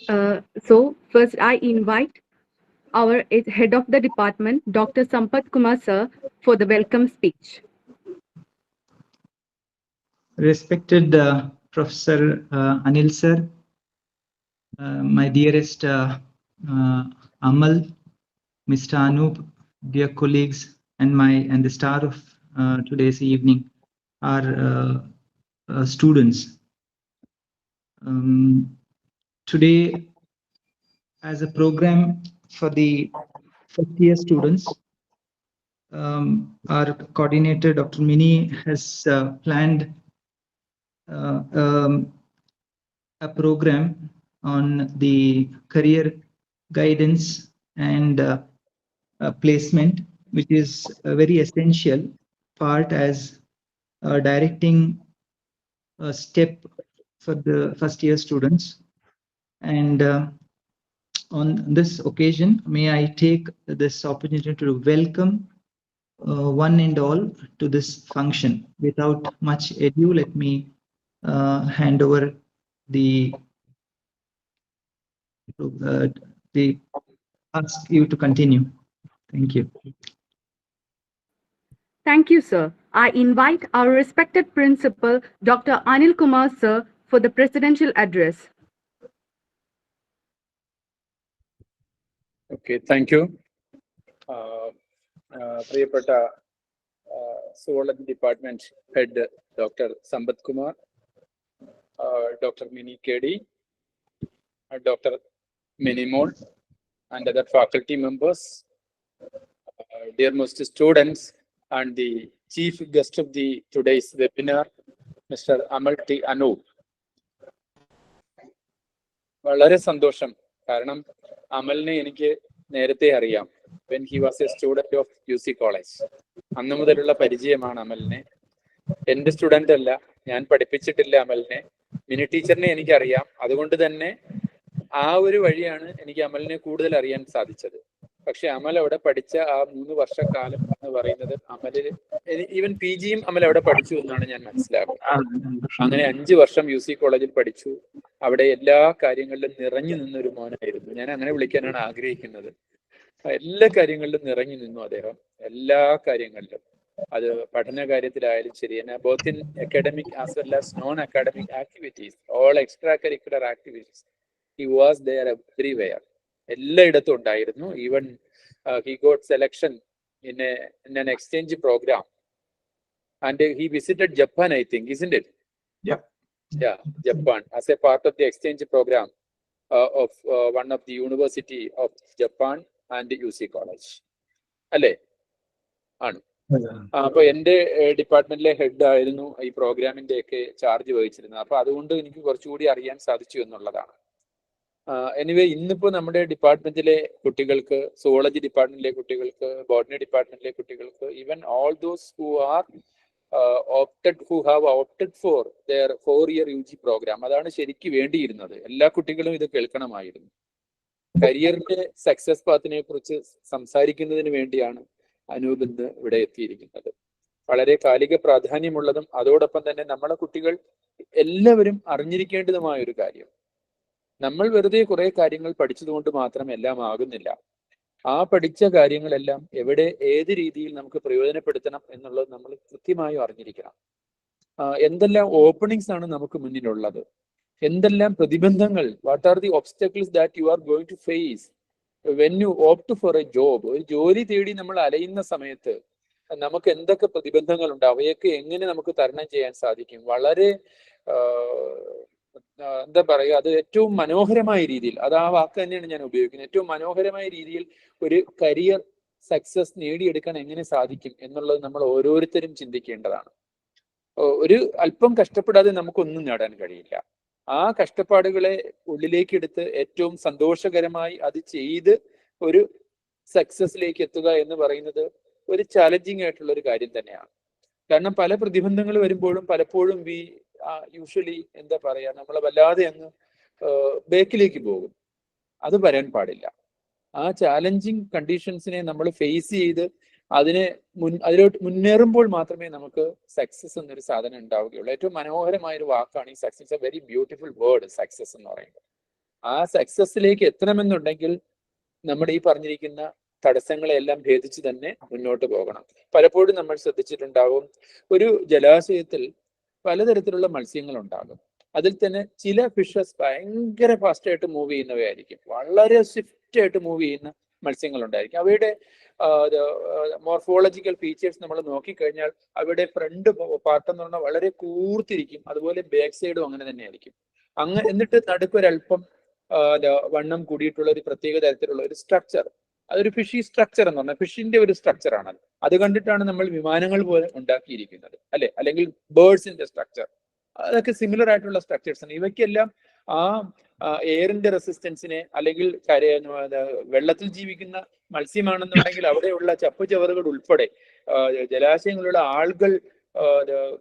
So first I invite our head of the department, Dr. Sampath Kumar sir, for the welcome speech. Respected Professor Anil sir, my dearest Amal, Mr. Anup, dear colleagues, and the star of today's evening are students. Today, as a program for the first year students, our coordinator, Dr. Mini, has planned uh, um, a program on the career guidance and placement, which is a very essential part as directing a step for the first year students. And on this occasion, may I take this opportunity to welcome one and all to this function. Without much ado, let me hand over the uh, the ask you to continue. Thank you. Thank you, sir. I invite our respected principal, Dr. Anil Kumar sir, for the presidential address. Okay, thank you. പ്രിയപ്പെട്ട zoology department head doctor Sampath Kumar, doctor mini K D, doctor Minimol, and other faculty members, dear most students, and the chief guest of the today's webinar, Mr. Amal T. Anup. വളരെ സന്തോഷം, കാരണം അമലിനെ എനിക്ക് നേരത്തെ അറിയാം. When he was A student of UC college, അന്ന് മുതലുള്ള പരിചയമാണ് അമലിനെ. എന്റെ student അല്ല, ഞാൻ പഠിപ്പിച്ചിട്ടില്ല അമലിനെ. മിനി ടീച്ചറിനെ എനിക്കറിയാം. അതുകൊണ്ട് തന്നെ ആ ഒരു വഴിയാണ് എനിക്ക് അമലിനെ കൂടുതൽ അറിയാൻ സാധിച്ചത്. പക്ഷെ അമൽ അവിടെ പഠിച്ച ആ 3 വർഷക്കാലം എന്ന് പറയുന്നത്, അമലിന് ഈവൻ PG യും അമൽ അവിടെ പഠിച്ചു എന്നാണ് ഞാൻ മനസ്സിലാക്കുന്നത്. അങ്ങനെ 5 വർഷം UC കോളേജിൽ പഠിച്ചു. അവിടെ എല്ലാ കാര്യങ്ങളിലും നിറഞ്ഞു നിന്നൊരു മോനായിരുന്നു. ഞാൻ അങ്ങനെ വിളിക്കാനാണ് ആഗ്രഹിക്കുന്നത്. എല്ലാ കാര്യങ്ങളിലും നിറഞ്ഞു നിന്നു അദ്ദേഹം, എല്ലാ കാര്യങ്ങളിലും. അത് പഠന കാര്യത്തിലായാലും ശരി, both in academic as well as non academic activities, all extracurricular activities, he was there everywhere. എല്ലായിടത്തും ഉണ്ടായിരുന്നു. Even he got selection in an exchange program and he visited Japan, I think, isn't it? Yeah, Japan, as a part of the exchange program of one of the University of Japan and the UC College. അല്ലേ? ആണ്. അപ്പൊ എന്റെ ഡിപ്പാർട്ട്മെന്റിലെ head ആയിരുന്നു ഈ പ്രോഗ്രാമിന്റെ ഒക്കെ charge വഹിച്ചിരുന്നത്. അപ്പൊ അതുകൊണ്ട് എനിക്ക് കുറച്ചുകൂടി അറിയാൻ സാധിച്ചു എന്നുള്ളതാണ്. എനിവേ, ഇന്നിപ്പോ നമ്മുടെ ഡിപ്പാർട്ട്മെന്റിലെ കുട്ടികൾക്ക്, സുവോളജി ഡിപ്പാർട്ട്മെന്റിലെ കുട്ടികൾക്ക്, ബോട്ടണി ഡിപ്പാർട്ട്മെന്റിലെ കുട്ടികൾക്ക്, even all those who have opted for their 4-year UG programme, അതാണ് ശരിക്കും വേണ്ടിയിരുന്നത്. എല്ലാ കുട്ടികളും ഇത് കേൾക്കണമായിരുന്നു. കരിയറിന്റെ സക്സസ് പാത്തിനെ കുറിച്ച് സംസാരിക്കുന്നതിന് വേണ്ടിയാണ് അനൂപ് ഇന്ന് ഇവിടെ എത്തിയിരിക്കുന്നത്. വളരെ കാലിക പ്രാധാന്യമുള്ളതും അതോടൊപ്പം തന്നെ നമ്മളെ കുട്ടികൾ എല്ലാവരും അറിഞ്ഞിരിക്കേണ്ടതുമായ ഒരു കാര്യം. നമ്മൾ വെറുതെ കുറെ കാര്യങ്ങൾ പഠിച്ചതുകൊണ്ട് മാത്രം എല്ലാം ആകുന്നില്ല. ആ പഠിച്ച കാര്യങ്ങളെല്ലാം എവിടെ, ഏത് രീതിയിൽ നമുക്ക് പ്രയോജനപ്പെടുത്തണം എന്നുള്ളത് നമ്മൾ കൃത്യമായും അറിഞ്ഞിരിക്കണം. എന്തെല്ലാം ഓപ്പണിങ്സ് ആണ് നമുക്ക് മുന്നിലുള്ളത്, എന്തെല്ലാം പ്രതിബന്ധങ്ങൾ, what are the obstacles that you are going to face when you opt for a job. ഒരു ജോലി തേടി നമ്മൾ അലയുന്ന സമയത്ത് നമുക്ക് എന്തൊക്കെ പ്രതിബന്ധങ്ങളുണ്ട്, അവയൊക്കെ എങ്ങനെ നമുക്ക് തരണം ചെയ്യാൻ സാധിക്കും. വളരെ എന്താ പറയുക, അത് ഏറ്റവും മനോഹരമായ രീതിയിൽ, അത് ആ വാക്ക് തന്നെയാണ് ഞാൻ ഉപയോഗിക്കുന്നത്, ഏറ്റവും മനോഹരമായ രീതിയിൽ ഒരു കരിയർ സക്സസ് നേടിയെടുക്കാൻ എങ്ങനെ സാധിക്കും എന്നുള്ളത് നമ്മൾ ഓരോരുത്തരും ചിന്തിക്കേണ്ടതാണ്. ഒരു അല്പം കഷ്ടപ്പെടാതെ നമുക്കൊന്നും നേടാൻ കഴിയില്ല. ആ കഷ്ടപ്പാടുകളെ ഉള്ളിലേക്ക് എടുത്ത് ഏറ്റവും സന്തോഷകരമായി അത് ചെയ്ത് ഒരു സക്സസിലേക്ക് എത്തുക എന്ന് പറയുന്നത് ഒരു ചാലഞ്ചിങ് ആയിട്ടുള്ള ഒരു കാര്യം തന്നെയാണ്. കാരണം പല പ്രതിബന്ധങ്ങൾ വരുമ്പോഴും പലപ്പോഴും യൂഷ്വലി എന്താ പറയാ, നമ്മളെ വല്ലാതെ അങ്ങ് ബേക്കിലേക്ക് പോകും. അത് വരാൻ പാടില്ല. ആ ചാലഞ്ചിങ് കണ്ടീഷൻസിനെ നമ്മൾ ഫേസ് ചെയ്ത് അതിലോട്ട് മുന്നേറുമ്പോൾ മാത്രമേ നമുക്ക് സക്സസ് എന്നൊരു സാധനം ഉണ്ടാവുകയുള്ളൂ. ഏറ്റവും മനോഹരമായ ഒരു വാക്കാണ് ഈ success. A very beautiful word success എന്ന് പറയുന്നത്. ആ സക്സസിലേക്ക് എത്തണമെന്നുണ്ടെങ്കിൽ നമ്മുടെ ഈ പറഞ്ഞിരിക്കുന്ന തടസ്സങ്ങളെല്ലാം ഭേദിച്ച് തന്നെ മുന്നോട്ട് പോകണം. പലപ്പോഴും നമ്മൾ ശ്രദ്ധിച്ചിട്ടുണ്ടാവും, ഒരു ജലാശയത്തിൽ പലതരത്തിലുള്ള മത്സ്യങ്ങൾ ഉണ്ടാകും. അതിൽ തന്നെ ചില ഫിഷസ് ഭയങ്കര ഫാസ്റ്റ് ആയിട്ട് മൂവ് ചെയ്യുന്നവയായിരിക്കും, വളരെ സ്വിഫ്റ്റ് ആയിട്ട് മൂവ് ചെയ്യുന്ന മത്സ്യങ്ങൾ ഉണ്ടായിരിക്കും. അവയുടെ മോർഫോളജിക്കൽ ഫീച്ചേഴ്സ് നമ്മൾ നോക്കിക്കഴിഞ്ഞാൽ അവയുടെ ഫ്രണ്ട് പാർട്ട് എന്ന് പറഞ്ഞാൽ വളരെ കൂർത്തിരിക്കും, അതുപോലെ ബാക്ക് സൈഡും അങ്ങനെ തന്നെ ആയിരിക്കും. എന്നിട്ട് നടുക്കൊരൽപ്പം വണ്ണം കൂടിയിട്ടുള്ള ഒരു പ്രത്യേക തരത്തിലുള്ള ഒരു സ്ട്രക്ചർ, അതൊരു ഫിഷി സ്ട്രക്ചർ എന്ന് പറഞ്ഞാൽ ഫിഷിന്റെ ഒരു സ്ട്രക്ചറാണ്. അത് കണ്ടിട്ടാണ് നമ്മൾ വിമാനങ്ങൾ പോലെ ഉണ്ടാക്കിയിരിക്കുന്നത്, അല്ലെ? അല്ലെങ്കിൽ ബേർഡ്സിന്റെ സ്ട്രക്ചർ, അതൊക്കെ സിമിലർ ആയിട്ടുള്ള സ്ട്രക്ചേഴ്സ് ആണ്. ഇവയ്ക്കെല്ലാം ആ എയറിന്റെ റെസിസ്റ്റൻസിനെ, അല്ലെങ്കിൽ വെള്ളത്തിൽ ജീവിക്കുന്ന മത്സ്യമാണെന്നുണ്ടെങ്കിൽ അവിടെയുള്ള ചപ്പുചവറുകൾ ഉൾപ്പെടെ ജലാശയങ്ങളിലുള്ള ആളുകൾ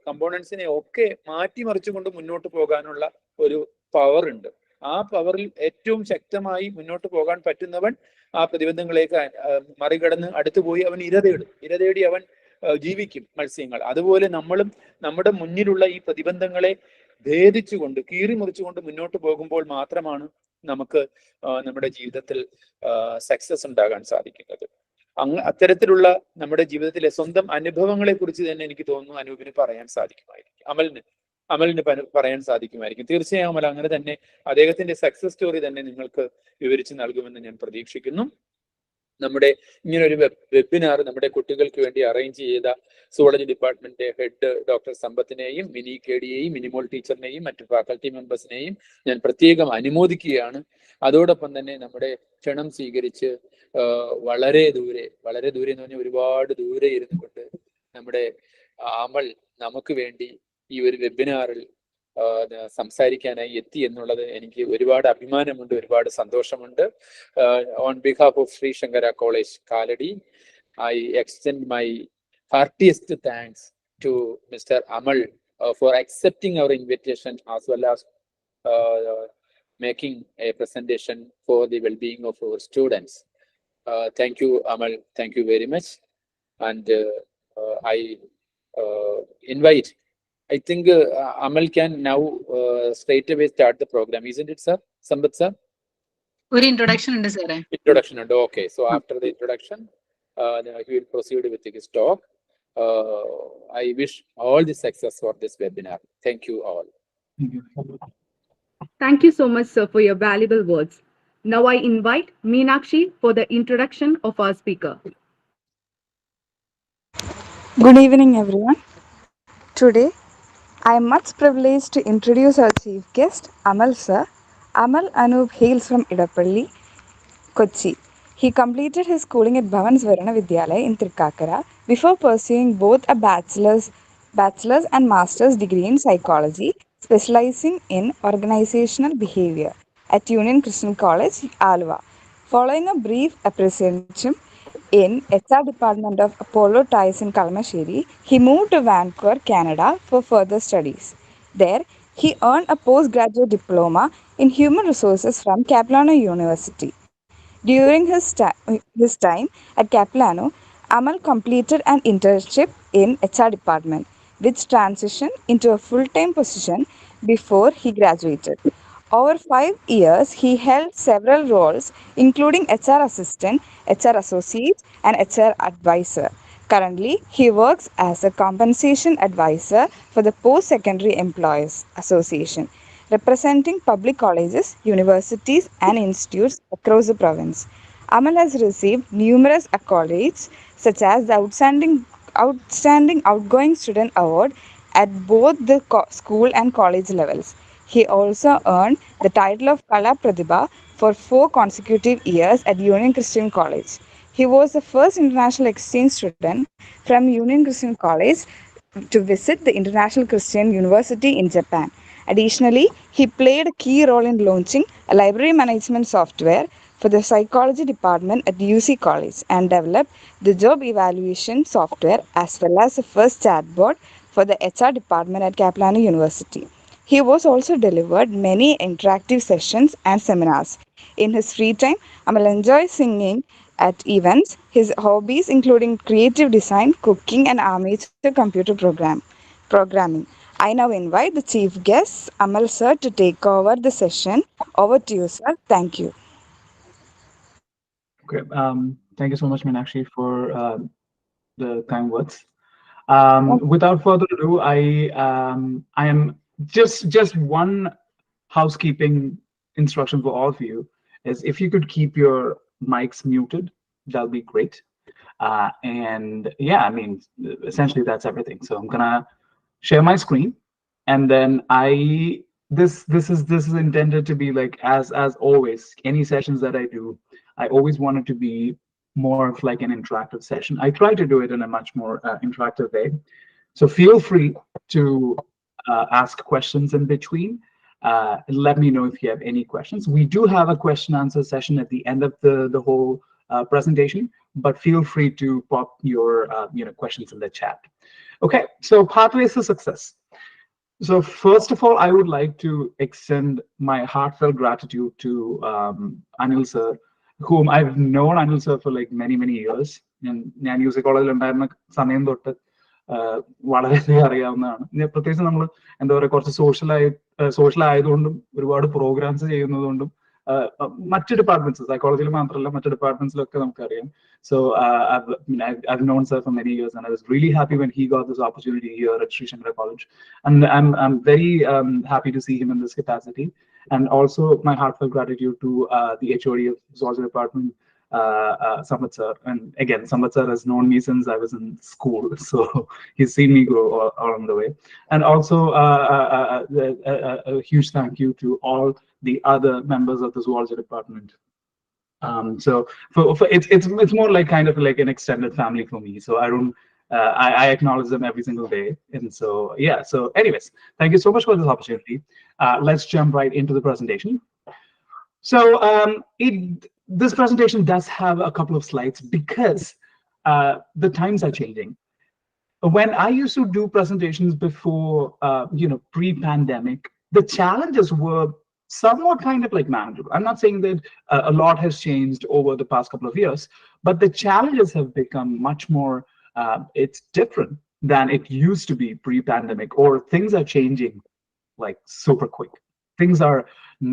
കമ്പോണൻസിനെ ഒക്കെ മാറ്റിമറിച്ചുകൊണ്ട് മുന്നോട്ട് പോകാനുള്ള ഒരു പവർ ഉണ്ട്. ആ പവറിൽ ഏറ്റവും ശക്തമായി മുന്നോട്ട് പോകാൻ പറ്റുന്നവൻ ആ പ്രതിബന്ധങ്ങളേക്ക് മറികടന്ന് അടുത്തു പോയി അവൻ ഇരതേടി അവൻ ജീവിക്കും മത്സ്യങ്ങൾ. അതുപോലെ നമ്മളും നമ്മുടെ മുന്നിലുള്ള ഈ പ്രതിബന്ധങ്ങളെ ഭേദിച്ചുകൊണ്ട്, കീറിമുറിച്ചുകൊണ്ട് മുന്നോട്ട് പോകുമ്പോൾ മാത്രമാണ് നമുക്ക് നമ്മുടെ ജീവിതത്തിൽ സക്സസ് ഉണ്ടാകാൻ സാധിക്കുന്നത്. അത്തരത്തിലുള്ള നമ്മുടെ ജീവിതത്തിലെ സ്വന്തം അനുഭവങ്ങളെ കുറിച്ച് തന്നെ എനിക്ക് തോന്നുന്നു അനൂപിന് പറയാൻ സാധിക്കുമായിരിക്കും, അമലിന് പറയാൻ സാധിക്കുമായിരിക്കും. തീർച്ചയായും അമൽ അങ്ങനെ തന്നെ അദ്ദേഹത്തിന്റെ സക്സസ് സ്റ്റോറി തന്നെ നിങ്ങൾക്ക് വിവരിച്ച് നൽകുമെന്ന് ഞാൻ പ്രതീക്ഷിക്കുന്നു. നമ്മുടെ ഇങ്ങനൊരു വെബിനാർ നമ്മുടെ കുട്ടികൾക്ക് വേണ്ടി അറേഞ്ച് ചെയ്ത സുവോളജി ഡിപ്പാർട്ട്മെന്റ് ഹെഡ് ഡോക്ടർ സമ്പത്തിനെയും മിനി KD-യെയും മിനിമോൾ ടീച്ചറിനെയും മറ്റു ഫാക്കൽറ്റി മെമ്പേഴ്സിനെയും ഞാൻ പ്രത്യേകം അനുമോദിക്കുകയാണ്. അതോടൊപ്പം തന്നെ നമ്മുടെ ക്ഷണം സ്വീകരിച്ച് വളരെ ദൂരെ എന്ന് പറഞ്ഞാൽ ഒരുപാട് ദൂരെ ഇരുന്നു കൊണ്ട് നമ്മുടെ അമൽ നമുക്ക് വേണ്ടി ഈ ഒരു വെബിനാറിൽ സംസാരിക്കാനായി എത്തി എന്നുള്ളത് എനിക്ക് ഒരുപാട് അഭിമാനമുണ്ട്, ഒരുപാട് സന്തോഷമുണ്ട്. On behalf of Sree Sankara college Kalady, I extend my heartiest thanks to Mr. Amal for accepting our invitation as well as making a presentation for the well-being of our students. Thank you, Amal. Thank you very much. And I invite, I think Amal can now straight away start the program, isn't it, sir? Sambat sir? ഒരു introduction ഉണ്ട് സാറേ. Introduction ഉണ്ട്. Okay, so after the introduction, he will proceed with his talk. I wish all the success for this webinar. Thank you all. Thank you so much, sir, for your valuable words. Now I invite Meenakshi for the introduction of our speaker. Good evening, everyone. Today, I am much privileged to introduce our chief guest, Amal sir. Amal Anoop hails from Idapalli, Kochi. He completed his schooling at Bhavan Swarna Vidyalaya in Trikakara before pursuing both a bachelor's and master's degree in psychology, specializing in organizational behavior at Union Christian College, Alva. Following a brief apprenticeship in HR department of Apollo Tyres in Kalmasheri, he moved to Vancouver, Canada for further studies. There, he earned a postgraduate diploma in human resources from Capilano University. During his time at Capilano, Amal completed an internship in HR department, which transitioned into a full-time position before he graduated. Over 5 years, he held several roles, including HR assistant, HR associate, and HR advisor. Currently, he works as a compensation advisor for the Post-Secondary Employees Association, representing public colleges, universities, and institutes across the province. Amal has received numerous accolades, such as the Outstanding Outgoing Student Award at both the school and college levels. He also earned the title of Kala Pratibha for 4 consecutive years at Union Christian College. He was the first international exchange student from Union Christian College to visit the International Christian University in Japan. Additionally, he played a key role in launching a library management software for the psychology department at UC College and developed the job evaluation software as well as the first chatbot for the HR department at Capilano University. He was also delivered many interactive sessions and seminars. In his free time, Amal enjoys singing at events. His hobbies including creative design, cooking, and amateur computer programming. I now invite the chief guest, Amal sir, to take over the session. Over to you, sir. Thank you. Okay. Thank you so much, Meenakshi, for the kind words. Without further ado, I am just one housekeeping instruction for all of you is if you could keep your mics muted, that'll be great. And yeah, I mean, essentially that's everything. So I'm gonna share my screen, and then this is intended to be like as always. Any sessions that I do, I always want it to be more of like an interactive session. I try to do it in a much more interactive way. So feel free to ask questions in between. Let me know if you have any questions. We do have a question answer session at the end of the whole presentation, but feel free to pop your questions in the chat. Okay, so pathways to success. So first of all, I would like to extend my heartfelt gratitude to Anil sir, whom I've known Anil sir for like many years. And ഞാൻ music കോളേജിൽ ഉണ്ടായിരുന്ന സമയം തൊട്ട് വളരെയധികം അറിയാവുന്നതാണ്. പ്രത്യേകിച്ച് നമ്മൾ എന്താ പറയുക കുറച്ച് സോഷ്യൽ ആയതുകൊണ്ടും ഒരുപാട് പ്രോഗ്രാംസ് ചെയ്യുന്നതുകൊണ്ടും മറ്റു ഡിപ്പാർട്ട്മെന്റ്സ് സൈക്കോളജിയിൽ മാത്രമല്ല മറ്റു ഡിപ്പാർട്ട്മെന്റ്സിലൊക്കെ നമുക്കറിയാം. So I've known sir for many years, and I was really happy when he got this opportunity here at Sri Shankara College, and I'm very happy to see him in this capacity. And also my heartfelt gratitude to the HOD of Zoology Department, Sambat sir. And again, Sambat sir has known me since I was in school, so he's seen me grow all along the way. And also a huge thank you to all the other members of the Zoology Department. So for it's more like kind of like an extended family for me. So I don't I acknowledge them every single day. And so yeah. So anyways, thank you so much for this opportunity. Let's jump right into the presentation. So this presentation does have a couple of slides because the times are changing. When I used to do presentations before, pre-pandemic, the challenges were somewhat kind of like manageable. I'm not saying that a lot has changed over the past couple of years, but the challenges have become much more, it's different than it used to be pre-pandemic, or things are changing like super quick. Things are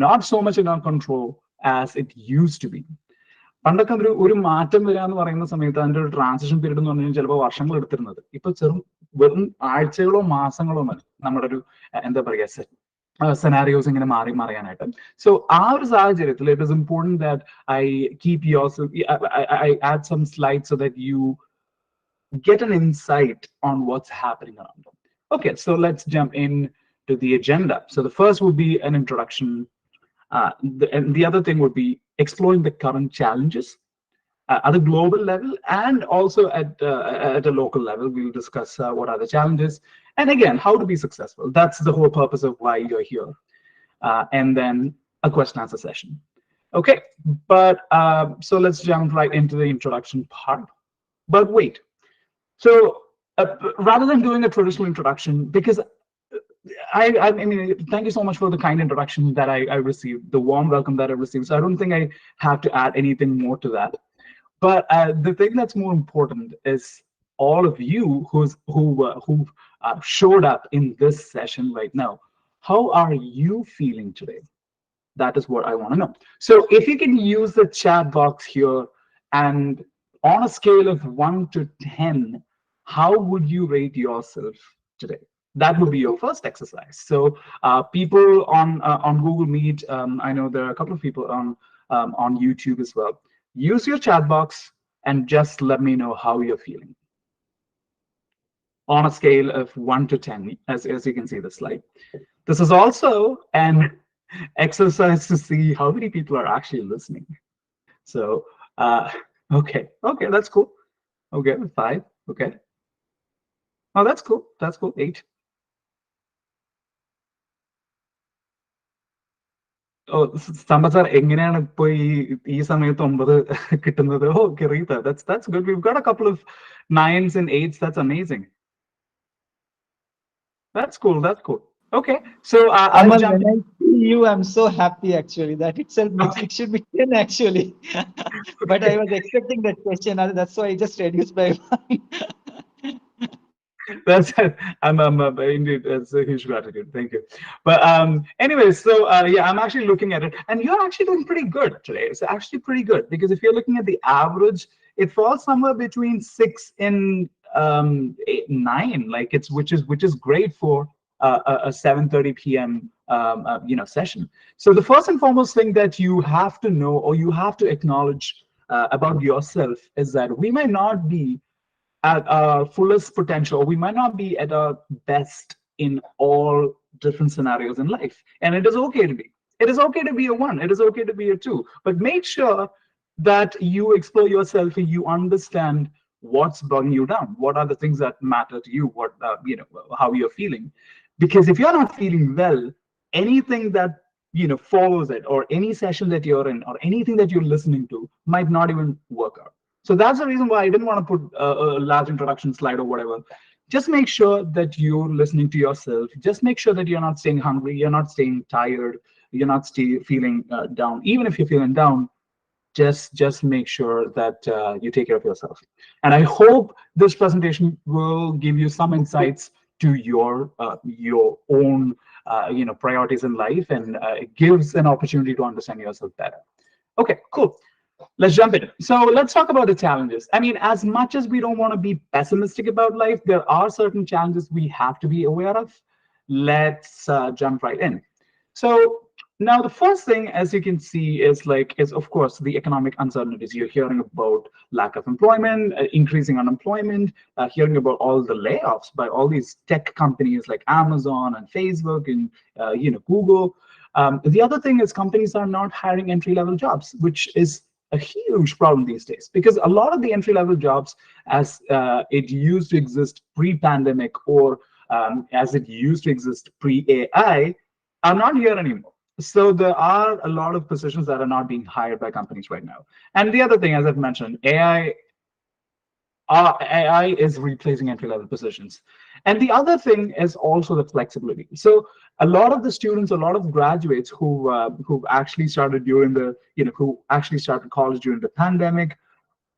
not so much in our control as it used to be. പണ്ടൊക്കെ ഒരു മാറ്റം വരിക എന്ന് പറയുന്ന സമയത്ത് അതിന്റെ ഒരു transition period എന്ന് പറഞ്ഞാൽ ചിലപ്പോൾ വർഷങ്ങൾ എടുത്തിരുന്നത് ഇപ്പൊ വെറും ആഴ്ചകളോ മാസങ്ങളോ മതി നമ്മുടെ ഒരു എന്താ പറയുക സെനാരിയോസ് ഇങ്ങനെ മാറിയാനായിട്ട്. സോ ആ ഒരു സാഹചര്യത്തിൽ it is important that I keep I add some slides so that you get an insight on what's happening around them. Okay, so let's jump in to the agenda. So the first would be an introduction. And the other thing would be exploring the current challenges at a global level, and also at a local level. We'll discuss what are the challenges, and again, how to be successful. That's the whole purpose of why you're here. And then a question answer session. Okay, but so let's jump right into the introduction part. But wait, so rather than doing a traditional introduction, because I mean, thank you so much for the kind introduction that I received, the warm welcome that I received. So I don't think I have to add anything more to that. But the thing that's more important is all of you who showed up in this session right now. How are you feeling today? That is what I want to know. So if you can use the chat box here, and on a scale of 1 to 10, how would you rate yourself today? That would be your first exercise. So people on Google Meet, I know there are a couple of people on YouTube as well. Use your chat box and just let me know how you're feeling on a scale of 1 to 10, as you can see the slide. This is also an exercise to see how many people are actually listening. So okay, that's cool. Okay, 5. Okay. Oh, that's cool. 8. Sambat sir, എങ്ങനെയാണ് ഇപ്പൊ ഈ സമയത്ത് 9 കിട്ടുന്നത്? Oh, Kirita, that's good. We've got a couple of 9s and 8s. That's amazing. That's cool. Okay, so Amal, when I see you, I'm so happy actually. That itself makes it should be 10 actually. But I was expecting that question. That's why I just reduced by 1. That's indeed, that's a huge gratitude. Thank you. But anyway, so yeah, I'm actually looking at it, and you're actually doing pretty good today. It's actually pretty good because if you're looking at the average, it falls somewhere between 6 and 8, 9. Like it's which is great for a 7:30 p.m. Session. So the first and foremost thing that you have to know or you have to acknowledge about yourself is that we might not be at our fullest potential. We might not be at our best in all different scenarios in life. And it is okay to be. It is okay to be a 1. It is okay to be a 2. But make sure that you explore yourself and you understand what's bugging you down. What are the things that matter to you? What, how you're feeling. Because if you're not feeling well, anything that follows it, or any session that you're in, or anything that you're listening to might not even work out. So that's the reason why I didn't want to put a large introduction slide or whatever. Just make sure that you're listening to yourself. Just make sure that you're not staying hungry, you're not staying tired, you're not feeling down. Even if you're feeling down, just make sure that you take care of yourself. And I hope this presentation will give you some insights to your own priorities in life, and it gives an opportunity to understand yourself better. Okay, cool. Let's jump in. So let's talk about the challenges. I mean, as much as we don't want to be pessimistic about life, there are certain challenges we have to be aware of. Let's jump right in. So now the first thing, as you can see, is of course the economic uncertainties. You're hearing about lack of employment, increasing unemployment, hearing about all the layoffs by all these tech companies like Amazon and Facebook and Google. The other thing is companies are not hiring entry-level jobs, which is a huge problem these days, because a lot of the entry-level jobs, as it used to exist pre-pandemic, or as it used to exist pre-AI, are not here anymore. So there are a lot of positions that are not being hired by companies right now. And the other thing, as I've mentioned, AI is replacing entry-level positions. And the other thing is also the flexibility. So a lot of the students, a lot of graduates who actually started during the, who actually started college during the pandemic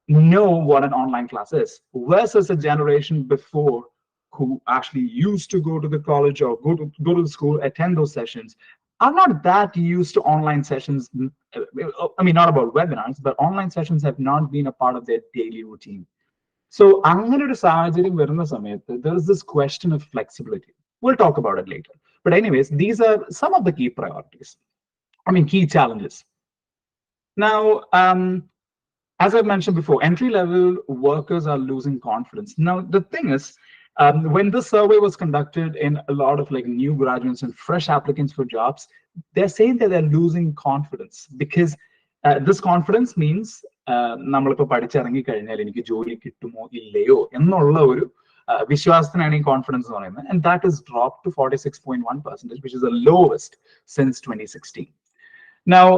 know what an online class is, versus a generation before who actually used to go to the college or go to the school, attend those sessions, are not that used to online sessions. I mean, not about webinars, but online sessions have not been a part of their daily routine. So there is this question of flexibility. We'll talk about it later. But anyways, these are some of the key priorities. I mean, key challenges. Now, as I mentioned before, entry-level workers are losing confidence. Now, the thing is, when this survey was conducted in a lot of new graduates and fresh applicants for jobs, they're saying that they're losing confidence, because this confidence means നമ്മളിപ്പോൾ പഠിച്ചിറങ്ങി കഴിഞ്ഞാൽ എനിക്ക് ജോലി കിട്ടുമോ ഇല്ലയോ എന്നുള്ള ഒരു വിശ്വാസത്തിനാണ് ഈ confidence എന്ന് പറയുന്നത്. And that is dropped to 46.1%, which is the lowest since 2016. Now,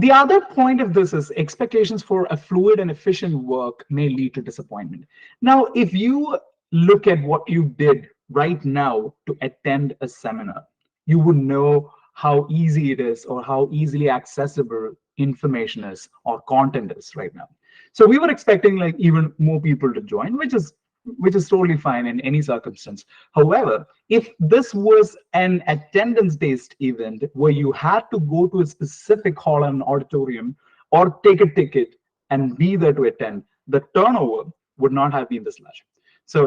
the other point of this is expectations for a fluid and efficient work may lead to disappointment. Now, if you look at what you did right now to attend a seminar, you would know how easy it is, or how easily accessible information is or content is right now. So we were expecting even more people to join, which is totally fine in any circumstance. However, if this was an attendance-based event where you had to go to a specific hall and auditorium or take a ticket and be there to attend, the turnover would not have been this large. So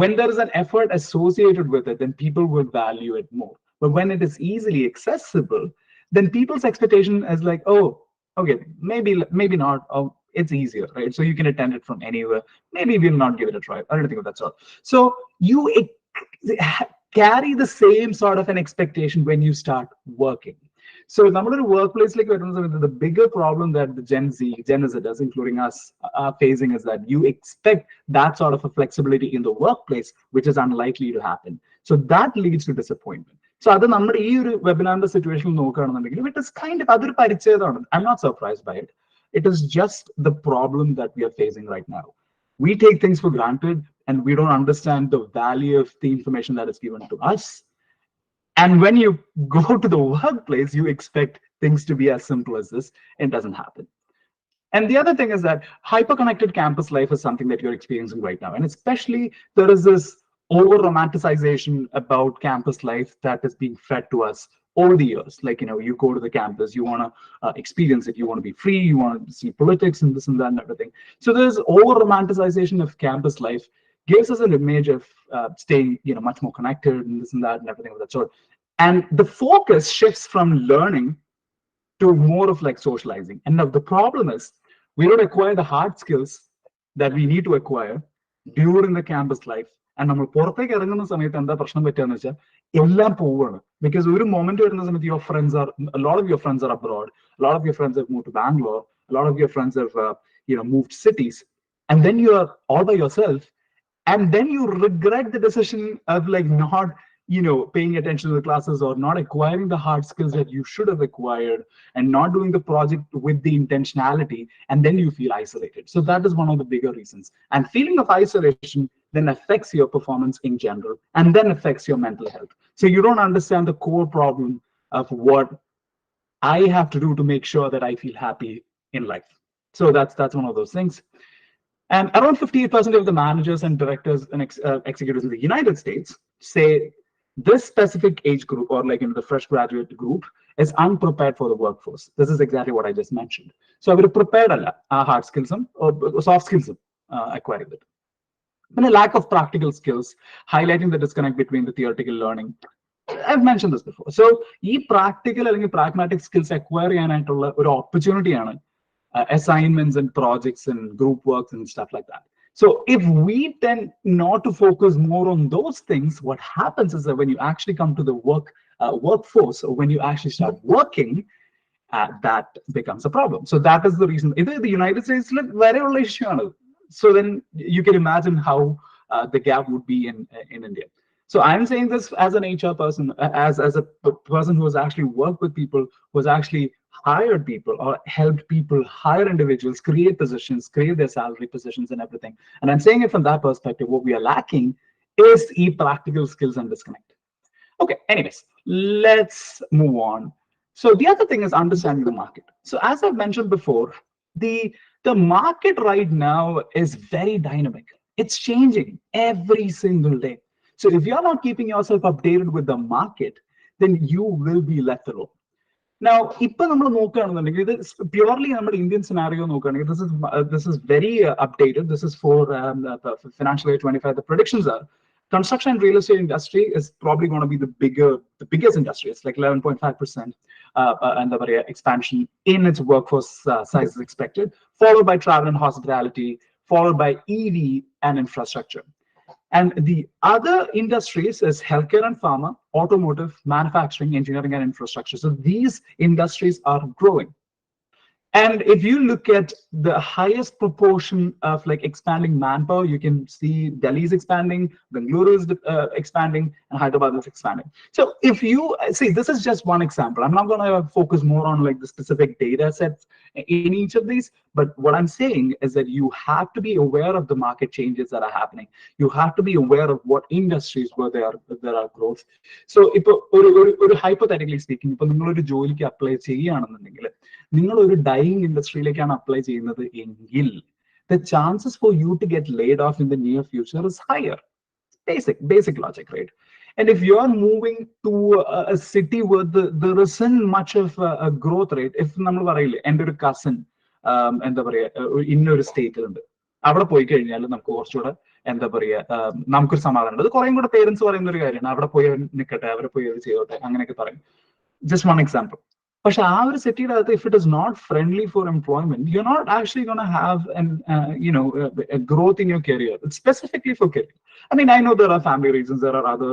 when there is an effort associated with it, then people will value it more. But when it is easily accessible, then people's expectation is like, oh, okay, maybe not. Oh, it's easier, right? So you can attend it from anywhere. Maybe we'll not give it a try. I don't think of that sort. So you carry the same sort of an expectation when you start working. So നമ്മുടെ workplace the bigger problem that the Gen Z, including us, are facing is that you expect that sort of a flexibility in the workplace, which is unlikely to happen. So that leads to disappointment. So അത് നമ്മുടെ ഈ ഒരു വെബിനാറിന്റെ situation നോക്കുകയാണെന്നുണ്ടെങ്കിൽ it is kind of അതൊരു പരിചയമാണ്. I'm not surprised by it. It is just the problem that we are facing right now. We take things for granted and we don't understand the value of the information that is given to us. And when you go to the workplace, you expect things to be as simple as this. It doesn't happen. And the other thing is that hyper-connected campus life is something that you're experiencing right now. And especially there is this over-romanticization about campus life that is being fed to us over the years. Like, you go to the campus, you want to experience it, you want to be free, you want to see politics and this and that and everything. So there's over-romanticization of campus life, gives us an image of staying, much more connected and this and that and everything of that sort. And the focus shifts from learning to more of like socializing. And now the problem is we don't acquire the hard skills that we need to acquire during the campus life. And നമ്മൾ പുറത്തേക്ക് ഇറങ്ങുന്ന സമയത്ത് എന്താ പ്രശ്നം പറ്റുകയെന്ന് വെച്ചാൽ എല്ലാം പോവുകയാണ്. Because ഒരു moment വരുന്ന സമയത്ത് a lot of your friends are abroad, a lot of your friends have moved to Bangalore, a lot of your friends have moved cities, and then you are all by yourself, and then you regret the decision of like not paying attention to the classes or not acquiring the hard skills that you should have acquired and not doing the project with the intentionality, and then you feel isolated. So that is one of the bigger reasons. And feeling of isolation then affects your performance in general and then affects your mental health. So you don't understand the core problem of what I have to do to make sure that I feel happy in life. So that's one of those things. And around 58% of the managers and directors and executives in the United States say this specific age group, or like the fresh graduate group, is unprepared for the workforce. This is exactly what I just mentioned. So I would prepared hard skills or soft skills acquiring it. And a lack of practical skills, highlighting the disconnect between the theoretical learning. I've mentioned this before. So practical or pragmatic skills acquire an opportunity on assignments and projects and group works and stuff like that. So if we tend not to focus more on those things, what happens is that when you actually come to the workforce, or when you actually start working, that becomes a problem. So that is the reason. In the United States, very issue. So then you can imagine how the gap would be in India. So I'm saying this as an HR person, as a person who has actually worked with people, who has actually hired people or helped people hire individuals, create positions, create their salary positions and everything. And I'm saying it from that perspective. What we are lacking is practical skills and disconnect. Okay, anyways, let's move on. So the other thing is understanding the market. So as I've mentioned before, the market right now is very dynamic. It's changing every single day. So if you're not keeping yourself updated with the market, then you will be left alone. Now, this is purely Indian scenario. This is very updated. This is for financial year 25. The predictions are construction and real estate industry is probably going to be the biggest industry. It's like 11.5%, and the expansion in its workforce size is expected, followed by travel and hospitality, followed by EV and infrastructure. And the other industries is healthcare and pharma, automotive, manufacturing, engineering, and infrastructure. So these industries are growing. And if you look at the highest proportion of like expanding manpower, you can see Delhi is expanding, Bengaluru is expanding, and Hyderabad is expanding. So if you see, this is just one example. I'm not going to focus more on like the specific data sets in each of these, but what I'm saying is that you have to be aware of the market changes that are happening. You have to be aware of what industries where there are growth. So hypothetically speaking, if you apply dyeing industry apply the chances for you to get laid off in the near future is higher. Basic logic, right? And if you're moving to a city where there isn't much of a growth rate, if and a cousin in a state, നമുക്കൊരു സമാധാനം അത് കുറേ കൂടെ parents പറയുന്ന ഒരു കാര്യമാണ്. അവിടെ പോയി നിൽക്കട്ടെ, അവിടെ പോയി അത് ചെയ്തോട്ടെ, അങ്ങനെയൊക്കെ പറയും. Just one example. പക്ഷെ ആ ഒരു സിറ്റിയുടെ അകത്ത് if it is not friendly for employment, you're not actually going to have a growth in your career. It's specifically for career. I mean, I know there are family reasons, there are other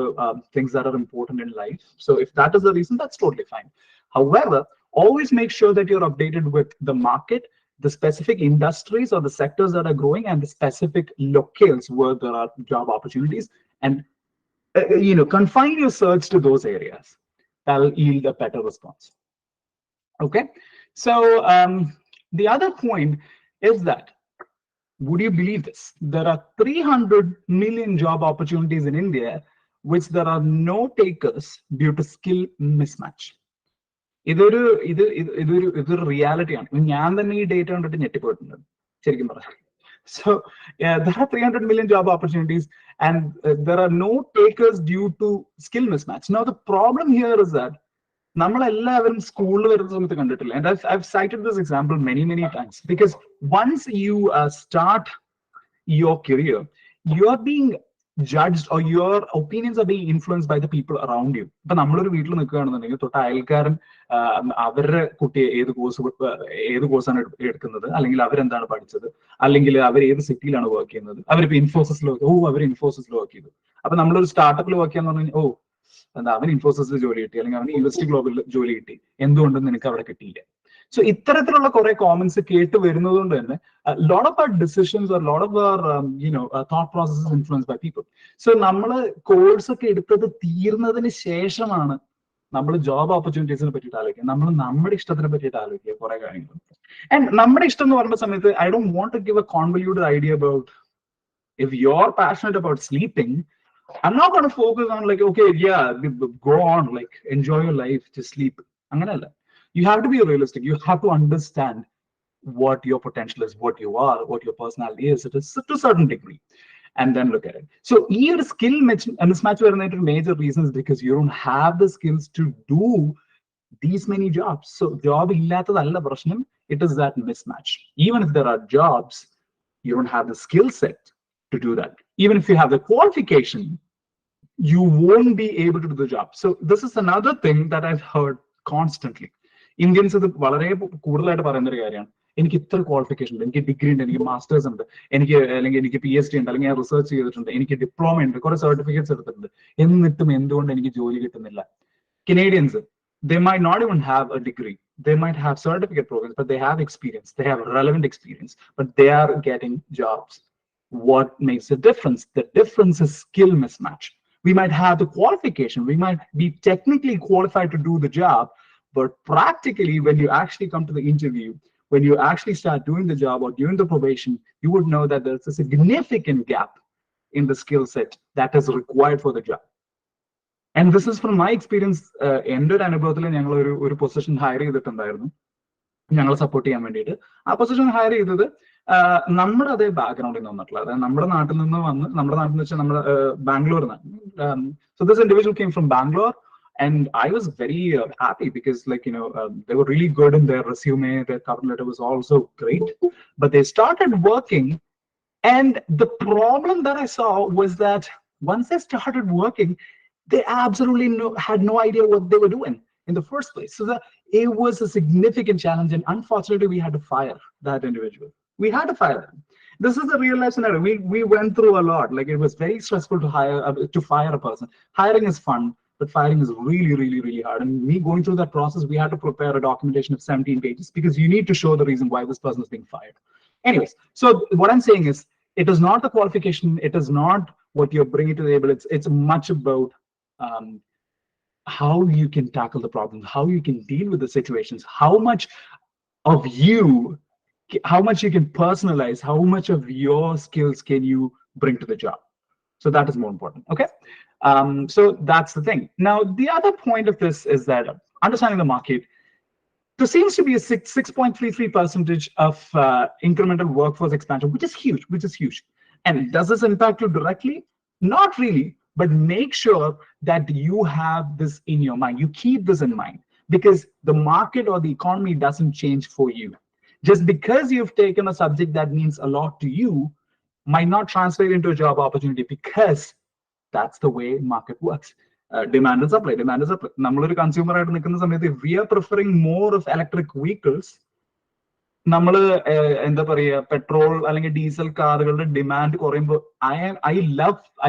things that are important in life. So if that is the reason, that's totally fine. However, always make sure that you're updated with the market, the specific industries or the sectors that are growing, and the specific locales where there are job opportunities, and confine your search to those areas. That'll yield a better response. Okay, so the other point is that, would you believe this? There are 300 million job opportunities in India, which there are no takers due to skill mismatch. ഇതൊരു റിയാലിറ്റിയാണ്. ഞാൻ തന്നെ ഈ data കണ്ടിട്ട് ഞെട്ടിപ്പോയിട്ടുണ്ട് ശരിക്കും പറയാം. So there are 300 million job opportunities, and there are no takers due to skill mismatch. Now the problem here is that നമ്മളെല്ലാവരും സ്കൂളിൽ വരുന്ന സമയത്ത് കണ്ടിട്ടില്ല. And I've cited this example many times, because once you start your career, you're being judged, or your opinions are being influenced by the people around you. ഇപ്പൊ നമ്മളൊരു വീട്ടിൽ നിൽക്കുകയാണെന്നുണ്ടെങ്കിൽ തൊട്ട് അയൽക്കാരൻ അവരുടെ കുട്ടിയെ ഏത് കോഴ്സാണ് എടുക്കുന്നത്, അല്ലെങ്കിൽ അവരെന്താണ് പഠിച്ചത്, അല്ലെങ്കിൽ അവർ ഏത് സിറ്റിയിലാണ് വർക്ക് ചെയ്യുന്നത്, അവരിപ്പോ ഇൻഫോസിസിൽ അവർ ഇൻഫോസിസിൽ വർക്ക് ചെയ്തു. അപ്പൊ നമ്മളൊരു സ്റ്റാർട്ടപ്പിൽ വർക്ക് ചെയ്യാന്ന് പറഞ്ഞു, എന്താ അവൻ ഇൻഫോസിസിൽ ജോലി കിട്ടി, അല്ലെങ്കിൽ അവന് യൂണിവേഴ്സിറ്റി ഗ്ലോബലിൽ ജോലി കിട്ടി, എന്തുകൊണ്ടും നിനക്ക് അവിടെ കിട്ടിയില്ല. സോ ഇത്തരത്തിലുള്ള കുറെ കോമന്റ്സ് കേട്ട് വരുന്നത് കൊണ്ട് തന്നെ lot of our decisions or lot of our thought processes influence by people. So നമ്മള് കോഴ്സ് ഒക്കെ എടുത്തത് തീർന്നതിന് ശേഷമാണ് നമ്മൾ ജോബ് ഓപ്പർച്യൂണിറ്റീസിനെ പറ്റിയിട്ട് ആലോചിക്കുക, നമ്മൾ നമ്മുടെ ഇഷ്ടത്തിനെ പറ്റിയിട്ട് ആലോചിക്കുക കുറെ കാര്യങ്ങൾ. ആൻഡ് നമ്മുടെ ഇഷ്ടം എന്ന് പറയുന്ന സമയത്ത് I don't want to give a convoluted idea about if you're passionate about sleeping, I'm not going to focus on like, okay, yeah, go on, like enjoy your life, just sleep. Anganalla. You have to be realistic. You have to understand what your potential is, what you are, what your personality is. It is to a certain degree, and then look at it. So your skill mismatch varunnayitte major reasons because you don't have the skills to do these many jobs. So job illatadalla prashnam, it is that mismatch. Even if there are jobs, you don't have the skill set to do that. Even if you have the qualification, you won't be able to do the job. So this is another thing that I've heard constantly. Indians ഇത് വളരെ കൂടുതലായിട്ട് പറയുന്ന ഒരു കാര്യമാണ്. എനിക്ക് ഇത്ര qualification ഉണ്ട്, എനിക്ക് ഡിഗ്രി ഉണ്ട്, എനിക്ക് മാസ്റ്റേഴ്സ് ഉണ്ട്, അല്ലെങ്കിൽ എനിക്ക് PhD ഉണ്ട്, അല്ലെങ്കിൽ ഞാൻ റിസർച്ച് ചെയ്തിട്ടുണ്ട്, എനിക്ക് ഡിപ്ലോമ ഉണ്ട്, കുറെ സർട്ടിഫിക്കറ്റ്സ് എടുത്തിട്ടുണ്ട്, എന്നിട്ടും എന്തുകൊണ്ട് എനിക്ക് ജോലി കിട്ടുന്നില്ല? Canadians, they might not even have a degree, they might have certificate programs, but they have experience, they have relevant experience, but they are getting jobs. What makes the difference? The difference is skill mismatch. We might have the qualification, we might be technically qualified to do the job, but practically when you actually come to the interview, when you actually start doing the job or during the probation, you would know that there's a significant gap in the skill set that is required for the job. And this is from my experience. എൻ്റെ ഒരു അനുഭവത്തിൽ ഞങ്ങൾ ഒരു position higher ചെയ്തിട്ടുണ്ടായിരുന്നു, ഞങ്ങളെ support ചെയ്യാൻ വേണ്ടിയിട്ട്. ആ പൊസിഷൻ ഹയർ ചെയ്തത് നമ്മുടെ അതേ ബാക്ക്ഗ്രൗണ്ടിൽ നിന്ന് വന്നിട്ടുള്ള, അതായത് നമ്മുടെ നാട്ടിൽ നിന്ന് വന്ന്, നമ്മുടെ നാട്ടിൽ നിന്ന് വെച്ചാൽ നമ്മുടെ ബാംഗ്ലൂരിൽ നിന്ന്. So this individual came from Bangalore, and I was very happy because, like, they were really good in their resume, their cover letter was also great, but they started working, and the problem that I saw was that once they started working, they absolutely had no idea what they were doing in the first place. So it was a significant challenge, and unfortunately we had to fire that individual. We had to fire them. This is a real life scenario. We went through a lot. Like, it was very stressful to fire a person. Hiring is fun, but firing is really hard. And me going through that process, we had to prepare a documentation of 17 pages because you need to show the reason why this person is being fired. Anyways, so what I'm saying is, it is not the qualification, it is not what you're bringing to the table. It's much about how you can tackle the problem, how you can deal with the situations, how much you can personalize, how much of your skills can you bring to the job. So that is more important. Okay. So that's the thing. Now, the other point of this is that understanding the market, there seems to be a 6.33% of incremental workforce expansion, which is huge. And does this impact you directly? Not really, but make sure that you have this in your mind. You keep this in mind, because the market or the economy doesn't change for you. Just because you've taken a subject that means a lot to you might not translate into a job opportunity, because that's the way market works. Demand and supply. നമ്മളൊരു consumer ആയിട്ട് നിൽക്കുന്ന സമയത്ത്, if we are preferring more of electric vehicles, നമ്മൾ എന്താ പറയുക, petrol അല്ലെങ്കിൽ diesel കാറുകളുടെ demand കുറയുമ്പോൾ,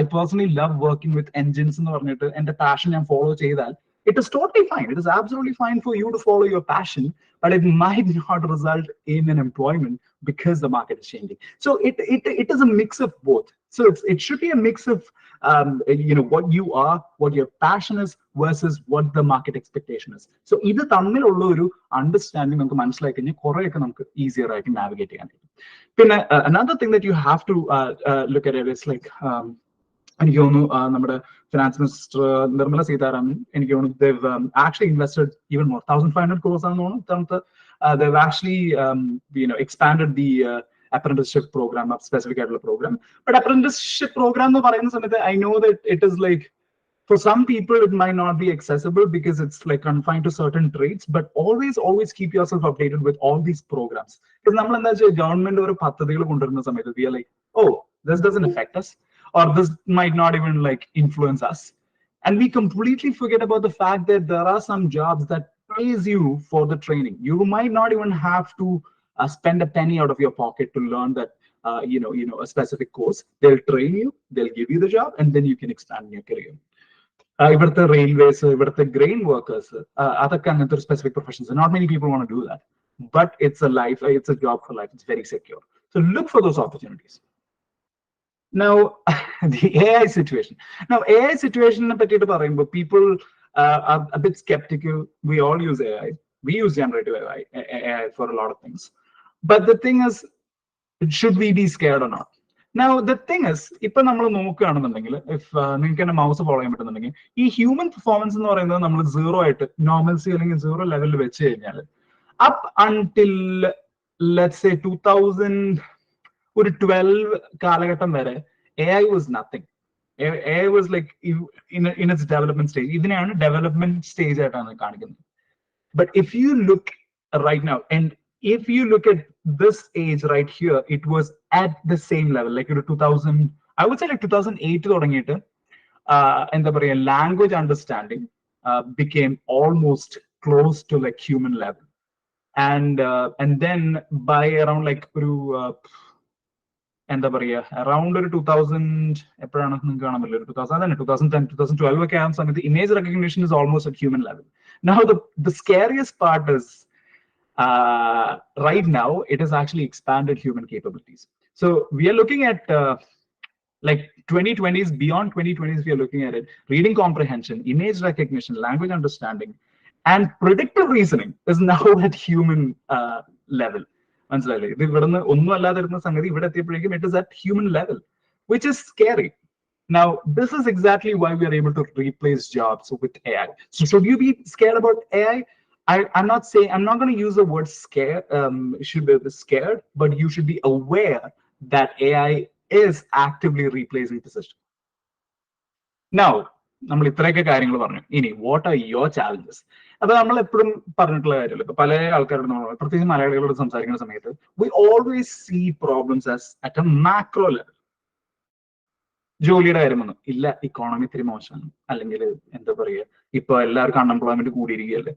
I personally love working with engines എന്ന് പറഞ്ഞിട്ട് എന്റെ പാഷൻ ഞാൻ ഫോളോ ചെയ്താൽ, it is totally fine. It is absolutely fine for you to follow your passion, but it might not result in an employment because the market is changing. So it is a mix of both. So it should be a mix of what you are, what your passion is, versus what the market expectation is. So ഇത് തമ്മിലുള്ള ഒരു understanding നമുക്ക് മനസ്സിലാക്കി കഴിഞ്ഞാൽ കുറെയൊക്കെ നമുക്ക് easier ആയിട്ട് navigate ചെയ്യാൻ പറ്റും. പിന്നെ another thing that you have to look at it is like, എനിക്ക് തോന്നുന്നു നമ്മുടെ Finance Minister Nirmala Sitharaman, they've actually invested even more, 1,500 crores on they've actually expanded the apprenticeship program, a specific program. But apprenticeship program, I know that it is like, for some people, it might not be accessible because it's like confined to certain trades, but always keep yourself updated with all these programs. Because government or we are like, oh, this doesn't affect us, or this might not even like influence us. And we completely forget about the fact that there are some jobs that pays you for the training. You might not even have to spend a penny out of your pocket to learn that a specific course. They'll train you, they'll give you the job, and then you can expand your career. Ivartha railways, Ivartha grain workers, other specific professions. Not many people want to do that, but it's a job for life. It's very secure. So look for those opportunities. Now, the AI situation. Now, AI situation, people are a bit skeptical. We all use AI. We use generative AI for a lot of things. But the thing is, should we be scared or not? Now, the thing is, if you mouse follow human performance is zero, normalcy is zero level. Up until, let's say, 2012, AI was nothing. AI was like in its development stage. Even in a development stage. But if you look right now, and if you look at this age right here, it was at the same level, like 2000, I would say like 2008, and the language understanding became almost close to like human level. And then by around like around 2000, 2010, 2012, the image recognition is almost at human level. Now, the scariest part is, right now, it has actually expanded human capabilities. So we are looking at like 2020s, beyond 2020s, we are looking at it. Reading comprehension, image recognition, language understanding, and predictive reasoning is now at human level. It is at human level, which is scary. Now, this is exactly why we are able to replace jobs with AI. So should you be scared about AI? I'm not going to use the word scare, should be scared, but you should be aware that AI is actively replacing the system. Now, what are your challenges? We always see problems as at a macro level. ജോലിയുടെ കാര്യം വന്നു ഇല്ല, economy ഇത്തിരി മോശമാണ്, അല്ലെങ്കിൽ എന്താ പറയുക, ഇപ്പൊ എല്ലാവർക്കും അൺഎംപ്ലോയ്മെന്റ് കൂടിയിരിക്കുകയല്ലേ.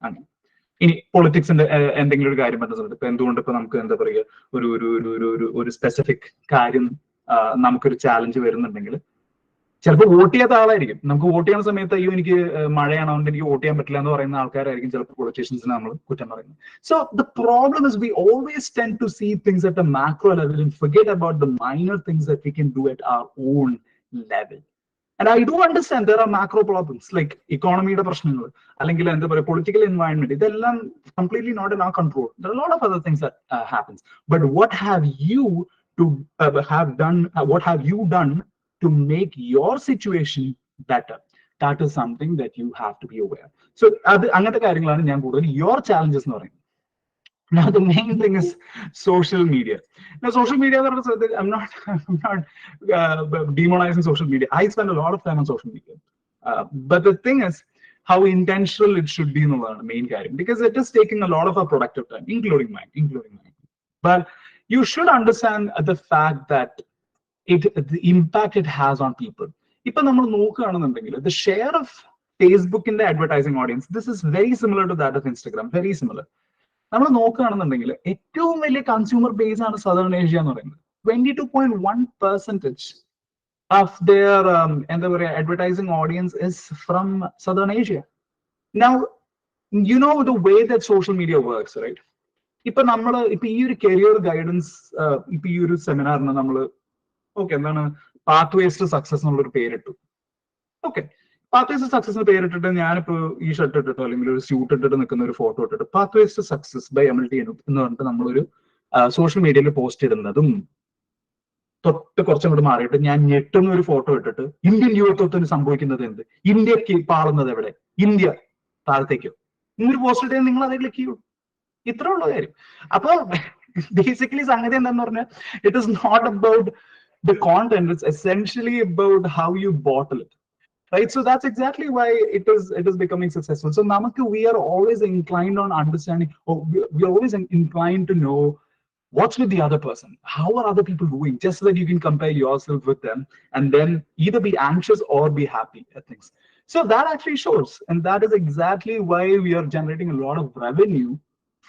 അങ്ങനെ ഇനി പൊളിറ്റിക്സിന്റെ എന്തെങ്കിലും ഒരു കാര്യം പറഞ്ഞ സമയത്ത് ഇപ്പൊ എന്തുകൊണ്ട് ഇപ്പൊ നമുക്ക് എന്താ പറയുക ഒരു സ്പെസിഫിക് കാര്യം നമുക്കൊരു ചാലഞ്ച് വരുന്നുണ്ടെങ്കിൽ ചിലപ്പോൾ വോട്ട് ചെയ്യാത്ത ആളായിരിക്കും. നമുക്ക് വോട്ട് ചെയ്യുന്ന സമയത്ത് അയ്യോ എനിക്ക് മഴയാണ് അതുകൊണ്ട് എനിക്ക് വോട്ട് ചെയ്യാൻ പറ്റില്ല എന്ന് പറയുന്ന ആൾക്കാരായിരിക്കും ചിലപ്പോൾ പൊളിറ്റീഷ്യൻസിനെ നമ്മൾ കുറ്റം പറയുന്നത്. So the problem is we always tend to see things at a macro level and forget about the minor things that we can do at our own level. And I do understand there are macro problems like economy പ്രശ്നങ്ങൾ, അല്ലെങ്കിൽ എന്താ പറയുക political environment, ഇതെല്ലാം completely not in our control. There are a lot of other things that happens. But what have you done to make your situation better? That is something that you have to be aware. So അങ്ങനത്തെ കാര്യങ്ങളാണ് ഞാൻ കൂടുതൽ your challenges എന്ന് പറയുന്നത്. Now, the main thing is social media. Now, social media, I'm not demonizing social media. I spend a lot of time on social media. But the thing is, how intentional it should be in the main carry, because it is taking a lot of our productive time, including mine. But you should understand the fact that the impact it has on people. The share of Facebook in the advertising audience, this is very similar to that of Instagram, very similar. നമ്മൾ നോക്കുകയാണെന്നുണ്ടെങ്കിൽ ഏറ്റവും വലിയ consumer base ആണ് southern Asia എന്ന് പറയുന്നത്. 22.1% of their എന്താ പറയുക advertising audience is from Southern Asia. Now, you know the way that social media works, right? ഇപ്പൊ ഈ ഒരു കരിയർ ഗൈഡൻസ്, ഇപ്പൊ ഈ ഒരു സെമിനാറിന് നമ്മൾ എന്താണ് പാത്വേസ് ടു സക്സസ് എന്നുള്ളൊരു പേരിട്ടു. ഓക്കെ, പാത്വേസ് ടു സക്സസ് പേരിട്ടിട്ട് ഞാനിപ്പോ ഈ ഷർട്ട് ഇട്ടിട്ടോ അല്ലെങ്കിൽ ഒരു സ്യൂട്ട് ഇട്ടിട്ട് നിൽക്കുന്ന ഒരു ഫോട്ടോ ഇട്ടിട്ട് pathways to success by MLT എന്ന് പറഞ്ഞിട്ട് നമ്മളൊരു സോഷ്യൽ മീഡിയയിൽ പോസ്റ്റ് ഇടുന്നതും തൊട്ട് കുറച്ചും കൂടി മാറിയിട്ട് ഞാൻ ഞെട്ടുന്ന ഒരു ഫോട്ടോ ഇട്ടിട്ട് ഇന്ത്യൻ യുവത്വത്തിന് സംഭവിക്കുന്നത് എന്ത്, ഇന്ത്യക്ക് പാളുന്നത് എവിടെ, ഇന്ത്യ താഴത്തേക്കോ, ഇങ്ങനൊരു പോസ്റ്റ് ഇട്ടേ നിങ്ങൾ അതേ ക്ലിക്ക് ചെയ്യൂ. ഇത്ര ഉള്ള കാര്യം. അപ്പൊ ബേസിക്കലി സംഗതി എന്താന്ന് പറഞ്ഞാൽ it is not about the content, it's essentially about how you bottle it, right? So that's exactly why it is becoming successful. So namakku, we are always inclined on understanding, or we are always inclined to know what's with the other person, how are other people doing, just so that you can compare yourself with them and then either be anxious or be happy at things. So that actually shows, and that is exactly why we are generating a lot of revenue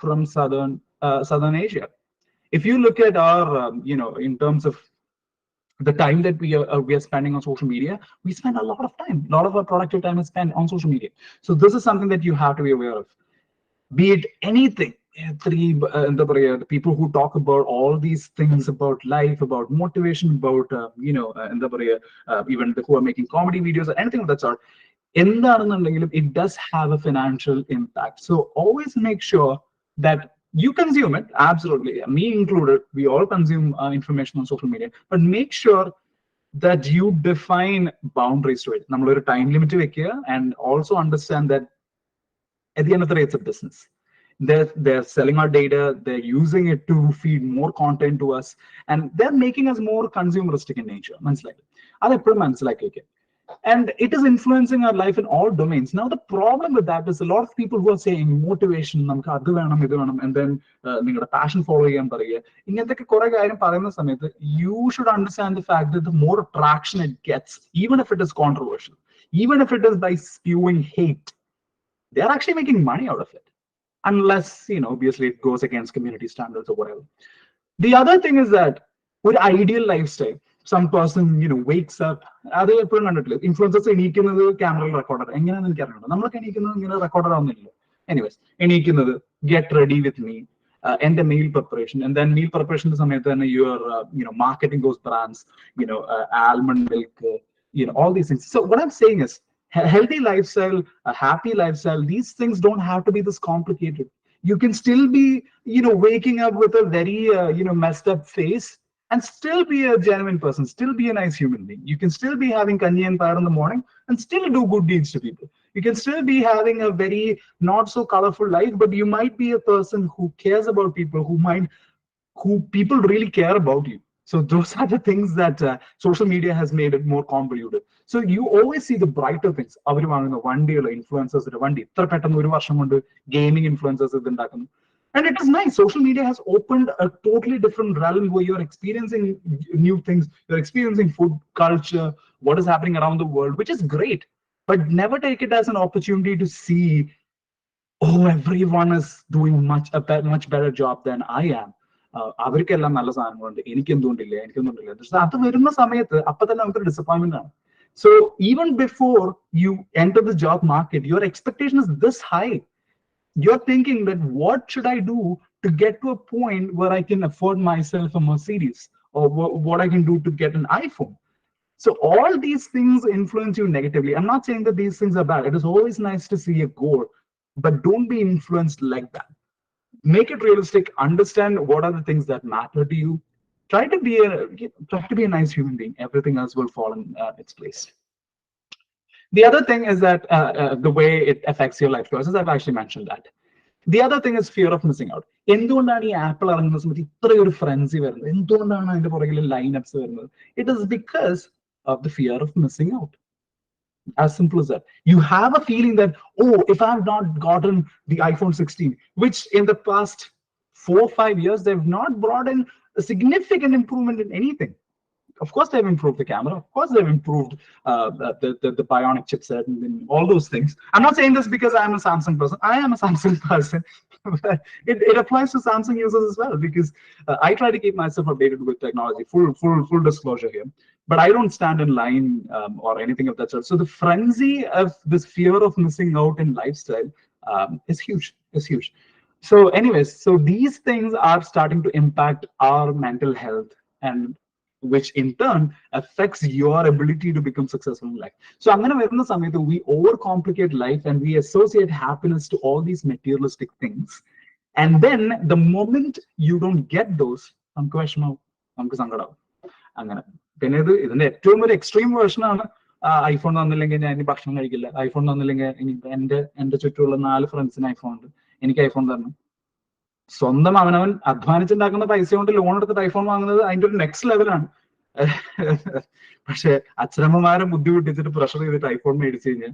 from southern Asia. If you look at our in terms of the time that we are spending on social media, we spend a lot of time. A lot of our productive time is spent on social media. So this is something that you have to be aware of. Be it anything, the people who talk about all these things about life, about motivation, about even who are making comedy videos or anything of that sort, it does have a financial impact. So always make sure that you consume it, absolutely, me included. We all consume information on social media, but make sure that you define boundaries to it. Nammal oru time limit vekkuka, and also understand that at the end of the day, it's a business. They're selling our data, they're using it to feed more content to us, and they're making us more consumeristic in nature. Manslike. And it is influencing our life in all domains. Now, the problem with that is a lot of people who are saying motivation, and then passion follow. You should understand the fact that the more traction it gets, even if it is controversial, even if it is by spewing hate, they're actually making money out of it. Unless, obviously it goes against community standards or whatever. The other thing is that with ideal lifestyle, some person wakes up, അത് എപ്പോഴും കണ്ടിട്ടില്ല, influencers എണീക്കുന്നത് ക്യാമറയിൽ recorder, എങ്ങനെയാണെന്ന് എനിക്കറിയണം. നമ്മളൊക്കെ എണീക്കുന്നത് ഇങ്ങനെ recorder ആവുന്നില്ല. Anyways, എണീക്കുന്നത് ഗെറ്റ് റെഡി വിത്ത് മീ, എന്റെ meal preparation, and then meal പ്രിപ്പറേഷന്റെ സമയത്ത് തന്നെ your marketing those brands, almond milk, all these things. So what I'm saying is, a healthy lifestyle, a happy lifestyle, these things don't have to be this complicated. You can still be waking up with a very messed up face and still be a genuine person, still be a nice human being. You can still be having kanji and payar in the morning and still do good deeds to people. You can still be having a very not so colorful life, but you might be a person who cares about people, who people really care about you. So those are the things that social media has made it more convoluted. So you always see the brighter things. One day influencers, one day gaming influencers. And it is nice. Social media has opened a totally different realm where you're experiencing new things. You're experiencing food, culture, what is happening around the world, which is great. But never take it as an opportunity to see, oh, everyone is doing much better job than I am. അവർക്കെല്ലാം നല്ല സാധനങ്ങളുണ്ട്, എനിക്കെന്തുകൊണ്ടില്ല. അത് വരുന്ന സമയത്ത് അപ്പൊ തന്നെ നമുക്കൊരു disappointment ആണ്. So even before you enter the job market, your expectation is this high. You're thinking that what should I do to get to a point where I can afford myself a Mercedes, or what I can do to get an iPhone. So all these things influence you negatively. I'm not saying that these things are bad. It is always nice to see a goal, but don't be influenced like that. Make it realistic. Understand what are the things that matter to you. Try to be a nice human being. Everything else will fall in its place. The other thing is that the way it affects your life choices, I've actually mentioned that. The other thing is fear of missing out. എന്തുകൊണ്ടാണ് ഈ apple ഇറങ്ങുന്ന സമയത്ത് ഇത്രയൊരു ഫ്രൻസി വരുന്നത്? എന്തുകൊണ്ടാണ് അതിന്റെ പുറകിൽ ലൈനപ്സ് വരുന്നത്? It is because of the fear of missing out. As simple as that. You have a feeling that, oh, if I've not gotten the iPhone 16, which in the past 4 or 5 years, they've not brought in a significant improvement in anything. Of course, they've improved the camera. Of course, they've improved the bionic chipset and all those things. I'm not saying this because I'm a Samsung person. I am a Samsung person. It applies to Samsung users as well, because I try to keep myself updated with technology. Full disclosure here. But I don't stand in line or anything of that sort. So the frenzy of this fear of missing out in lifestyle is huge. It's huge. So anyways, so these things are starting to impact our mental health, and which in turn affects your ability to become successful in life. So I'm going to veruna samayathu we overcomplicate life and we associate happiness to all these materialistic things. And then the moment you don't get those, namukku veshamavu, namukku sangadam. അങ്ങനെ. പിന്നെ ഇതിന്റെ ഏറ്റവും ഒരു extreme version ആണ് iPhone തന്നില്ലെങ്കിൽ ഞാൻ ഇനി ഭക്ഷണം കഴിക്കില്ല, ഐഫോൺ തന്നില്ലെങ്കിൽ എന്റെ ചുറ്റുമുള്ള 4 ഫ്രണ്ട്സിന് ഐഫോൺ ഉണ്ട്, എനിക്ക് ഐഫോൺ തരണം. സ്വന്തം അവനവൻ അധ്വാനിച്ചുണ്ടാക്കുന്ന പൈസ കൊണ്ട് ലോൺ എടുത്തിട്ട് ഐഫോൺ വാങ്ങുന്നത് അതിന്റെ ഒരു നെക്സ്റ്റ് ലെവലാണ്. പക്ഷെ അച്ഛനമ്മമാരെ ബുദ്ധിമുട്ടിച്ചിട്ട് പ്രഷർ ചെയ്തിട്ട് ഐഫോൺ മേടിച്ചു കഴിഞ്ഞാൽ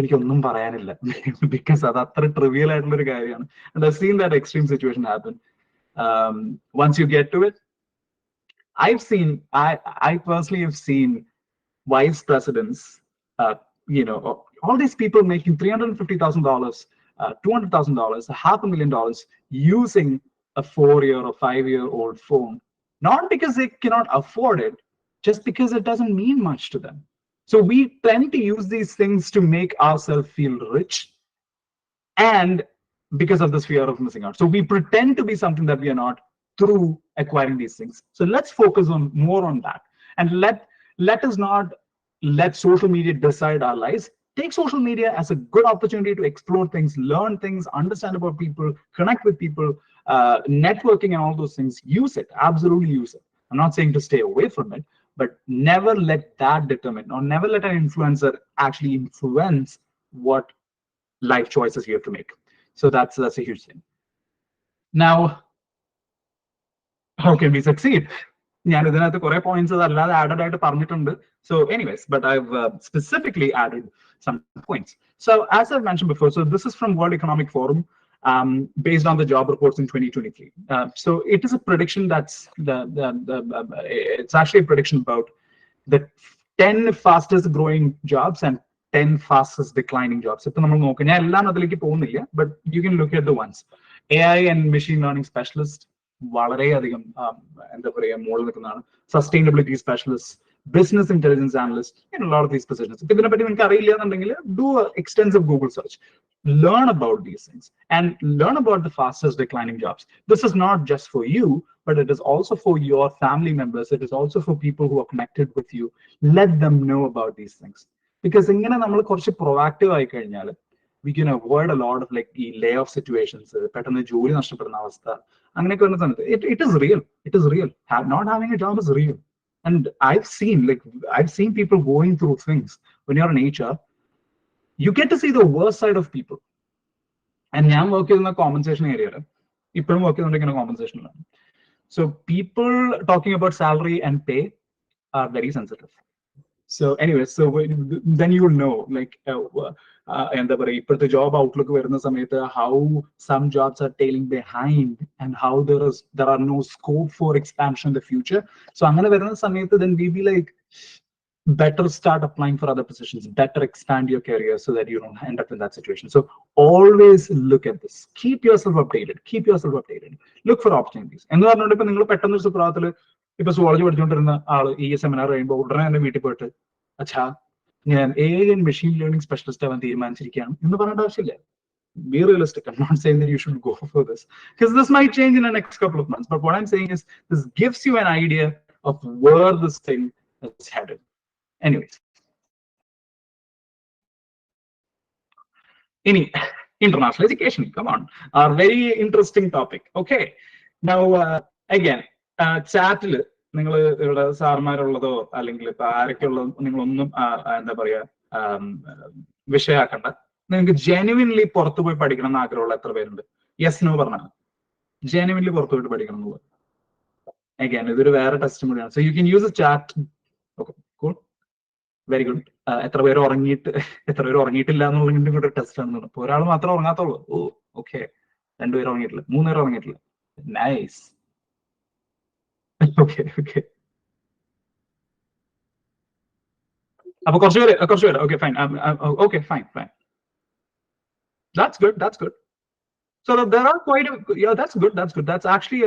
എനിക്കൊന്നും പറയാനില്ല. ബിക്കോസ് അത് അത്ര ട്രിവിയൽ ആയിട്ടുള്ള ഒരു കാര്യമാണ്. And I've seen that extreme situation happen. Once you get to it, I personally have seen vice presidents, all these people making $350,000, $200,000, $500,000 using a 4-year or 5-year-old phone, not because they cannot afford it, just because it doesn't mean much to them. So we tend to use these things to make ourselves feel rich, and because of this fear of missing out. So we pretend to be something that we are not through acquiring these things. So let's focus on more on that, and let us not let social media decide our lives. Take social media as a good opportunity to explore things, learn things, understand about people, connect with people, networking and all those things. Use it, absolutely use it. I'm not saying to stay away from it, but never let that determine, or never let an influencer actually influence what life choices you have to make. So that's a huge thing. Now, how can we succeed? ഞാൻ ഇതിനകത്ത് കുറെ points അല്ലാതെ added ആയിട്ട് പറഞ്ഞിട്ടുണ്ട്. So anyways, but I've specifically added some points. So as I've mentioned before, so this is from World Economic Forum, based on the job reports in 2023. So it is a prediction that's it's actually a prediction about the 10 fastest growing jobs and 10 fastest declining jobs. ഇപ്പൊ നമ്മൾ നോക്കാം, ഞാൻ എല്ലാം അതിലേക്ക് പോകുന്നില്ല, but you can look at the ones. AI and machine learning specialist വളരെയധികം എന്താ പറയുക മുകളിൽ നിൽക്കുന്നതാണ്. Sustainability specialist, business intelligence analyst, a lot of these positions. ഇപ്പൊ ഇതിനെപ്പറ്റി നിങ്ങൾക്ക് അറിയില്ല എന്നുണ്ടെങ്കിൽ do an extensive Google search, learn about these things, and learn about the fastest declining jobs. This is not just for you, but it is also for your family members. It is also for people who are connected with you. Let them know about these things, because ഇങ്ങനെ നമ്മൾ കുറച്ച് proactive ആയി കഴിഞ്ഞാൽ we can avoid a lot of like the layoff situations, പെട്ടെന്ന് ജോലി നഷ്ടപ്പെടുന്ന അവസ്ഥ, അങ്ങനെയൊക്കെ വരുന്ന സമയത്ത് it is real. It is real. Not having a job is real. And I've seen people going through things. When you're in HR, you get to see the worst side of people. And ഞാൻ work ചെയ്യുന്ന compensation ഏരിയയിൽ ഇപ്പോഴും work ചെയ്തുകൊണ്ടിരിക്കുന്ന കോമ്പൻസേഷനിലാണ്. So people talking about salary and pay are very sensitive. So anyway, so then you'll know like എന്താ പറയുക ഇപ്പോഴത്തെ job outlook വരുന്ന സമയത്ത് how some jobs are tailing behind and how there are no scope for expansion in the future. So അങ്ങനെ വരുന്ന സമയത്ത് then we be like, better start applying for other positions, better expand your career so that you don't end up in that situation. So always look at this. Keep yourself updated. Look for opportunities. എന്ന് പറഞ്ഞുകൊണ്ട് ഇപ്പൊ നിങ്ങൾ പെട്ടെന്ന് സുപ്രഭാതത്തില് ഇപ്പൊ zoology പഠിച്ചുകൊണ്ടിരുന്ന ആള് ഈ seminar കഴിയുമ്പോൾ ഉടനെ തന്നെ വീട്ടിൽ പോയിട്ട് അച്ഛാ ഞാൻ AI and machine learning specialist ആവാൻ തീരുമാനിച്ചിരിക്കുകയാണ് എന്ന് പറയേണ്ട ആവശ്യമില്ല. Be realistic. I'm not saying that you should go for this, because this might change in the next couple of months. But what I'm saying is this gives you an idea of where this thing is headed. Anyways. International education, come on, a very interesting topic. Okay, now again, chat നിങ്ങൾ ഇവിടെ സാർമാരുള്ളതോ അല്ലെങ്കിൽ ഇപ്പൊ ആരൊക്കെ ഉള്ളതോ നിങ്ങളൊന്നും എന്താ പറയാ വിഷയാക്കണ്ട. നിങ്ങൾക്ക് ജെനുവിൻലി പുറത്തു പോയി പഠിക്കണം എന്ന് ആഗ്രഹമുള്ള എത്ര പേരുണ്ട്? യെസ് നോ പറഞ്ഞാൽ ജെനുവിൻലി പുറത്തു പോയിട്ട് പഠിക്കണം എന്നുള്ളത്. അഗൈൻ ഇതൊരു വേറെ ടെസ്റ്റ് കൂടിയാണ്. So you can use A chat. Okay, cool, very good. എത്ര പേര് ഉറങ്ങിയിട്ടില്ല എന്നുള്ളതിന്റെ കൂടെ ടെസ്റ്റ് ആണ്. ഇപ്പൊ ഒരാൾ മാത്രമേ ഉറങ്ങാത്തുള്ളൂ. ഓ ഓക്കെ, 2 പേര് ഉറങ്ങിയിട്ടില്ല, 3 പേര് ഉറങ്ങിയിട്ടില്ല. നൈസ്. Okay. അപ്പൊ കുറച്ച് പേര് okay, fine. Okay, fine. That's good. So there are quite that's good. That's actually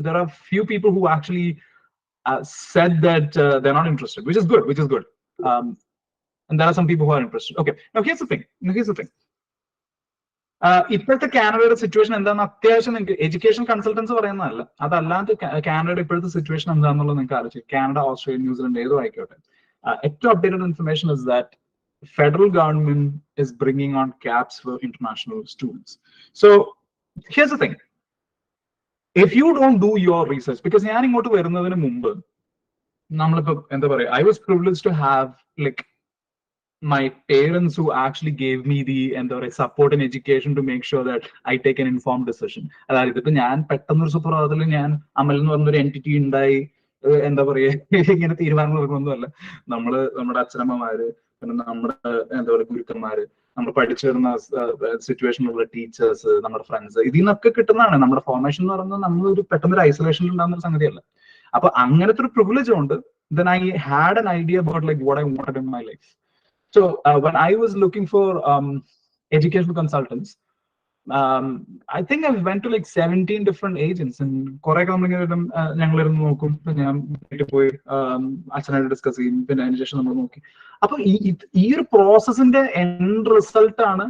there are few people who actually said that they're not interested, which is good. And there are some people who are interested. Okay, now here's the thing. ഇപ്പോഴത്തെ കാനഡയുടെ situation എന്താണെന്ന് അത്യാവശ്യം നിങ്ങൾക്ക് education consultants പറയുന്നതല്ല, അതല്ലാതെ കാനഡയുടെ ഇപ്പോഴത്തെ situation എന്താണെന്നുള്ളത് നിങ്ങൾക്ക് ആലോചിക്കും. കാനഡ, ഓസ്ട്രേലിയ, ന്യൂസിലൻഡ് ഏതോ ആയിക്കോട്ടെ. ഏറ്റവും updated information is that federal government is bringing on caps for international students. So here's the thing, if you don't do your research, because ഞാൻ ഇങ്ങോട്ട് വരുന്നതിന് മുമ്പ് നമ്മളിപ്പോ എന്താ പറയാ, I was privileged to have like my parents who actually gave me the support and education to make sure that I take an informed decision. അതായത് ഇതിപ്പോ ഞാൻ പെട്ടെന്നൊരു സുപ്രഭാതത്തിൽ ഞാൻ അമൽ എന്ന് പറഞ്ഞൊരു എൻറ്റിറ്റി ഉണ്ടായി എന്താ പറയാ ഇങ്ങനെ തീരുമാനങ്ങൾ എടുക്കണമെന്നല്ല. നമ്മുടെ അച്ഛനമ്മമാര്, പിന്നെ നമ്മുടെ എന്താ പറയുക ഗുരുക്കന്മാര്, നമ്മൾ പഠിച്ചു വരുന്ന സിറ്റുവേഷനിലുള്ള ടീച്ചേഴ്സ്, നമ്മുടെ ഫ്രണ്ട്സ്, ഇതിൽ നിന്നൊക്കെ കിട്ടുന്നതാണ്. നമ്മുടെ ഫോർമേഷൻ എന്ന് പറയുന്നത് നമ്മളൊരു പെട്ടെന്നൊരു ഐസൊലേഷനിൽ ഉണ്ടാകുന്ന ഒരു സംഗതിയല്ല. അപ്പൊ അങ്ങനത്തെ ഒരു പ്രിവിലേജ് ഉണ്ട്. Then I had an idea about like what I wanted in my life. So when I was looking for educational consultants, I think I went to like 17 different agents, and കുറെ ഞങ്ങളിരുന്ന് നോക്കും. ഞാൻ വീട്ടിൽ പോയി അച്ഛനായിട്ട് discuss ചെയ്യും, പിന്നെ അതിനുശേഷം നമ്മൾ നോക്കി. അപ്പൊ ഈ ഒരു പ്രോസസ്സിന്റെ എൻഡ് റിസൾട്ട് ആണ്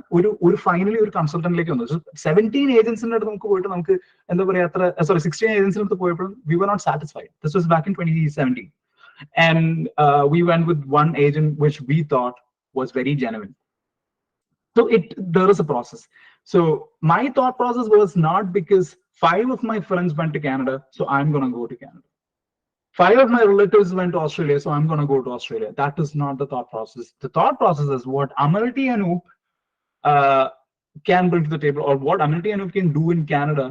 ഒരു ഫൈനലി ഒരു കൺസൾട്ടന്റിലേക്ക് വന്നത്. 17 ഏജൻസിന്റെ അടുത്ത് നമുക്ക് പോയിട്ട് നമുക്ക് എന്താ പറയാ 16 ഏജൻസിന്റെ അടുത്ത് പോയപ്പോഴും we were not satisfied. This was back in 2017. And we went with one agent which we thought was very genuine. So there is a process. So my thought process was not because 5 of my friends went to Canada, so I'm going to go to Canada. 5 of my relatives went to Australia, so I'm going to go to Australia. That is not the thought process. The thought process is what Amal T. Anup can bring to the table, or what Amal T. Anup can do in Canada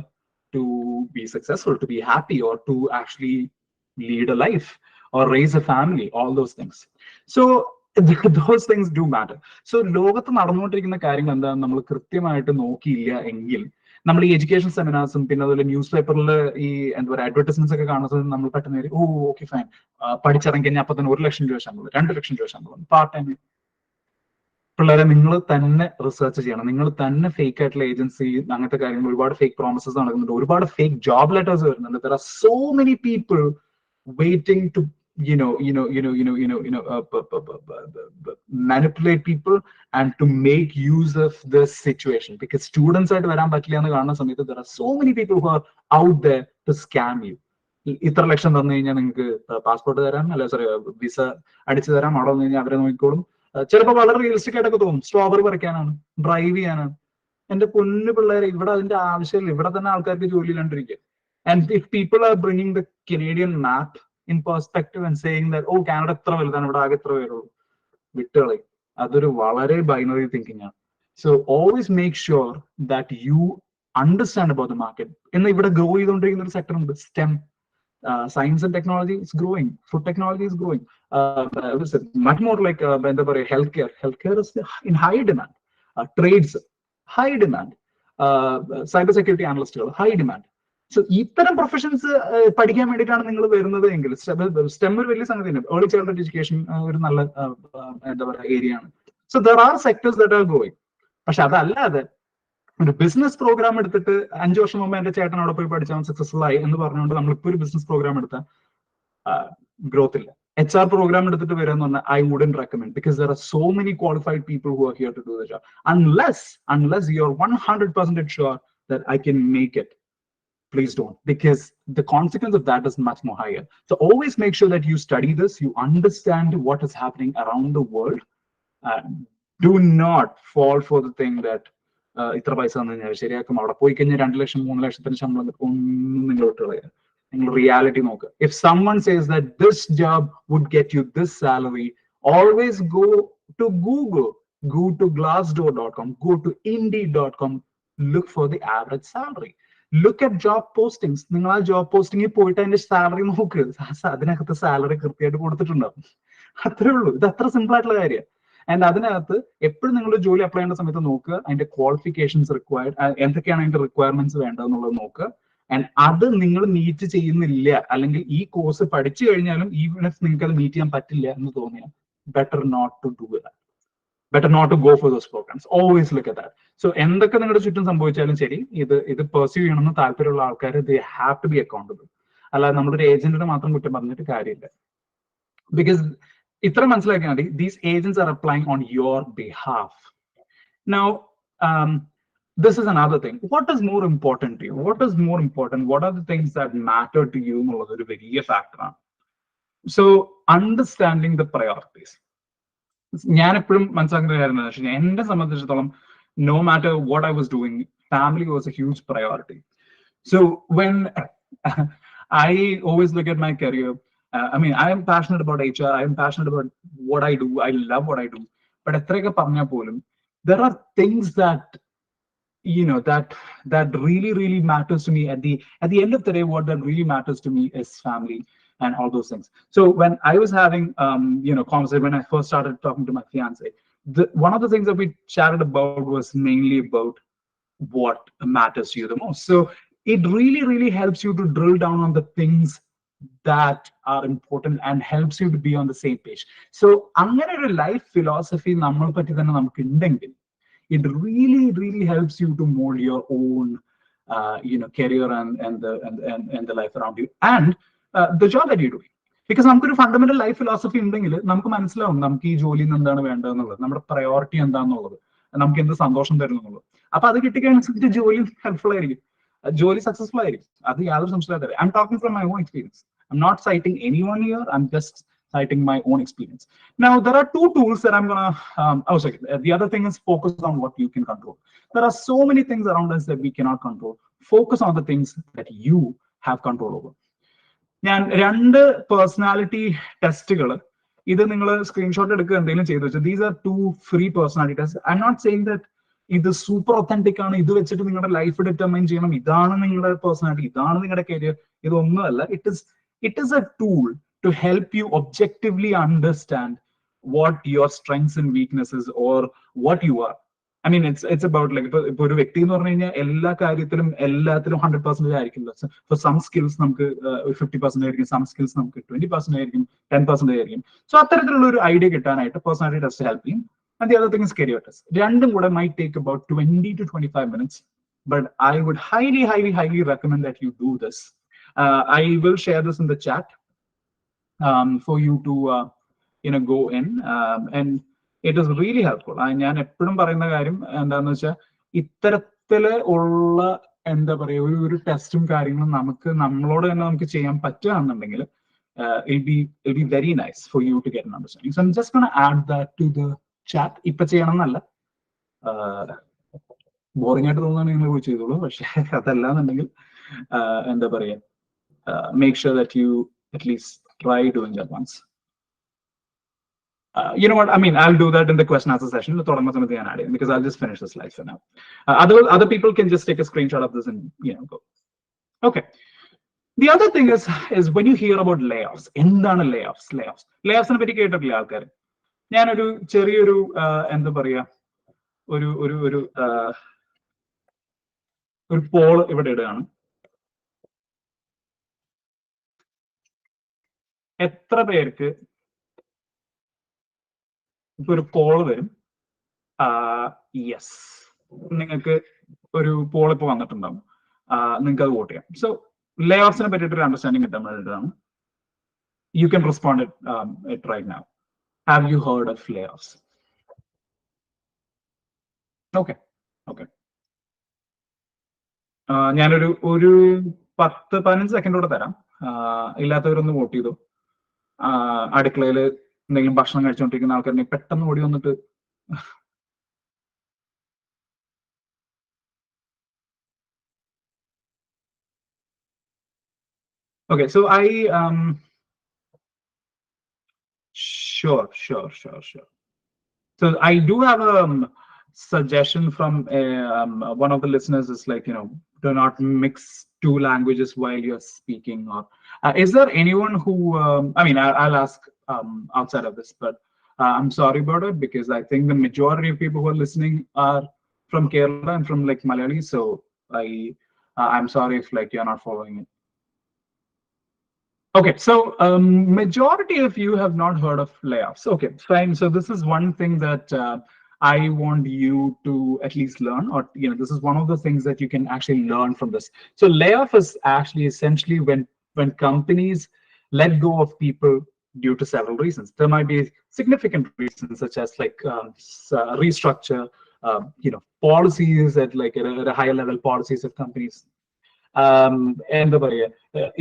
to be successful, to be happy, or to actually lead a life or raise a family, all those things. So those things do matter. So ലോകത്ത് നടന്നുകൊണ്ടിരിക്കുന്ന കാര്യങ്ങൾ എന്താണെന്ന് നമ്മൾ കൃത്യമായിട്ട് നോക്കിയില്ല എങ്കിൽ നമ്മൾ ഈ എഡ്യൂക്കേഷൻ സെമിനാർസും പിന്നെ അതുപോലെ ന്യൂസ് പേപ്പറിൽ ഈ എന്താ പറയുക അഡ്വർടൈസ്മെന്റ്സ് ഒക്കെ കാണുന്നത് നമ്മൾ പെട്ടെന്ന് ഓക്കെ ഫൈൻ പഠിച്ചിറങ്ങി കഴിഞ്ഞാൽ അപ്പൊ തന്നെ 1 ലക്ഷം രൂപ ശമ്പളം, 2 ലക്ഷം രൂപ ശമ്പളം, പാർട്ട് ടൈം. പിള്ളേരെ നിങ്ങൾ തന്നെ റിസർച്ച് ചെയ്യണം. നിങ്ങൾ തന്നെ ഫേക്ക് ആയിട്ടുള്ള ഏജൻസി അങ്ങനത്തെ കാര്യങ്ങൾ, ഒരുപാട് ഫേക്ക് പ്രോമിസസ് നടക്കുന്നുണ്ട്, ഒരുപാട് ഫേക്ക് ജോബ് ലെറ്റേഴ്സ് വരുന്നുണ്ട്. There are so many people waiting to manipulate people and to make use of this situation, because students ആയിട്ട് വരാൻ പറ്റില്ല എന്ന് കാണുന്ന സമയത്ത് there are so many people who are out there to scam you. ഇത്ര ലക്ഷം തന്നു കഴിഞ്ഞാൽ നിങ്ങൾക്ക് പാസ്പോർട്ട് തരാം, അല്ലെ സോറി വിസ അടിച്ചു തരാം, അവിടെ വന്നു കഴിഞ്ഞാൽ അവരെ നോക്കിക്കോളും. ചിലപ്പോൾ വളരെ റിയലിസ്റ്റിക് ആയിട്ടൊക്കെ തോന്നും, സ്ട്രോബറി പറിക്കാനാണ്, ഡ്രൈവ് ചെയ്യാനാണ്. എന്റെ പൊന്നു പിള്ളേരെ, ഇവിടെ അതിന്റെ ആവശ്യമില്ല. ഇവിടെ തന്നെ ആൾക്കാർക്ക് ജോലി ഇല്ലാണ്ടിരിക്കുക. And if people are bringing the Canadian map in perspective and saying that Canada എത്ര വലുതാണ്, ഇവിടെ ആകെ എത്ര പേരുള്ളൂ, വിട്ടുകളയും. അതൊരു വളരെ ബൈനറി തിങ്കിങ് ആണ്. So always make sure that you understand about the market. എന്നാൽ ഇവിടെ ഗ്രോ ചെയ്തുകൊണ്ടിരിക്കുന്ന ഒരു സെക്ടർ ഉണ്ട്, STEM. Science and technology is growing. Food technology is growing. Much more like എന്താ പറയുക healthcare. Healthcare is in high demand. Trades, high demand. Cyber security analysts, high demand. So ഇത്തരം professions പഠിക്കാൻ വേണ്ടിയിട്ടാണ് നിങ്ങൾ വരുന്നത് എങ്കിൽ സ്റ്റെം ഒരു വലിയ സംഗതി തന്നെ. ഏർലി ചൈൽഡ്ഹുഡ് എഡ്യൂക്കേഷൻ ഒരു നല്ല എന്താ പറയുക ഏരിയ ആണ്. So there are sectors that are growing. പക്ഷെ അതല്ലാതെ ഒരു ബിസിനസ് പ്രോഗ്രാം എടുത്തിട്ട് 5 വർഷം മുമ്പ് എന്റെ ചേട്ടൻ അവിടെ പോയി പഠിച്ചാൽ സക്സസ്ഫുൾ ആയി എന്ന് പറഞ്ഞുകൊണ്ട് നമ്മളിപ്പോ ഒരു ബിസിനസ് പ്രോഗ്രാം എടുത്താൽ ഗ്രോത്ത് ഇല്ല. HR പ്രോഗ്രാം എടുത്തിട്ട് വരിക എന്ന് പറഞ്ഞാൽ I wouldn't recommend, because there are so many qualified people who are here to do the job. Unless you're 100% sure that I can make it, please don't, because the consequence of that is much more higher. So always make sure that you study this, you understand what is happening around the world. Do not fall for the thing that ഇത്ര പൈസ തന്നു കഴിഞ്ഞാൽ ശരിയാക്കും, അവിടെ പോയി കഴിഞ്ഞാൽ 2 ലക്ഷം 3 ലക്ഷത്തിന് ശമ്പളം ഒന്നും നിങ്ങൾ വിട്ടുകളയുക. നിങ്ങൾ റിയാലിറ്റി നോക്കുക. If someone says that this job would get you this salary, always go to Google, go to glassdoor.com, go to indeed.com, look for the average salary. Look at job postings. നിങ്ങൾ ആ job പോസ്റ്റിംഗിൽ പോയിട്ട് അതിന്റെ salary നോക്ക്. അതിനകത്ത് salary കൃത്യമായിട്ട് കൊടുത്തിട്ടുണ്ടാവും. അത്രേ ഉള്ളൂ. ഇത് അത്ര സിമ്പിൾ ആയിട്ടുള്ള കാര്യമാണ്. ആൻഡ് അതിനകത്ത് എപ്പോഴും നിങ്ങൾ ജോലി അപ്ലൈ ചെയ്യേണ്ട സമയത്ത് നോക്കുക അതിന്റെ ക്വാളിഫിക്കേഷൻസ് റിക്വയർഡ്, എന്തൊക്കെയാണ് അതിന്റെ റിക്വയർമെന്റ്സ് വേണ്ടതെന്നുള്ളത് നോക്കുക. ആൻഡ് അത് നിങ്ങൾ മീറ്റ് ചെയ്യുന്നില്ല, അല്ലെങ്കിൽ ഈ കോഴ്സ് പഠിച്ചു കഴിഞ്ഞാലും ഈവൻ ഇഫ് നിങ്ങൾക്ക് അത് മീറ്റ് ചെയ്യാൻ പറ്റില്ല എന്ന് തോന്നിയാൽ better not to do that. Better not to go for those programs. Always look at that. So എന്തൊക്കെ നിങ്ങളുടെ ചുറ്റും സംഭവിച്ചാലും ശരി, ഇത് പെർസ്യൂ ചെയ്യണമെന്ന് താല്പര്യമുള്ള ആൾക്കാർ they have to be accountable. അല്ലാതെ നമ്മളൊരു ഏജന്റിനെ മാത്രം കുറ്റം പറഞ്ഞിട്ട് കാര്യമില്ല. Because ഇത്ര മനസ്സിലാക്കിയാൽ മതി, these agents are applying on your behalf. Now this is another thing. What is more important to you? What is more important? What are the things that matter to you എന്നുള്ളത് ഒരു വലിയ ഫാക്ടറാണ്. So understanding the priorities. ഞാൻ എപ്പോഴും മനസ്സിലാക്കുന്ന കാര്യം എന്താ വെച്ചാൽ, എന്നെ സംബന്ധിച്ചിടത്തോളം no matter what I was doing, family was a huge priority. So when I always look at my career, I mean, I am passionate about HR. I am passionate about what I do. I love what I do. But there are things that that really matters to me. At the end of the day, what that really matters to me is family and all those things. So when I was having conversation, when I first started talking to my fiance, one of the things that we chatted about was mainly about what matters to you the most. So it really helps you to drill down on the things that are important and helps you to be on the same page. So അങ്ങനെ ഒരു life philosophy നമ്മളെ പറ്റി തന്നെ നമുക്ക് ഉണ്ടെങ്കിൽ it really helps you to mold your own career and the life around you and the job that you're doing. Because നമുക്കൊരു fundamental life philosophy ഉണ്ടെങ്കിൽ നമുക്ക് മനസ്സിലാവും നമുക്ക് ഈ ജോലി എന്താണ് വേണ്ടതെന്നുള്ളത്, നമ്മുടെ പ്രയോറിറ്റി എന്താണെന്നുള്ളത്, നമുക്ക് എന്ത് സന്തോഷം തരുന്നുള്ളത്. അപ്പൊ അത് കിട്ടിക്കഴിഞ്ഞാൽ ജോലി ഹെൽപ്ഫുൾ ആയിരിക്കും, ജോലി സക്സസ്ഫുൾ ആയിരിക്കും. അത് യാതൊരു സംശയമില്ല. I'm talking from my own experience. I'm not citing anyone here. I'm just citing my own experience. Now, there are two tools that I'm gonna, the other thing is focus on what you can control. There are so many things around us that we cannot control. Focus on the things that you have control over. ഞാൻ 2 personality ടെസ്റ്റുകൾ ഇത് നിങ്ങൾ screenshot എടുക്കുക എന്തെങ്കിലും ചെയ്തു വെച്ചാൽ these are 2 free personality test. I'm not saying that ഇത് super authentic ആണ്, ഇത് വെച്ചിട്ട് നിങ്ങളുടെ ലൈഫ് ഡിറ്റർമൈൻ ചെയ്യണം, ഇതാണ് നിങ്ങളുടെ പേഴ്സണാലിറ്റി, ഇതാണ് നിങ്ങളുടെ കരിയർ. ഇതൊന്നുമല്ല. It is A tool to help you objectively understand what your strengths and weaknesses or what you are. I mean, it's about like ipo oru vyakti ennu parnu kayna ella karyathilum ellathilum 100% ആയിരിക്കില്ല. For some skills നമുക്ക് 50% ആയിരിക്കും, some skills നമുക്ക് 20% ആയിരിക്കും, 10% ആയിരിക്കും. So അത്തരത്തിലുള്ള ഒരു idea കിട്ടാനായിട്ട് personality test help ചെയ്യും. And the other thing is career test. രണ്ടും കൂടെ might take about 20 to 25 minutes, but I would highly recommend that you do this. I will share this in the chat for you to go in, and it is really helpful. ഞാൻ എപ്പോഴും പറയുന്ന കാര്യം എന്താണെന്ന് വെച്ചാൽ ഇത്തരത്തില് ഉള്ള എന്താ പറയുക ഒരു ടെസ്റ്റും കാര്യങ്ങളും നമ്മളോട് തന്നെ നമുക്ക് ചെയ്യാൻ പറ്റുകയാണെന്നുണ്ടെങ്കിൽ it'll be very nice for you to get an understanding. So I'm just going to add that to the chat. ഇപ്പൊ ചെയ്യണം എന്നല്ല, ബോറിംഗ് ആയിട്ട് തോന്നുകയാണെങ്കിൽ നിങ്ങൾ പോയി ചെയ്തോളൂ. പക്ഷെ അതല്ലാന്നുണ്ടെങ്കിൽ എന്താ പറയാ, make sure that you at least try doing that once. You know what? I mean, I'll do that in the question answer session because I'll just finish the slides for now. Other people can just take a screenshot of this and go. Okay. The other thing is when you hear about layoffs, endana layoffs ne patti kettilla aalkar. Njan oru cheriyoru endha paraya oru poll ivide idana. എത്ര പേർക്ക് ഇപ്പൊ ഒരു Paul വരും? Yes, നിങ്ങൾക്ക് ഒരു Paul ഇപ്പൊ വന്നിട്ടുണ്ടാവും, നിങ്ങൾക്ക് അത് വോട്ട് ചെയ്യാം. സോ ലേ ഓഫ്സിനെ പറ്റിയിട്ടൊരു അണ്ടർസ്റ്റാൻഡിങ് കിട്ടാൻ വേണ്ടിയിട്ടാണ്. You can respond it right now. Have you heard of layoffs? Okay, ഞാനൊരു 10-15 സെക്കൻഡ് കൂടെ തരാം. ഇല്ലാത്തവരൊന്ന് വോട്ട് ചെയ്തു. അടുക്കളയിൽ എന്തെങ്കിലും ഭക്ഷണം കഴിച്ചുകൊണ്ടിരിക്കുന്ന ആൾക്കാരുണ്ടെങ്കിൽ പെട്ടെന്ന് ഓടി വന്നിട്ട് okay, so sure. So I do have a suggestion from one of the listeners is like, do not mix 2 languages while you're speaking. Or is there anyone who I mean, I'll ask outside of this, but I'm sorry about it because I think the majority of people who are listening are from Kerala and from like Malayali, so I'm sorry if like you're not following it. Okay, so majority of you have not heard of layoffs. Okay, fine. So this is one thing that I want you to at least learn, or this is one of the things that you can actually learn from this. So layoff is actually essentially when companies let go of people due to several reasons. There might be significant reasons such as like restructure, policies at like at a higher level policies of companies. And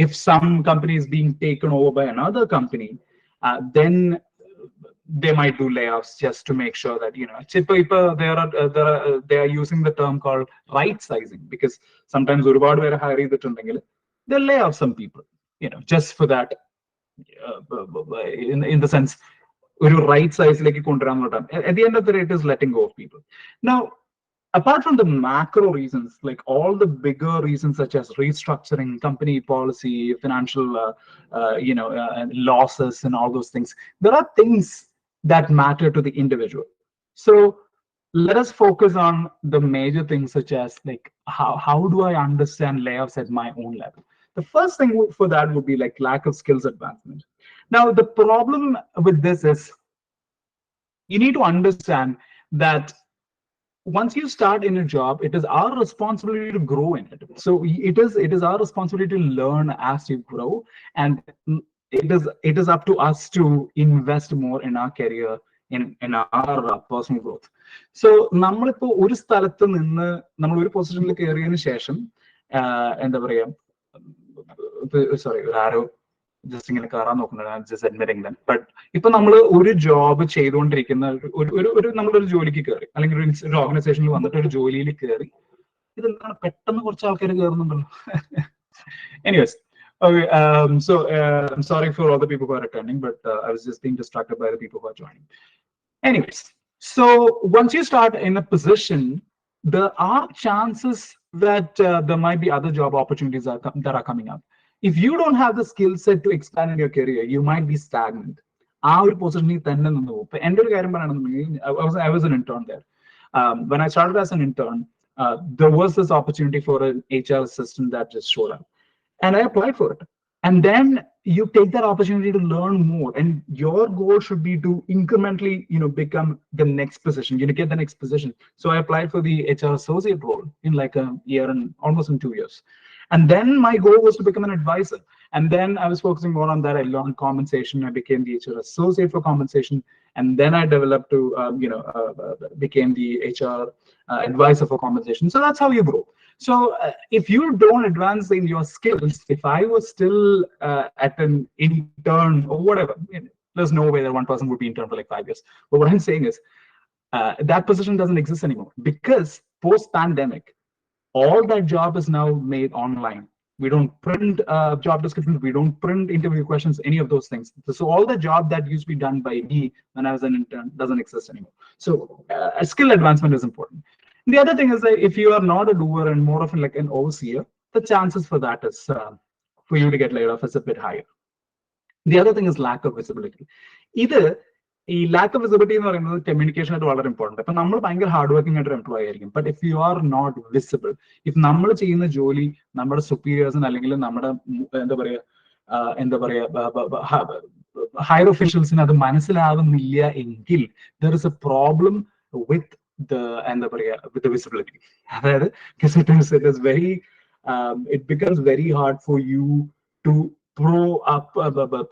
if some company is being taken over by another company, then they might do layoffs just to make sure that, they are using the term called right sizing, because sometimes they'll lay off some people, just for that, in the sense, right size like at the end of the day, it is letting go of people. Now, apart from the macro reasons, like all the bigger reasons such as restructuring, company policy, financial, losses, and all those things, there are things that matter to the individual. So let us focus on the major things, such as like how do I understand layoffs at my own level? The first thing for that would be like lack of skills advancement. Now, the problem with this is you need to understand that once you start in a job, it is our responsibility to grow in it. So it is our responsibility to learn as you grow, and it is up to us to invest more in our career, in our personal growth. So നമ്മളിപ്പോ ഒരു സ്ഥലത്ത് നിന്ന് നമ്മൾ ഒരു പൊസിഷനിൽ കയറിയതിനു ശേഷം എന്താ പറയാ, സോറി, ആരോ ജസ്റ്റ് ഇങ്ങനെ കയറാൻ നോക്കുന്നുണ്ട്, ജസ്റ്റ് അഡ്മിറ്റിംഗ് ദാറ്റ്. ബട്ട് ഇപ്പൊ നമ്മൾ ഒരു ജോബ് ചെയ്തുകൊണ്ടിരിക്കുന്ന നമ്മളൊരു ജോലിക്ക് കയറി, അല്ലെങ്കിൽ ഒരു ഓർഗനൈസേഷനിൽ വന്നിട്ട് ഒരു ജോലിയിൽ കയറി, ഇതെന്താണ് പെട്ടെന്ന് കുറച്ച് ആൾക്കാർ കയറുന്നുണ്ടല്ലോ. Anyways, okay, so I'm sorry for all the people who are attending, but I was just being distracted by the people who are joining. Anyways, so once you start in a position, there are chances that there might be other job opportunities that are coming up. If you don't have the skill set to expand in your career, you might be stagnant. ആ ഒരു പൊസിഷനിൽ തന്നെ നിന്ന് പോകും. ഇപ്പൊ എൻ്റെ ഒരു കാര്യം പറയുകയാണെന്നുണ്ടെങ്കിൽ, I was an intern there. When I started as an intern, there was this opportunity for an HR assistant that just showed up, and I applied for it. And then you take that opportunity to learn more, and your goal should be to incrementally, become the next position. Get the next position. So I applied for the HR associate role in like a year and almost in 2 years. And then my goal was to become an advisor. And then I was focusing more on that. I learned compensation. I became the HR associate for compensation. And then I developed to, became the HR advisor for compensation. So that's how you grow. So if you don't advance in your skills, if I was still at an intern or whatever, there's no way that one person would be intern for like 5 years. But what I'm saying is that position doesn't exist anymore, because post-pandemic, all that job is now made online. We don't print job descriptions. We don't print interview questions, any of those things. So all the job that used to be done by me when I was an intern doesn't exist anymore. So skill advancement is important. The other thing is that if you are not a doer and more of like an overseer, the chances for that is for you to get laid off is a bit higher. The other thing is lack of visibility. Either ഈ lack of visibility എന്ന് പറയുന്നത് communication ആയിട്ട് വളരെ important. അപ്പൊ നമ്മൾ ഭയങ്കര hard working ആയിട്ട് employee ആയിരിക്കും, but if you are not visible, if നമ്മൾ ചെയ്യുന്ന ജോലി നമ്മുടെ സുപ്പീരിയേഴ്സിന് അല്ലെങ്കിൽ നമ്മുടെ എന്താ പറയാ ഹയർ ഒഫീഷ്യൽസിന് അത് മനസ്സിലാവുന്നില്ല എങ്കിൽ there is A problem with എന്താ പറയാ വിത്ത് ദ വിസിബിലിറ്റി. അതായത് it becomes very hard for you to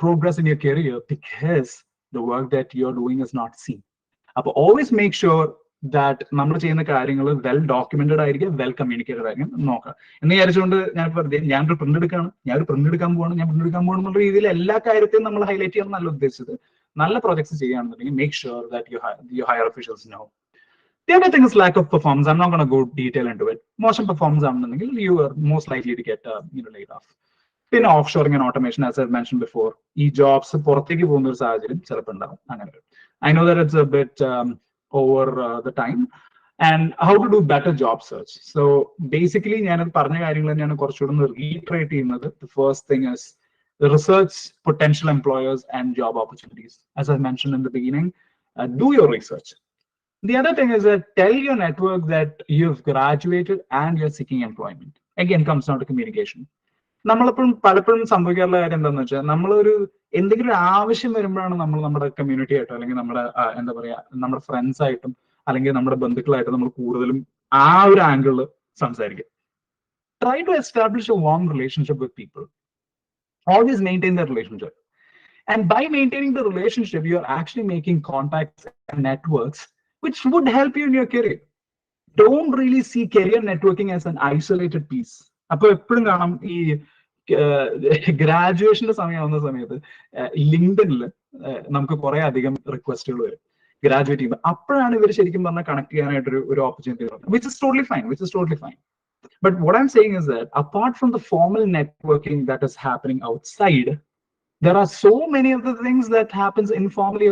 progress in your career because the work that you're doing is not seen. But always make sure that നമ്മൾ ചെയ്യുന്ന കാര്യങ്ങൾ well documented ആയിരിക്കും, well communicated ആയിരിക്കും. നോക്കാം എന്ന് വിചാരിച്ചുകൊണ്ട് ഞാനൊരു പ്രിന്റ് എടുക്കുകയാണ്, ഞാനൊരു പ്രിന്റ് എടുക്കാൻ പോകണം എന്നുള്ള രീതിയിൽ എല്ലാ കാര്യത്തെയും നമ്മൾ ഹൈലൈറ്റ് ചെയ്യണം എന്നല്ല ഉദ്ദേശിച്ചത്. നല്ല പ്രോജക്ട്സ് ചെയ്യുകയാണെന്നുണ്ടെങ്കിൽ make sure that your higher officials know. The other thing is lack of performance. I'm not going to go detail into it. മോശം പെർഫോമൻസ് ആണെന്നുണ്ടെങ്കിൽ you are most likely to get laid off. പിന്നെ offshoring and automation, as I mention before, ഈ jobs പുറത്തേക്ക് പോകുന്ന ഒരു സാഹചര്യം ചിലപ്പോൾ ഉണ്ടാവും. അങ്ങനെ I know that it's a bit over the time. And how to do better job search. So basically ഞാനത് പറഞ്ഞ കാര്യങ്ങൾ തന്നെയാണ് കുറച്ചുകൂടെ ഒന്ന് റീട്രേറ്റ് ചെയ്യുന്നത്. The first thing is research potential employers and job opportunities. As I mention in the beginning, do your research. The other thing is that tell your network that you've graduated and you're seeking employment. Again, comes down to communication. നമ്മളെപ്പോഴും പലപ്പോഴും സംഭവിക്കാറുള്ള കാര്യം എന്താണെന്ന് വെച്ചാൽ, നമ്മളൊരു എന്തെങ്കിലും ഒരു ആവശ്യം വരുമ്പോഴാണ് നമ്മൾ നമ്മുടെ കമ്മ്യൂണിറ്റി ആയിട്ടോ അല്ലെങ്കിൽ നമ്മുടെ എന്താ പറയാ നമ്മുടെ ഫ്രണ്ട്സ് ആയിട്ടും അല്ലെങ്കിൽ നമ്മുടെ ബന്ധുക്കളായിട്ടും നമ്മൾ കൂടുതലും ആ ഒരു ആംഗിളിൽ സംസാരിക്കുക. Try to establish a warm relationship with people. Always maintain that relationship. And by maintaining the relationship, you are actually making contacts and networks which would help you in your career. Don't really see career networking as an isolated piece. അപ്പോൾ എപ്പോഴും കാണാം ഈ ഗ്രാജുവേഷന്റെ സമയമാവുന്ന സമയത്ത് ലിങ്ക്ഡിനിൽ നമുക്ക് കുറെ അധികം റിക്വസ്റ്റുകൾ വരും graduate ചെയ്യുമ്പോൾ. അപ്പോഴാണ് ഇവർ ശരിക്കും പറഞ്ഞാൽ കണക്ട് ചെയ്യാനായിട്ടൊരു ഓപ്പർച്യൂണിറ്റി വരുന്നത്, which is totally fine. But what I'm saying is that apart from the formal networking that is happening outside, there are so many of the things that happens informally,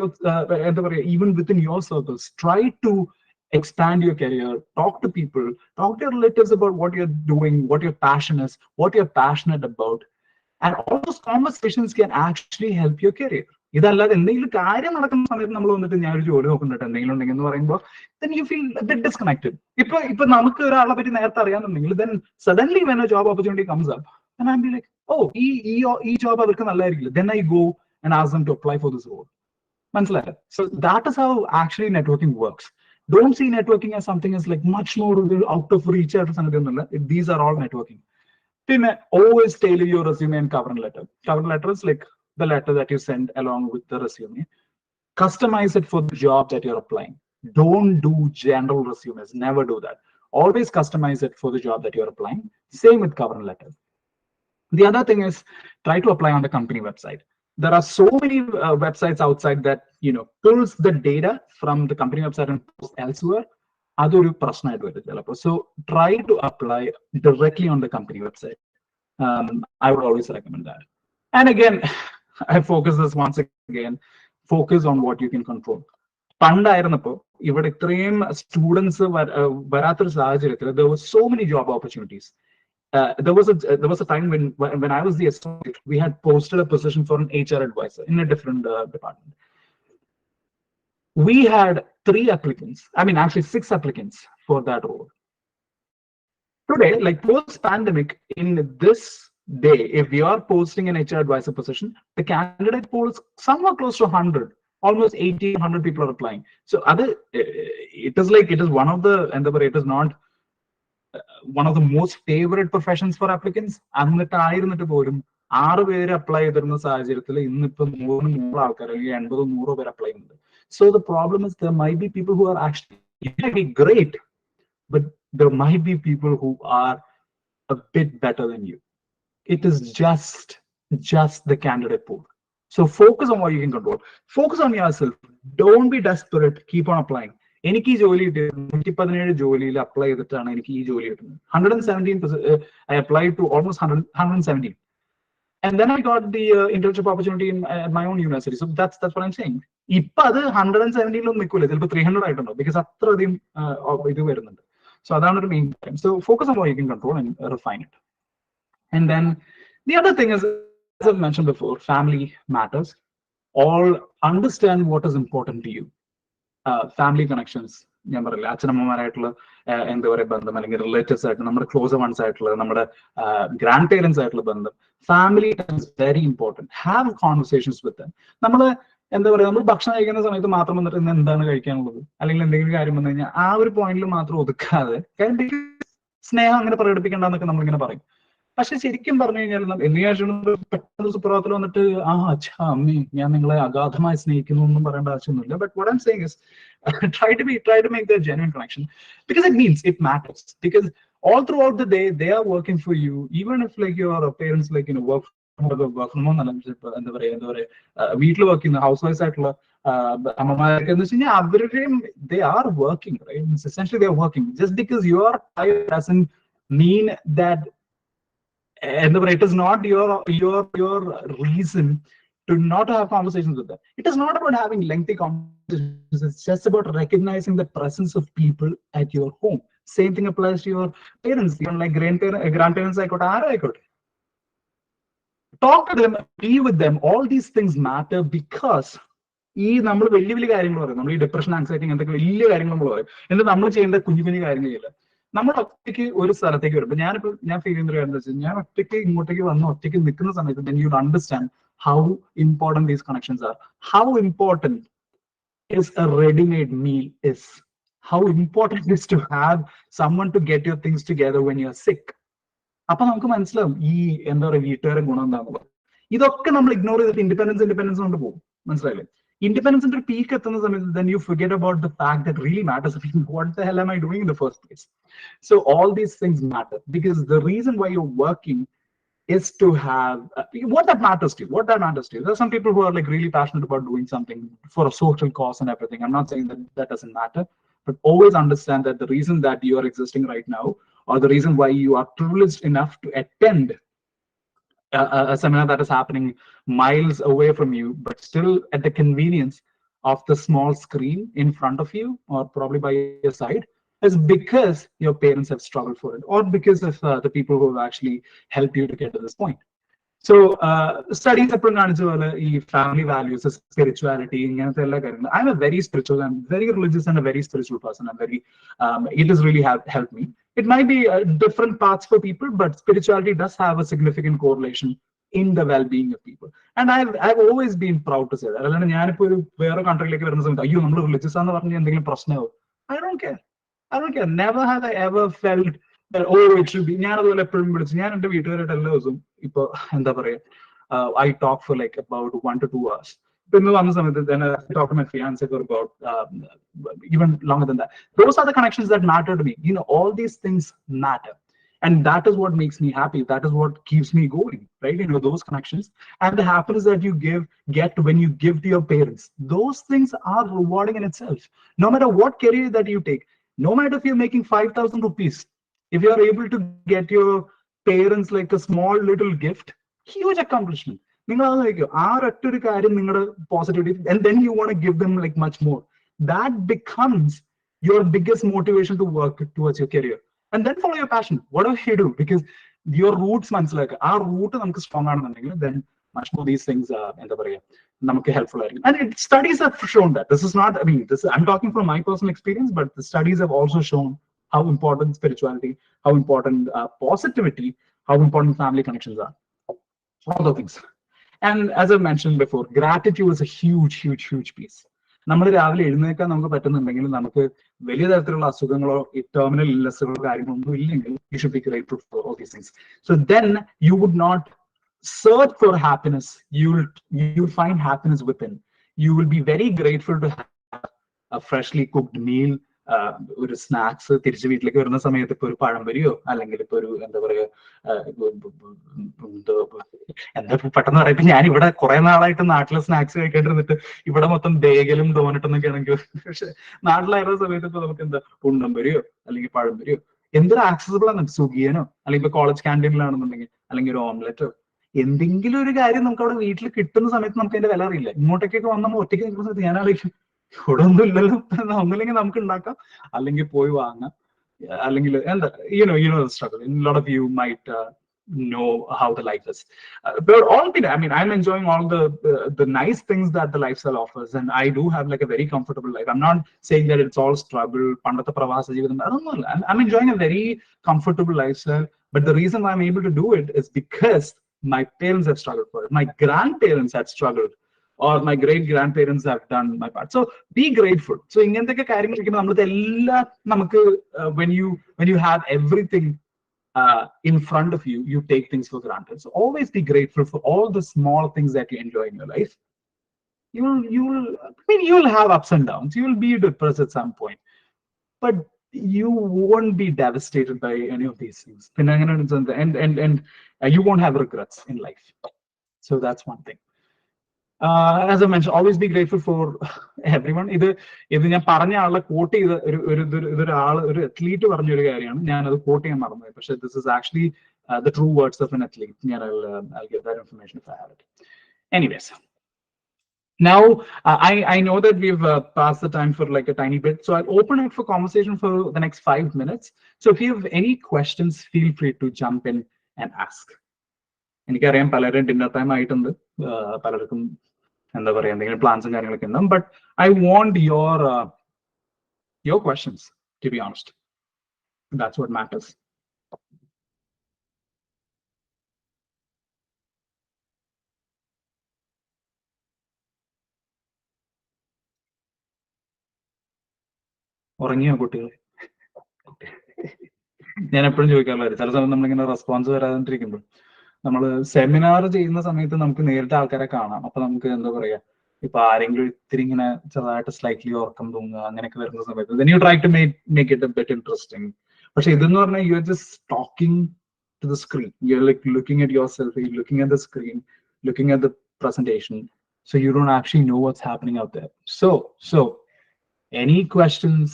even within your circles. Try to expand your career, talk to people, talk to your relatives about what you're doing, what your passion is, what you're passionate about. And all those conversations can actually help your career. ഇതല്ലാതെ എന്തെങ്കിലും കാര്യം നടക്കുന്ന സമയത്ത് നമ്മൾ വന്നിട്ട് ഞാൻ ഒരു ജോലി നോക്കുന്നുണ്ട് എന്തെങ്കിലും ഉണ്ടെങ്കിൽ എന്ന് പറയുമ്പോൾ then you feel a bit disconnected. ഇപ്പൊ നമുക്ക് ഒരാളെ പറ്റി നേരത്തെ അറിയാന്നുണ്ടെങ്കിൽ then suddenly when a job opportunity comes up, then I'm like, oh, ഈ job അവർക്ക് നല്ലതായിരിക്കില്ല. Then I go and ask them to apply for this role. മനസ്സിലായോ? So that is how actually networking works. Don't see networking as something as like much more out of reach ആയിട്ട് സംഗതി ഒന്നുമില്ല. These are all networking. Then always tailor your resume and cover letter. Cover letter is like the letter that you send along with the resume. Customize it for the job that you're applying. Don't do general resumes. Never do that. Always customize it for the job that you're applying. Same with cover letter. The other thing is try to apply on the company website. There are so many websites outside that pulls the data from the company website and posts elsewhere. അതൊരു പ്രശ്നമായിട്ട് വരും ചിലപ്പോൾ. So try to apply directly on the company website. I would always recommend that. And again, I focus this once again, focus on what you can control. പണ്ടായിരുന്നപ്പോൾ ഇവിടെ ഇത്രയും students വരാത്തൊരു സാഹചര്യത്തിൽ there were so many job opportunities. There was a time when I was the associate, we had posted a position for an HR advisor in a different department. We had 3 applicants, actually 6 applicants for that role. Today, like post-pandemic, in this day, if we are posting an HR advisor position, the candidate pool is somewhere close to 100. Almost 100 people are applying. So it is one of the, it is not one of the most favorite professions for applicants. എന്നിട്ടായിരുന്നിട്ട് പോലും 6 പേര് apply ചെയ്തിരുന്ന സാഹചര്യത്തിൽ ഇന്നിപ്പം 100 ആൾക്കാർ അല്ലെങ്കിൽ 80-100 പേര് apply ചെയ്യുന്നുണ്ട്. So the problem is there might be people who are actually, it might be great, but there might be people who are a bit better than you. It is just the candidate pool. So focus on what you can control. Focus on yourself. Don't be desperate. Keep on applying. എനിക്ക് ഈ ജോലി 117 ജോലിയിൽ apply ചെയ്തിട്ടാണ് എനിക്ക് ഈ ജോലി കിട്ടുന്നത്. 117 I applied to almost 117. And then I got the internship opportunity at my own university. So that's what I'm saying. ഇപ്പൊ അത് 117 നിൽക്കൂല, ചിലപ്പോൾ 300 ആയിട്ടുണ്ടോ, ബിക്കോസ് അത്രയധികം ഇത് വരുന്നുണ്ട്. So അതാണ് ഒരു മെയിൻ കാര്യം. So focus on what you can control and refine it. And then the other thing is, as I've mentioned before, family matters. All understand what is important to you. Family connections, ഞാൻ പറയില്ല, അച്ഛനമ്മമാരായിട്ടുള്ള എന്താ പറയുക ബന്ധം, അല്ലെങ്കിൽ relatives ആയിട്ട് നമ്മുടെ close once ആയിട്ടുള്ള നമ്മുടെ ഗ്രാൻഡ് പേരൻസ് ആയിട്ടുള്ള ബന്ധം. Family is very important. Have conversations വിത്ത് ദം. നമ്മൾ എന്താ പറയുക, നമ്മൾ ഭക്ഷണം കഴിക്കുന്ന സമയത്ത് മാത്രം വന്നിട്ട് ഇന്ന് എന്താണ് കഴിക്കാനുള്ളത് അല്ലെങ്കിൽ എന്തെങ്കിലും കാര്യം വന്നു കഴിഞ്ഞാൽ ആ ഒരു പോയിന്റിൽ മാത്രം ഒതുക്കാതെ, സ്നേഹം അങ്ങനെ പ്രകടിപ്പിക്കേണ്ടെന്നൊക്കെ നമ്മളിങ്ങനെ പറയും. പക്ഷെ ശരിക്കും പറഞ്ഞു കഴിഞ്ഞാൽ പെട്ടെന്ന് സുപ്രഭാതത്തിൽ വന്നിട്ട് അച്ഛാ അമ്മേ ഞാൻ നിങ്ങളെ അഗാധമായി സ്നേഹിക്കുന്നു എന്നും പറയേണ്ട ആവശ്യമൊന്നുമില്ല. But what I'm saying is try to make that genuine connection, because it means it matters, because all throughout the day they are working for you, even if like your parents like work from home, എന്താ പറയാ വീട്ടിൽ work ചെയ്യുന്ന house wife ആയിട്ടുള്ള അമ്മമാരൊക്കെ എന്ന് വെച്ച് കഴിഞ്ഞാൽ അവരുടെയും they are working, right? Essentially they are working. Just because you are tired doesn't mean that it is not your reason to not have conversations with them. It is not about having lengthy conversations. It's just about recognizing the presence of people at your home. Same thing applies to your parents, even like grandparents. Talk to them, be with them. All these things matter because ഈ നമ്മൾ വലിയ വലിയ കാര്യങ്ങൾ പറയും, നമ്മൾ ഈ depression, anxiety, എന്തൊക്കെ വലിയ കാര്യങ്ങൾ നമ്മൾ പറയും. എന്നിട്ട് നമ്മൾ ചെയ്യേണ്ട കുഞ്ഞു കുഞ്ഞു കാര്യങ്ങളില്ല. നമ്മൾ ഒറ്റയ്ക്ക് ഒരു സ്ഥലത്തേക്ക് വരുമ്പോൾ ഞാൻ ഫീൽ ചെയ്യുന്ന ഒരു കാര്യം എന്താ വെച്ചാൽ, ഞാൻ ഒറ്റയ്ക്ക് ഇങ്ങോട്ടേക്ക് വന്ന് ഒറ്റയ്ക്ക് നിൽക്കുന്ന സമയത്ത് then you'll understand how important these connections are, how important is a ready-made meal is, how important it is to have someone to get your things together when you're sick. അപ്പൊ നമുക്ക് മനസ്സിലാവും ഈ എന്താ പറയുക വീട്ടുകാരുടെ ഗുണം എന്താണെന്നുള്ളത്. ഇതൊക്കെ നമ്മൾ ഇഗ്നോർ ചെയ്തിട്ട് ഇൻഡിപെൻഡൻസ് കൊണ്ട് പോകും. മനസ്സിലായില്ലേ? ഇൻഡിപെൻഡൻസിന്റെ ഒരു പീക്ക് എത്തുന്ന സമയത്ത് then you forget about the fact that really matters. What the hell am I doing in the first place? So all these things matter, because the reason why you're working is to have what that matters to you. What that matters to you. There are some people who are like really passionate about doing something for a social cause and everything. I'm not saying that that doesn't matter, but always understand that the reason that you are existing right now, or the reason why you are privileged enough to attend a seminar that is happening miles away from you, but still at the convenience of the small screen in front of you, or probably by your side, is because your parents have struggled for it, or because of the people who have actually helped you to get to this point. So studies family values, spirituality, I'm a very spiritual, I'm very religious and a very spiritual person. I'm very, it has really helped me. It might be different paths for people, but spirituality does have a significant correlation in the well-being of people. And I've always been proud to say that. I don't care. I don't care. Never have I ever felt that, oh, it should be. I talk for like about 1 to 2 hours. Then I talk to my fiance for about even longer than that. Those are the connections that matter to me. You know, all these things matter. And that is what makes me happy. That is what keeps me going, right? You know, those connections and the happiness that you get when you give to your parents. Those things are rewarding in itself. No matter what career that you take, no matter if you're making 5,000 rupees, if you are able to get your parents like a small little gift, huge accomplishment. Positivity, and then you want to give them like much more. That becomes your biggest motivation to work towards your career. And then follow your passion, whatever you do, because your roots, like our root is strong, then much more these things are helpful. And studies have shown that. This is not, I mean, I'm talking from my personal experience, but the studies have also shown how important spirituality, how important positivity, how important family connections are. All the things. And as I mentioned before, gratitude is a huge, huge, huge piece. നമ്മൾ രാവിലെ എഴുന്നേക്കാൻ നമുക്ക് പറ്റുന്നുണ്ടെങ്കിൽ നമുക്ക് വലിയ തരത്തിലുള്ള അസുഖങ്ങളോ terminal ഇൽനെസ്സുകളോ കാര്യങ്ങളൊന്നും ഇല്ലെങ്കിൽ you should be grateful for all these things. So then you would not search for happiness. You'll find happiness within. You will be very grateful to have a freshly cooked meal, ഒരു snacks തിരിച്ചു വീട്ടിലേക്ക് വരുന്ന സമയത്ത് ഇപ്പൊ ഒരു പഴംപൊരിയോ അല്ലെങ്കിൽ ഇപ്പൊ ഒരു എന്താ പറയുക എന്താ പെട്ടെന്ന് പറയുമ്പോ ഞാൻ ഇവിടെ കുറെ നാളായിട്ട് നാട്ടിലെ സ്നാക്സ് കഴിക്കേണ്ടിരുന്നിട്ട് ഇവിടെ മൊത്തം ബേഗലും ഡോനറ്റൊന്നൊക്കെ ആണെങ്കിൽ, പക്ഷെ നാട്ടിലായിരുന്ന സമയത്ത് ഇപ്പൊ നമുക്ക് എന്താ ഉണ്ടംപൊരിയോ അല്ലെങ്കിൽ പഴംപൊരിയോ എന്തൊരു ആക്സസിബിൾ ആണ്. സുഖിയനോ അല്ലെങ്കിൽ ഇപ്പൊ കോളേജ് ക്യാൻറ്റീനിലാണെന്നുണ്ടെങ്കിൽ അല്ലെങ്കിൽ ഒരു ഓംലെറ്റോ എന്തെങ്കിലും ഒരു കാര്യം നമുക്ക് അവിടെ വീട്ടിൽ കിട്ടുന്ന സമയത്ത് നമുക്ക് അതിന്റെ വില അറിയില്ല. ഇങ്ങോട്ടേക്കൊക്കെ വന്ന് നമ്മൾ ഒറ്റയ്ക്ക് നിൽക്കുന്ന സമയത്ത് ഞാൻ ആലോചിക്കും ഇവിടെ ഒന്നും ഇല്ലല്ലോ, ഒന്നില്ലെങ്കിൽ നമുക്ക് ഉണ്ടാക്കാം അല്ലെങ്കിൽ പോയി വാങ്ങാം അല്ലെങ്കിൽ എന്താ you know the struggle. A lot of you might know how the life is, but all the, I mean, I'm enjoying all the nice things that the lifestyle offers, and I do have like a very comfortable life. I'm not saying that it's all struggle, pandatha pravasa jeevitham. I don't know, I'm enjoying a very comfortable lifestyle, but the reason why I'm able to do it is because my parents have struggled for it, my grandparents had struggled, or my great grandparents have done my part. So be grateful. So ingantheke കാര്യങ്ങൾ ഇരിക്കുമ്പോൾ നമ്മളത് എല്ലാം നമുക്ക് when you have everything in front of you, you take things for granted. So always be grateful for all the small things that you enjoy in your life. You'll have ups and downs. You will be depressed at some point, but you won't be devastated by any of these things. And you won't have regrets in life. So that's one thing. As I mentioned, always be grateful for everyone. ഇത് ഞാൻ പറഞ്ഞ ആളെ coat ചെയ്ത ഒരു athlete പറഞ്ഞൊരു കാര്യമാണ്. ഞാനത് coat ചെയ്യാൻ മറന്നുപോയി, പക്ഷെ this is actually the true words of an athlete. I'll get that information if I have it. Anyways, now I know that we've passed the time for like a tiny bit, so I'll open it for conversation for the next 5 minutes. So if you have any questions, feel free to jump in and ask. എനിക്കറിയാം പലരും dinner time ആയിട്ടുണ്ട്, പലർക്കും എന്താ പറയാ എന്തെങ്കിലും പ്ലാൻസും കാര്യങ്ങളൊക്കെ ഉണ്ടാവും, but I want your questions, to be honest. That's what matters. ഉറങ്ങിയോ കുട്ടികളെ? ഞാൻ എപ്പോഴും ചോദിക്കാറുള്ളത്, ചില സമയത്ത് നമ്മളിങ്ങനെ റെസ്പോൺസ് വരാതിരിക്കുമ്പോൾ നമ്മൾ സെമിനാർ ചെയ്യുന്ന സമയത്ത് നമുക്ക് നേരിട്ട് ആൾക്കാരെ കാണാം. അപ്പൊ നമുക്ക് എന്താ പറയാ, ഇപ്പൊ ആരെങ്കിലും ഇത്തിരി ഇങ്ങനെ ചെറുതായിട്ട് സ്ലൈറ്റ്ലി ഉറക്കം തൂങ്ങുക അങ്ങനെയൊക്കെ വരുന്ന സമയത്ത് then you try to make it a bit interesting. പക്ഷെ ഇതെന്ന് പറഞ്ഞാൽ you are just talking to the screen. You're like looking at yourself, you're looking at the screen, looking at the presentation. So you don't actually know what's happening out there. So any questions,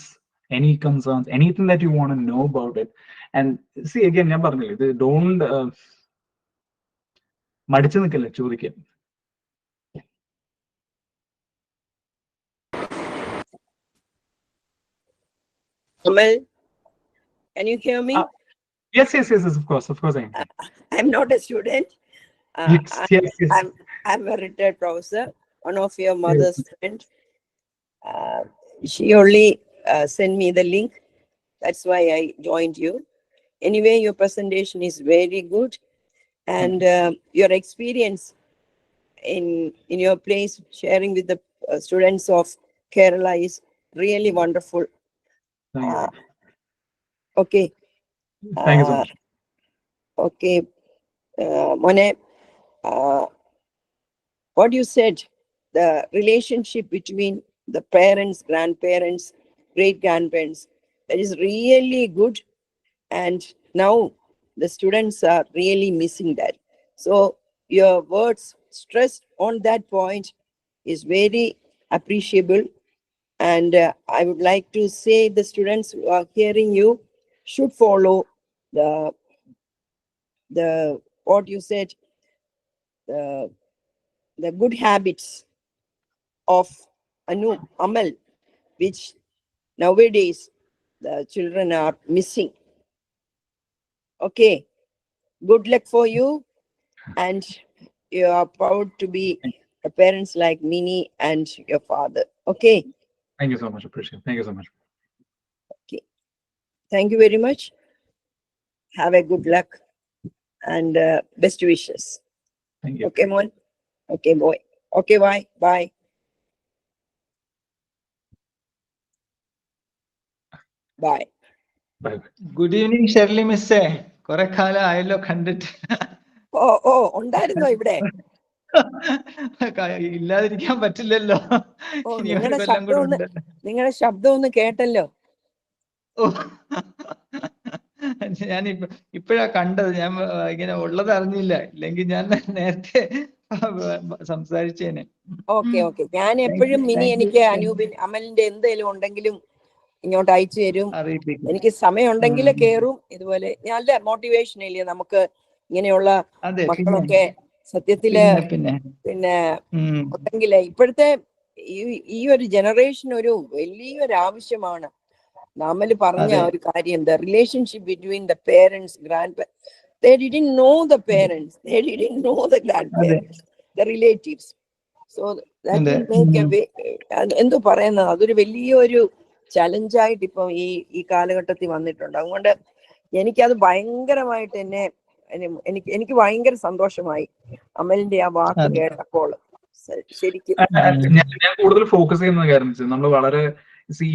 any concerns, anything that you want to know about it. And see, again, don't മടിച്ചു നിൽക്കല്ലേ ചോദിക്കാൻ. Amal, can you hear me? Yes, of course I am. I'm not a student. Yes. I'm a retired professor, one of your mother's friend. She only sent me the link. That's why I joined you. Anyway, your presentation is very good, and your experience in your place sharing with the students of Kerala is really wonderful. Thank you. Okay. Thank you so much. Okay, Mone, what you said, the relationship between the parents, grandparents, great-grandparents, that is really good. And now the students are really missing that. So your words stressed on that point is very appreciable. And I would like to say the students who are hearing you should follow the what you said, the good habits of Amal, which nowadays the children are missing. Okay, good luck for you, and you are proud to be a parents like Mini and your father. Okay. Thank you so much. Appreciate it. Thank you so much. Okay. Thank you very much. Have a good luck and best wishes. Thank you. Okay, Mon. Okay, boy. Okay, bye. Bye. Bye. Bye. Good evening, Shirley Misse. കുറെ കാലം ആയല്ലോ കണ്ടിട്ട്. ഓ ഉണ്ടായിരുന്നോ ഇവിടെ? ഇല്ലാതിരിക്കാൻ പറ്റില്ലല്ലോ. നിങ്ങളുടെ ശബ്ദം ഒന്ന് കേട്ടല്ലോ. ഞാൻ ഇപ്പോഴാ കണ്ടത്. ഞാൻ ഇങ്ങനെ ഉള്ളത് അറിഞ്ഞില്ല, ഇല്ലെങ്കിൽ ഞാൻ നേരത്തെ സംസാരിച്ചേനെ. ഓക്കെ. ഞാൻ എപ്പോഴും മിനി എനിക്ക് അമലിന്റെ എന്തെങ്കിലും ഉണ്ടെങ്കിലും ഇങ്ങോട്ട് അയച്ചു തരും. എനിക്ക് സമയം ഉണ്ടെങ്കിൽ കേറും. ഇതുപോലെ നല്ല മോട്ടിവേഷൻ ഇല്ലേ നമുക്ക് ഇങ്ങനെയുള്ള മക്കളൊക്കെ സത്യത്തില് പിന്നെ ഉണ്ടെങ്കിലേ ഇപ്പോഴത്തെ ഈ ഒരു ജനറേഷൻ ഒരു വലിയൊരു ആവശ്യമാണ്. അമൽ പറഞ്ഞ ഒരു കാര്യം, the relationship between the parents, grandparents, they didn't know the parents, they didn't know the grandparents, the relatives. So that will make a way, എന്തോ പറയുന്നത്, അതൊരു വലിയൊരു ചലഞ്ചായിട്ട് ഇപ്പം ഈ കാലഘട്ടത്തിൽ വന്നിട്ടുണ്ട്. അതുകൊണ്ട് എനിക്കത് ഭയങ്കരമായിട്ട് എനിക്ക് ഭയങ്കര സന്തോഷമായി അമലിന്റെ ആ വാക്ക് കേട്ടപ്പോൾ. ശരിക്കും ഞാൻ കൂടുതൽ ഫോക്കസ് ചെയ്യുന്ന കാര്യം നമ്മൾ വളരെ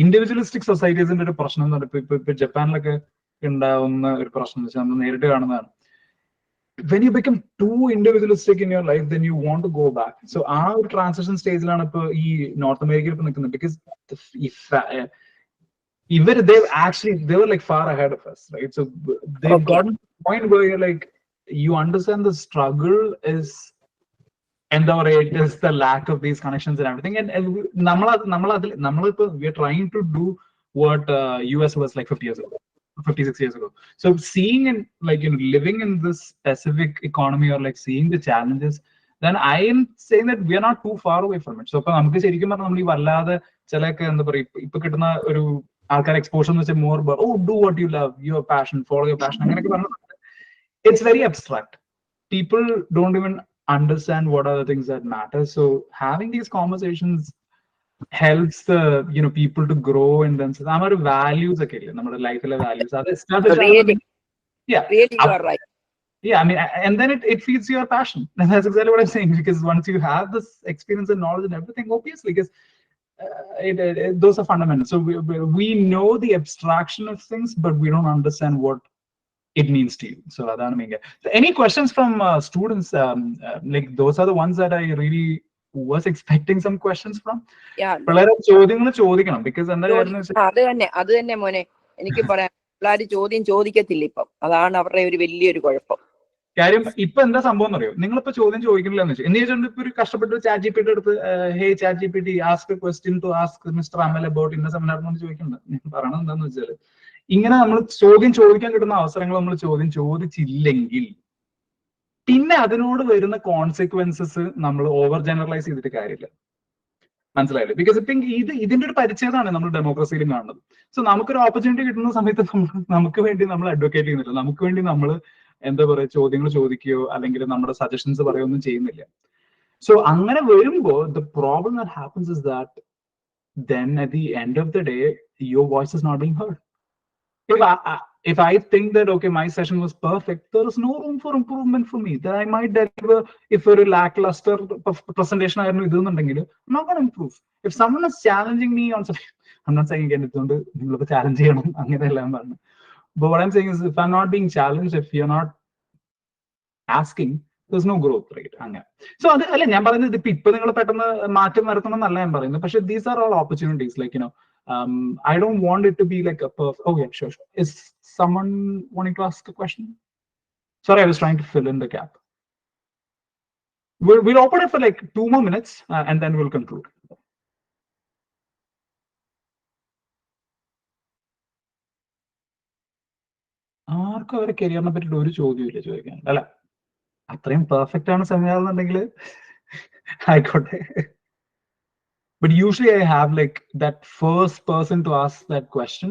ഇൻഡിവിജ്വലിസ്റ്റിക് സൊസൈറ്റീസിന്റെ ഒരു പ്രശ്നം എന്ന് പറയുന്നത് ഇപ്പൊ ജപ്പാനിലൊക്കെ ഉണ്ടാവുന്ന ഒരു പ്രശ്നം എന്ന് വെച്ചാൽ നമ്മൾ നേരിട്ട് കാണുന്നതാണ്. When you become too individualistic in your life, then you want to go back. So ആ ഒരു ട്രാൻസിഷൻ സ്റ്റേജിലാണ് ഇപ്പൊ ഈ നോർത്ത് അമേരിക്കയിൽ ഇപ്പൊ നിൽക്കുന്നത്. Because they were like far ahead of us, right? So they've gotten to the point where you're like, you understand the struggle is, and the rate is the lack of these connections and everything. And we are trying to do what US was like 56 years ago. So seeing and like, you know, living in this specific economy or like seeing the challenges, then I am saying that we are not too far away from it. So നമുക്ക് ശരിക്കും പറഞ്ഞാൽ നമ്മൾ ഈ വല്ലാതെ ചിലൊക്കെ എന്താ പറയുക ഇപ്പൊ കിട്ടുന്ന ഒരു ആൾക്കാർ എക്സ്പോഷർ എന്ന് വെച്ചാൽ more do what you love, your passion, follow your passion, അങ്ങനെയൊക്കെ പറഞ്ഞാൽ it's very abstract. People don't even understand what are the things that matter. So having these conversations helps the people to grow in themselves. Our values okay, our life values really you are right. Yeah, I mean, and then it feeds your passion. And that's exactly what I'm saying, because once you have this experience and knowledge and everything, obviously, because those are fundamental. So we know the abstraction of things, but we don't understand what it means to you. So any questions from students? Like those are the ones that I really was expecting some questions from. Yeah, ചോദ്യങ്ങൾ ചോദിക്കണം, because അത് തന്നെ മോനെ എനിക്ക് പറയാം. പിള്ളേർ ചോദ്യം ചോദിക്കത്തില്ല ഇപ്പം. അതാണ് അവരുടെ ഒരു വലിയൊരു കുഴപ്പം. കാര്യം ഇപ്പൊ എന്താ സംഭവം എന്നറിയോ, നിങ്ങളിപ്പോ ചോദ്യം ചോദിക്കണില്ലെന്ന് വെച്ചാൽ എന്ന് വെച്ചിട്ടുണ്ടെങ്കിൽ ഇപ്പൊ ഒരു കഷ്ടപ്പെട്ട് ചാറ്റ് ജിപിടി എടുത്ത് hey chat GPT ask a question to ask mister Amal about ഇന്ന സെമിനാറിനോട് ചോദിക്കുന്നുണ്ട്. പറയണത് എന്താന്ന് വെച്ചാല്, ഇങ്ങനെ നമ്മൾ ചോദ്യം ചോദിക്കാൻ കിട്ടുന്ന അവസരങ്ങൾ നമ്മൾ ചോദ്യം ചോദിച്ചില്ലെങ്കിൽ പിന്നെ അതിനോട് വരുന്ന കോൺസിക്വൻസസ് നമ്മൾ ഓവർ ജനറലൈസ് ചെയ്തിട്ട് കാര്യമില്ല. മനസ്സിലായില്ലേ? ബിക്കോസ് ഇപ്പൊ ഇതിന്റെ ഒരു പരിച്ഛേദമാണ് നമ്മൾ ഡെമോക്രസിയിലും കാണുന്നത്. സോ നമുക്കൊരു ഓപ്പർച്യൂണിറ്റി കിട്ടുന്ന സമയത്ത് നമുക്ക് വേണ്ടി നമ്മൾ അഡ്വക്കേറ്റ് ചെയ്യുന്നില്ല, നമുക്ക് വേണ്ടി നമ്മൾ എന്താ പറയുക ചോദ്യങ്ങൾ ചോദിക്കുകയോ അല്ലെങ്കിൽ നമ്മുടെ സജഷൻസ് പറയുകയോ ഒന്നും ചെയ്യുന്നില്ല. സോ അങ്ങനെ വരുമ്പോ the problem that happens is that then at the end of the day your voice is not being heard. If I think that okay my session was perfect, there is no room for improvement for me, that I might deliver if a lackluster presentation I am doing, I'm not going to improve. If someone is challenging me on something, I'm not saying again it's challenge but what I'm saying is if I'm not being challenged, if you're not asking, there's no growth, right? So അല്ല ഞാൻ പറയുന്നത് ഇപ്പൊ നിങ്ങൾ പെട്ടെന്ന് മാറ്റം വരുത്തണം എന്നല്ല ഞാൻ പറയുന്നത്, പക്ഷെ these are all opportunities, like I don't want it to be like a perfect. Oh yeah, sure. Is someone wanting to ask a question? Sorry, I was trying to fill in the gap. We'll open it for like 2 more minutes and then we'll conclude. ആർക്കും അവരെ കരിയറിനെ പറ്റിയിട്ട് ഒരു ചോദ്യമില്ല ചോദിക്കാൻ, അല്ല അത്രയും perfect ആണ് seminar എന്നുണ്ടെങ്കിൽ ആയിക്കോട്ടെ. But usually I have like that first person to ask that question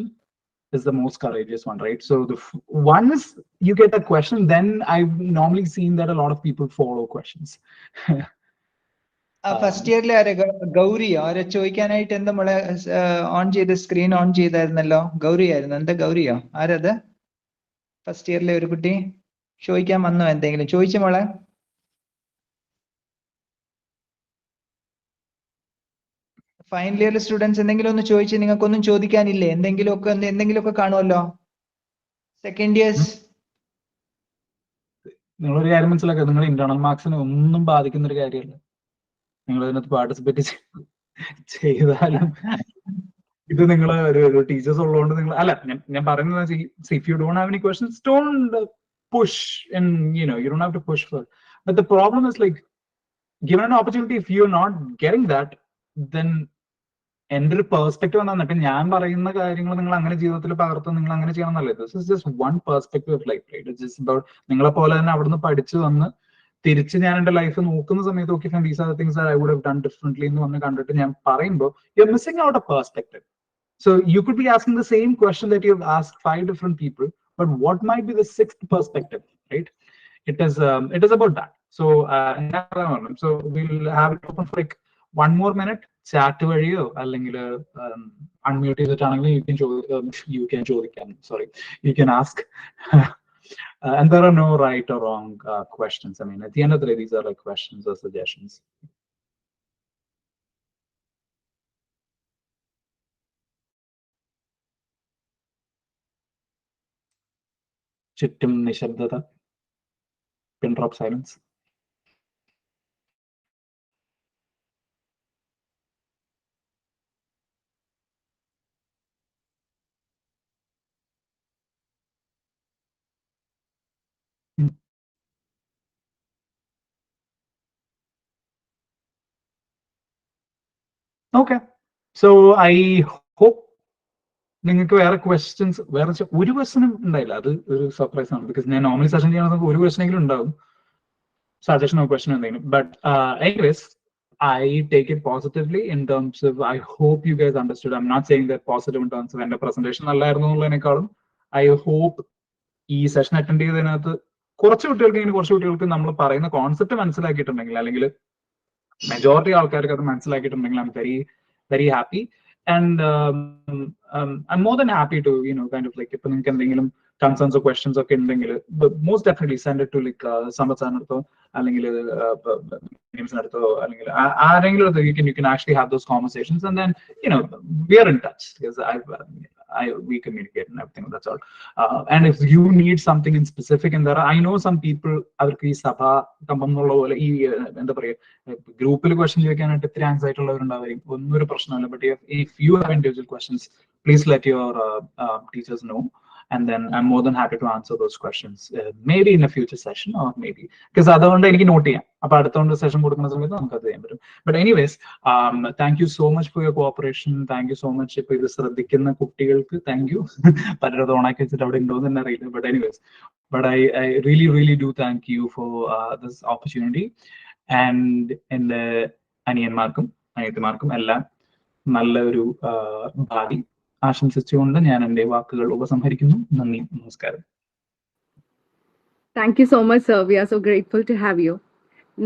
is the most courageous one, right? So once you get a question, then I've normally seen that a lot of people follow questions. First ഇയറിലെ ഗൗരി ആരെ ചോദിക്കാനായിട്ട് എന്താ നമ്മളെ on ചെയ്ത് screen on ചെയ്തായിരുന്നല്ലോ, Gauri ആയിരുന്നു. എന്താ ഗൗരിയോ ആരത്? First ഇയറിലെ ഒരു കുട്ടി ചോദിക്കാൻ വന്നോ? എന്തെങ്കിലും ചോദിച്ചു മോളെ? ഫൈനൽ ഇയർ സ്റ്റുഡൻസ് എന്തെങ്കിലും ഒന്ന് ചോദിച്ച്, നിങ്ങൾക്കൊന്നും ചോദിക്കാനില്ലേ? എന്തെങ്കിലുമൊക്കെ കാണുമല്ലോ. സെക്കൻഡ് ഇയേഴ്സ് നിങ്ങളൊരു കാര്യം മനസ്സിലാക്കുക, നിങ്ങൾ ഇന്റേണൽ മാർക്സിനെ ഒന്നും ബാധിക്കുന്ന ഒരു കാര്യമല്ല. നിങ്ങൾ അതിനകത്ത് പാർട്ടിസിപ്പേറ്റ് ചെയ്താലും ഇത് നിങ്ങൾ ഒരു ടീച്ചേഴ്സ് ഉള്ളതുകൊണ്ട് നിങ്ങൾ അല്ല ഞാൻ പറയുന്നത്, if you don't have any questions don't push and you don't have to push for it. But the problem is like given an opportunity, if you're not getting that, then എൻ്റെ ഒരു perspective എന്നാണ്. ഇപ്പൊ ഞാൻ പറയുന്ന കാര്യങ്ങൾ നിങ്ങൾ അങ്ങനെ ജീവിതത്തിൽ പകർത്ത് നിങ്ങൾ അങ്ങനെ ചെയ്യണമെന്നല്ലേ. This is just one perspective of life, right? It's just about നിങ്ങളെ പോലെ തന്നെ അവിടുന്ന് പഠിച്ചു വന്ന് തിരിച്ച് ഞാൻ എന്റെ ലൈഫ് നോക്കുന്ന സമയത്ത് okay these are the things I would have done differently എന്ന് വന്ന് കണ്ടിട്ട് ഞാൻ പറയുമ്പോൾ you are missing out a perspective. So you could be asking the same question that you've asked 5 different people, but what might be the 6th perspective, right? It is about that. So we'll have it open for like 1 more minute. Chat valiyo allengil unmute ചെയ്തിട്ടാണെങ്കിൽ you can ask. And there are no right or wrong questions. I mean, at the end of the day, these are like questions or suggestions. ചുറ്റും നിശബ്ദത, പിൻ drop silence. Okay, so I hope നിങ്ങൾക്ക് വേറെ questions ഒരു ക്വസ്റ്റ്യനും ഉണ്ടായില്ല. അത് ഒരു surprise ആണ്, ബിക്കോസ് ഞാൻ നോർമലി സെഷൻ ചെയ്യണമെങ്കിൽ ഒരു ക്വസ്റ്റൻ എങ്കിലും ഉണ്ടാവും, സജഷനോ ക്വസ്റ്റൻ എന്തെങ്കിലും. But anyways I take it positively in terms of I hope you guys understood. I'm not saying that positive in terms of എൻ്റെ presentation അല്ലായിരുന്നു എന്നുള്ളതിനേക്കാളും I hope ഈ സെഷൻ അറ്റൻഡ് ചെയ്തതിനകത്ത് കുറച്ച് കുട്ടികൾക്ക് നമ്മൾ പറയുന്ന കോൺസെപ്റ്റ് മനസ്സിലാക്കിയിട്ടുണ്ടെങ്കിൽ, അല്ലെങ്കിൽ മെജോറിറ്റി ആൾക്കാർക്ക് അത് മനസ്സിലാക്കിയിട്ടുണ്ടെങ്കിൽ I'm very very happy. And I'm more than happy to kind of like if നിങ്ങൾക്ക് എന്തെങ്കിലും concerns or questions ഒക്കെ ഉണ്ടെങ്കിൽ most definitely send it to like സമ്പത്ത് സാറിനടുത്തോ അല്ലെങ്കിൽ അടുത്തോ അല്ലെങ്കിൽ ആരെങ്കിലും you can actually have those conversations, and then we are in touch because we communicate and everything, that's all. And if you need something in specific, and there I know some people അവർക്ക് ഈ സഭ കമ്പം എന്നുള്ള പോലെ ഈ എന്താ പറയുക ഗ്രൂപ്പിൽ question ചോദിക്കാനായിട്ട് ഇത്തിരി ആൻസൈറ്റി ഉള്ളവരുണ്ടാവും, ഒന്നും ഒരു പ്രശ്നമല്ല. But if you have individual questions, please let your teachers know. And then I'm more than happy to answer those questions, maybe in a future session, or maybe because അതുകൊണ്ട് എനിക്ക് not ചെയ്യാം. അപ്പൊ അടുത്ത session കൊടുക്കുന്ന സമയത്ത് നമുക്ക് അത് ചെയ്യാൻ പറ്റും. But anyways, thank you so much for your cooperation. Thank you so much. ഇപ്പൊ ഇത് ശ്രദ്ധിക്കുന്ന കുട്ടികൾക്ക് താങ്ക് യു. പലരത് ഓണാക്കി വെച്ചിട്ട് അവിടെ ഉണ്ടോ എന്ന് തന്നെ അറിയില്ല. But anyways, but I really do thank you for this opportunity. And എൻ്റെ അനിയന്മാർക്കും അനിയത്തിമാർക്കും എല്ലാം നല്ല ഒരു ഭാവി ആശംസിച്ചുകൊണ്ട് ഞാൻ എൻ്റെ വാക്കുകൾ ഉപസംഹരിക്കുന്നു. നന്ദി, നമസ്കാരം. Thank you so much, sir. We are so grateful to have you.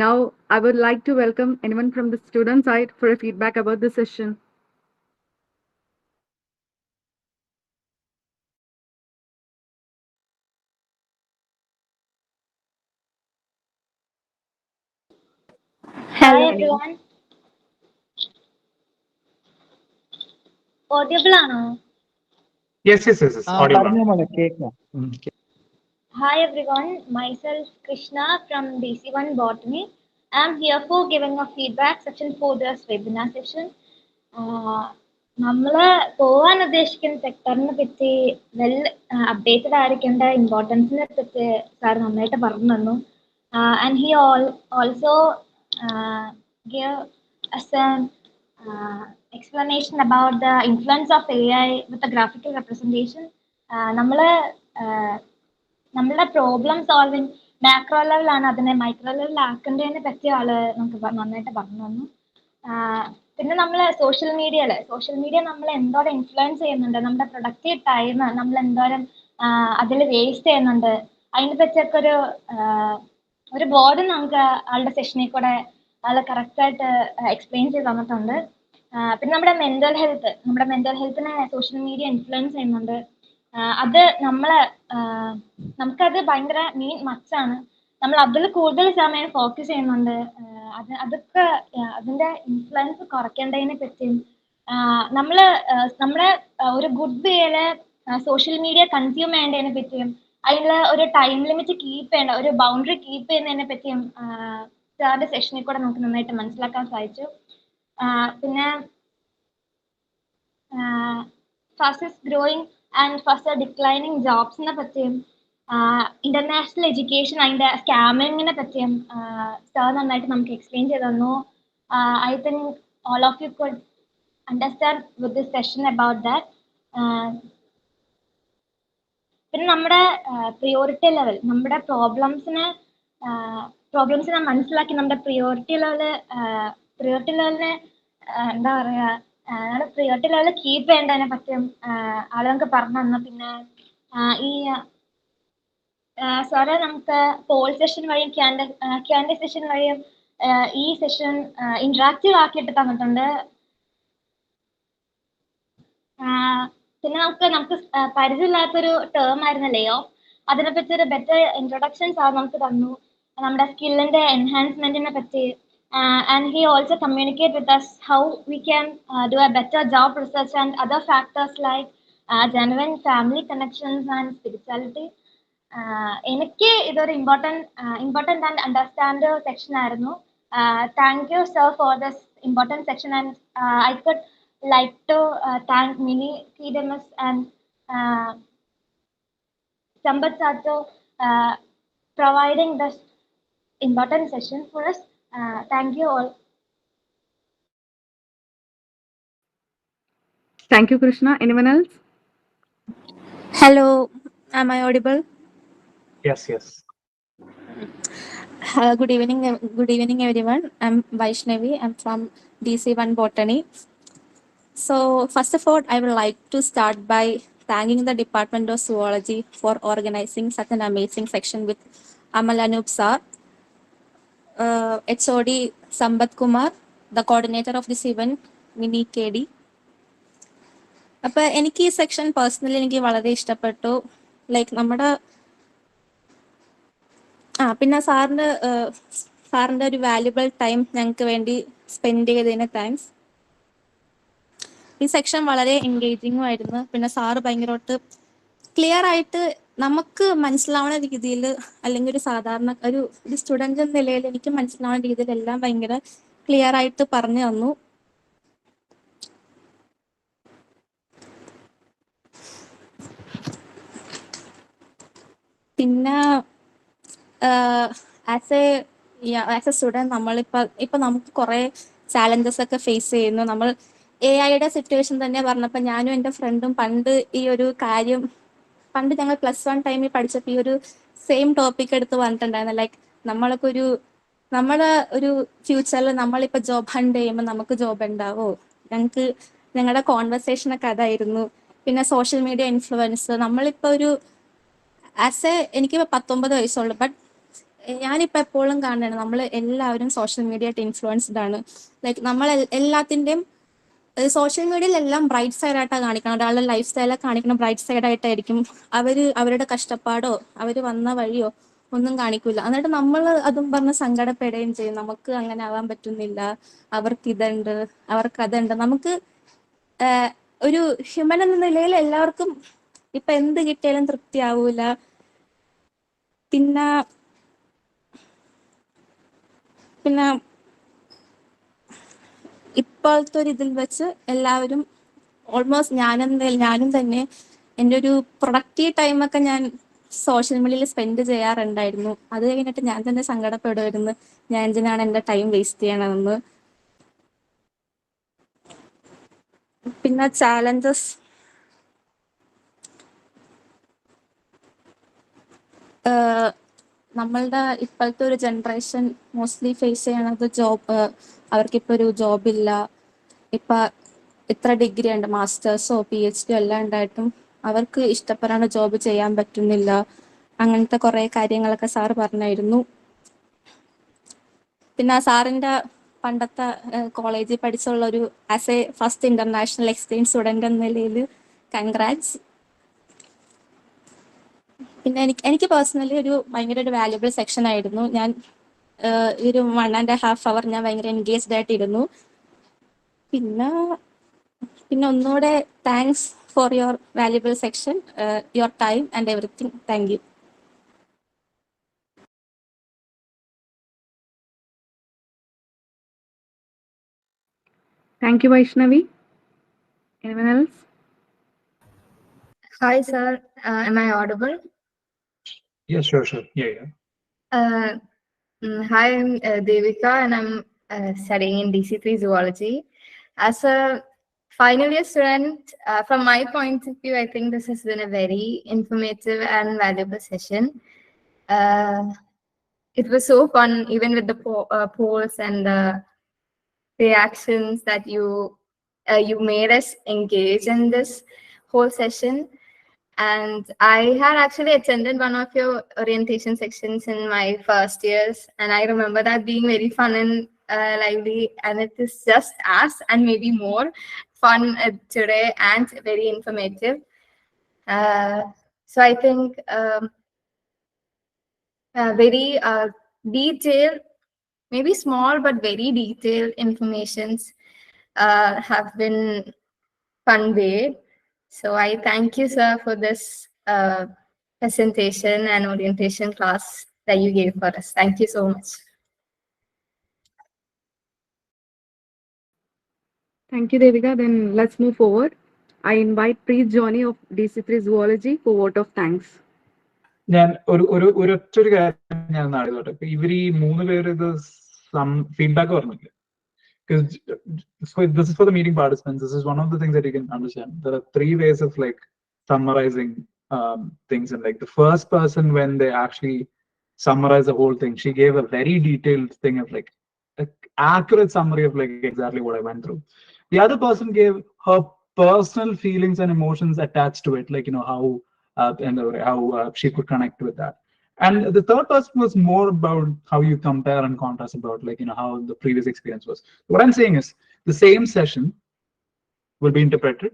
Now, I would like to welcome anyone from the student side for a feedback about the session. Hi everyone. Audible ആണോ? Yes. Audible. Hi everyone. Myself Krishna from DC1 Botany. I'm here for giving a feedback section for this webinar session. നമ്മൾ പോകാൻ ഉദ്ദേശിക്കുന്ന സെക്ടറിനെ പറ്റി well updated ആയിരിക്കേണ്ട ഇമ്പോർട്ടൻസിനെ പറ്റി sir നന്നായിട്ട് പറഞ്ഞു തന്നു. And he also give us an explanation about the influence of AI with a graphical representation. നമ്മളുടെ problem solving macro ലെവലാണ്, അതിനെ മൈക്രോ ലെവലിൽ ആക്കേണ്ടതിനെ പറ്റിയ ആള് നമുക്ക് നന്നായിട്ട് പറഞ്ഞു തന്നു. പിന്നെ നമ്മൾ സോഷ്യൽ മീഡിയ നമ്മളെ എന്തോരം ഇൻഫ്ലുവൻസ് ചെയ്യുന്നുണ്ട്, നമ്മുടെ പ്രൊഡക്റ്റീവ് ടൈം നമ്മൾ എന്തോരം അതിൽ വേസ്റ്റ് ചെയ്യുന്നുണ്ട്, അതിനെ പറ്റിയൊക്കെ ഒരു ബോർഡ് നമുക്ക് ആളുടെ സെഷനിൽ കൂടെ ആൾ കറക്റ്റായിട്ട് എക്സ്പ്ലെയിൻ ചെയ്ത് തന്നിട്ടുണ്ട്. പിന്നെ നമ്മുടെ മെന്റൽ ഹെൽത്തിനെ സോഷ്യൽ മീഡിയ ഇൻഫ്ലുവൻസ് ചെയ്യുന്നുണ്ട്. അത് നമുക്കത് ഭയങ്കര മച്ചാണ്. നമ്മൾ അതിൽ കൂടുതൽ സമയം ഫോക്കസ് ചെയ്യുന്നുണ്ട്. അതൊക്കെ അതിന്റെ ഇൻഫ്ലുവൻസ് കുറയ്ക്കേണ്ടതിനെ പറ്റിയും നമ്മുടെ ഒരു ഗുഡ് വേയില് സോഷ്യൽ മീഡിയ കൺസ്യൂം ചെയ്യേണ്ടതിനെ പറ്റിയും അതിനുള്ള ഒരു ടൈം ലിമിറ്റ് കീപ്പ് ചെയ്യേണ്ട, ഒരു ബൗണ്ടറി കീപ്പ് ചെയ്യുന്നതിനെ പറ്റിയും സാറിന്റെ സെഷനിൽ കൂടെ നമുക്ക് നന്നായിട്ട് മനസ്സിലാക്കാൻ സാധിച്ചു. പിന്നെ fastest growing and fast declining ജോബ്സിനെ പറ്റിയും ഇന്റർനാഷണൽ എഡ്യൂക്കേഷൻ അതിന്റെ സ്കാമിങ്ങിനെ പറ്റിയും സാർ നന്നായിട്ട് നമുക്ക് എക്സ്പ്ലെയിൻ ചെയ്ത് തന്നു. I think all of you could understand with this session about that. പിന്നെ നമ്മുടെ പ്രിയോറിറ്റി ലെവൽ, നമ്മുടെ പ്രോബ്ലംസിനെ മനസ്സിലാക്കി നമ്മുടെ പ്രിയോറിറ്റി ലെവലിനെ എന്താ പറയുക, പ്രിയോറിറ്റി ലെവൽ കീപ്പ് ചെയ്യേണ്ടതിനെ പറ്റിയും ആളുകൾക്ക് പറഞ്ഞു തന്നു. പിന്നെ ഈ സാറ് നമുക്ക് പോൾ സെഷൻ വഴിയും ക്യാൻഡി സെഷൻ വഴിയും ഈ സെഷൻ ഇന്ററാക്റ്റീവ് ആക്കിയിട്ട് തന്നിട്ടുണ്ട്. പിന്നെ നമുക്ക് പരിചയമില്ലാത്തൊരു ടേം ആയിരുന്നു ലേ ഓഫ്. അതിനെപ്പറ്റി ഒരു ബെറ്റർ ഇൻട്രൊഡക്ഷൻ സാർ നമുക്ക് തന്നു, നമ്മുടെ സ്കില്ലിന്റെ എൻഹാൻസ്മെന്റിനെ പറ്റി. And he also communicate with us how we can do a better job research and other factors like genuine family connections and spirituality. എനിക്ക് ഇതൊരു ഇമ്പോർട്ടൻറ്റ് ആൻഡ് അണ്ടർസ്റ്റാൻഡ് സെക്ഷൻ ആയിരുന്നു. Thank you sir for this important section. And I could like to thank Mini TDMS and Sambat Sato providing this important session for us. Thank you all. Thank you, Krishna. Anyone else? Hello, am I audible? Yes. Good evening everyone. I'm Vaishnavi. I'm from DC1 Botany. So first of all, I would like to start by thanking the Department of Zoology for organizing such an amazing section with Amal Anup sir, HOD Sambat Kumar, the coordinator of this event, Mini KD. അപ്പോൾ എനിക്ക് ഈ section personally എനിക്ക് വളരെ ഇഷ്ടപ്പെട്ടു. Like നമ്മുടെ പിന്നെ സാറിൻ്റെ ഒരു വാല്യുബിൾ ടൈം ഞങ്ങൾക്ക് വേണ്ടി സ്പെൻഡ് ചെയ്തതിന് താങ്ക്സ്. ഈ സെക്ഷൻ വളരെ എൻഗേജിങ്ങും ആയിരുന്നു. പിന്നെ സാറ് ഭയങ്കരമായിട്ട് ക്ലിയർ ആയിട്ട് നമുക്ക് മനസ്സിലാവുന്ന രീതിയിൽ, അല്ലെങ്കിൽ ഒരു സാധാരണ ഒരു സ്റ്റുഡൻ്റ് എന്ന നിലയിൽ എനിക്ക് മനസ്സിലാവുന്ന രീതിയിലെല്ലാം ഭയങ്കര ക്ലിയർ ആയിട്ട് പറഞ്ഞു തന്നു. പിന്നെ ആസ് എ സ്റ്റുഡൻറ് നമ്മളിപ്പോൾ നമുക്ക് കുറേ ചാലഞ്ചസ് ഒക്കെ ഫേസ് ചെയ്യുന്നു. നമ്മൾ AI സിറ്റുവേഷൻ തന്നെ പറഞ്ഞപ്പോൾ ഞാനും എൻ്റെ ഫ്രണ്ടും പണ്ട് ഈ ഒരു കാര്യം ഞങ്ങൾ +1 ടൈമിൽ പഠിച്ചപ്പോൾ ഈ ഒരു സെയിം ടോപ്പിക് എടുത്ത് പറഞ്ഞിട്ടുണ്ടായിരുന്നു. ലൈക്ക് നമ്മുടെ ഒരു ഫ്യൂച്ചറിൽ നമ്മളിപ്പോൾ ജോബ് ഹണ്ട് ചെയ്യുമ്പോൾ നമുക്ക് ജോബ് ഉണ്ടാവോ, ഞങ്ങളുടെ കോൺവെർസേഷനൊക്കെ അതായിരുന്നു. പിന്നെ സോഷ്യൽ മീഡിയ ഇൻഫ്ലുവൻസ്, നമ്മളിപ്പോൾ എനിക്കിപ്പോൾ 19 വയസ്സുള്ളൂ, ബട്ട് ഞാനിപ്പോൾ എപ്പോഴും കാണുകയാണ് നമ്മൾ എല്ലാവരും സോഷ്യൽ മീഡിയ ആയിട്ട് ഇൻഫ്ലുവൻസ്ഡ് ആണ്. ലൈക്ക് നമ്മൾ എല്ലാത്തിൻ്റെയും സോഷ്യൽ മീഡിയയിൽ എല്ലാം ബ്രൈറ്റ് സൈഡായിട്ടാണ് കാണിക്കണം. ഒരാളുടെ ലൈഫ് സ്റ്റൈലൊക്കെ കാണിക്കണം ബ്രൈറ്റ് സൈഡായിട്ടായിരിക്കും. അവരുടെ കഷ്ടപ്പാടോ അവർ വന്ന വഴിയോ ഒന്നും കാണിക്കില്ല. എന്നിട്ട് നമ്മൾ അതും പറഞ്ഞ് സങ്കടപ്പെടുകയും ചെയ്യും. നമുക്ക് അങ്ങനെ ആവാൻ പറ്റുന്നില്ല, അവർക്കിതുണ്ട്, അവർക്കതുണ്ട്. നമുക്ക് ഒരു ഹ്യൂമൻ എന്ന നിലയിൽ എല്ലാവർക്കും ഇപ്പം എന്ത് കിട്ടിയാലും തൃപ്തിയാവൂല. പിന്നെ ഇപ്പോഴത്തെ ഒരു ഇതിൽ വെച്ച് എല്ലാവരും ഓൾമോസ്റ്റ് ഞാനും തന്നെ എൻ്റെ ഒരു പ്രൊഡക്റ്റീവ് ടൈമൊക്കെ ഞാൻ സോഷ്യൽ മീഡിയയിൽ സ്പെൻഡ് ചെയ്യാറുണ്ടായിരുന്നു. അത് കഴിഞ്ഞിട്ട് ഞാൻ തന്നെ സങ്കടപ്പെടുമായിരുന്നു, ഞാൻ എന്തിനാണ് എൻ്റെ ടൈം വേസ്റ്റ് ചെയ്യണമെന്ന്. പിന്നെ ചാലഞ്ചസ് നമ്മളുടെ ഇപ്പോഴത്തെ ഒരു ജനറേഷൻ മോസ്റ്റ്ലി ഫേസ് ചെയ്യണത് അവർക്കിപ്പോൾ ഒരു ജോബില്ല. ഇപ്പം ഇത്ര ഡിഗ്രി ഉണ്ട്, മാസ്റ്റേഴ്സോ PhD എല്ലാം ഉണ്ടായിട്ടും അവർക്ക് ഇഷ്ടപ്പെടാണ് ജോബ് ചെയ്യാൻ പറ്റുന്നില്ല. അങ്ങനത്തെ കുറേ കാര്യങ്ങളൊക്കെ സാറ് പറഞ്ഞായിരുന്നു. പിന്നെ സാറിൻ്റെ പണ്ടത്തെ കോളേജിൽ പഠിച്ചുള്ള ഒരു as A first international exchange student എന്ന നിലയിൽ കൺഗ്രാറ്റ്സ്. പിന്നെ എനിക്ക് പേഴ്സണലി ഭയങ്കര ഒരു വാല്യുബിൾ സെക്ഷൻ ആയിരുന്നു. ഞാൻ ഒരു 1.5 hour ഞാൻ ഭയങ്കര എൻഗേജ്ഡ് ആയിട്ടിരുന്നു. പിന്നെ ഒന്നുകൂടെ thanks for your valuable section, your time and everything. Thank you. Thank you, Vaishnavi. Anyone else? Hi, sir. Am I audible? Yes, sure. Yeah. Hi, I'm Devika, and I'm studying in DC3 Zoology. As a final year student, from my point of view, I think this has been a very informative and valuable session. It was so fun, even with the polls and the reactions that you made us engage in this whole session. And I had actually attended one of your orientation sections in my first years, and I remember that being very fun and lively, and it is just as and maybe more fun today and very informative. So I think very detailed, maybe small but very detailed informations have been conveyed. So I thank you, sir, for this presentation and orientation class that you gave for us. Thank you so much. Thank you, Devika. Then let's move forward. I invite Preet Johnny of DC3 Zoology for vote of thanks. ഞാൻ ഒരൊറ്റൊരു കാര്യം ഞാൻ നാടിതോട്ടെ. ഇവർ ഈ 3 പേര് ഇത് feedback പറഞ്ഞില്ല. This is for the meeting participants. This is one of the things that you can understand. There are 3 ways of like summarizing things, and like the first person, when they actually summarize the whole thing, she gave a very detailed thing of like an accurate summary of like exactly what I went through. The other person gave her personal feelings and emotions attached to it, like how she could connect with that. And the third person was more about how you compare and contrast about like how the previous experience was. What I'm saying is the same session will be interpreted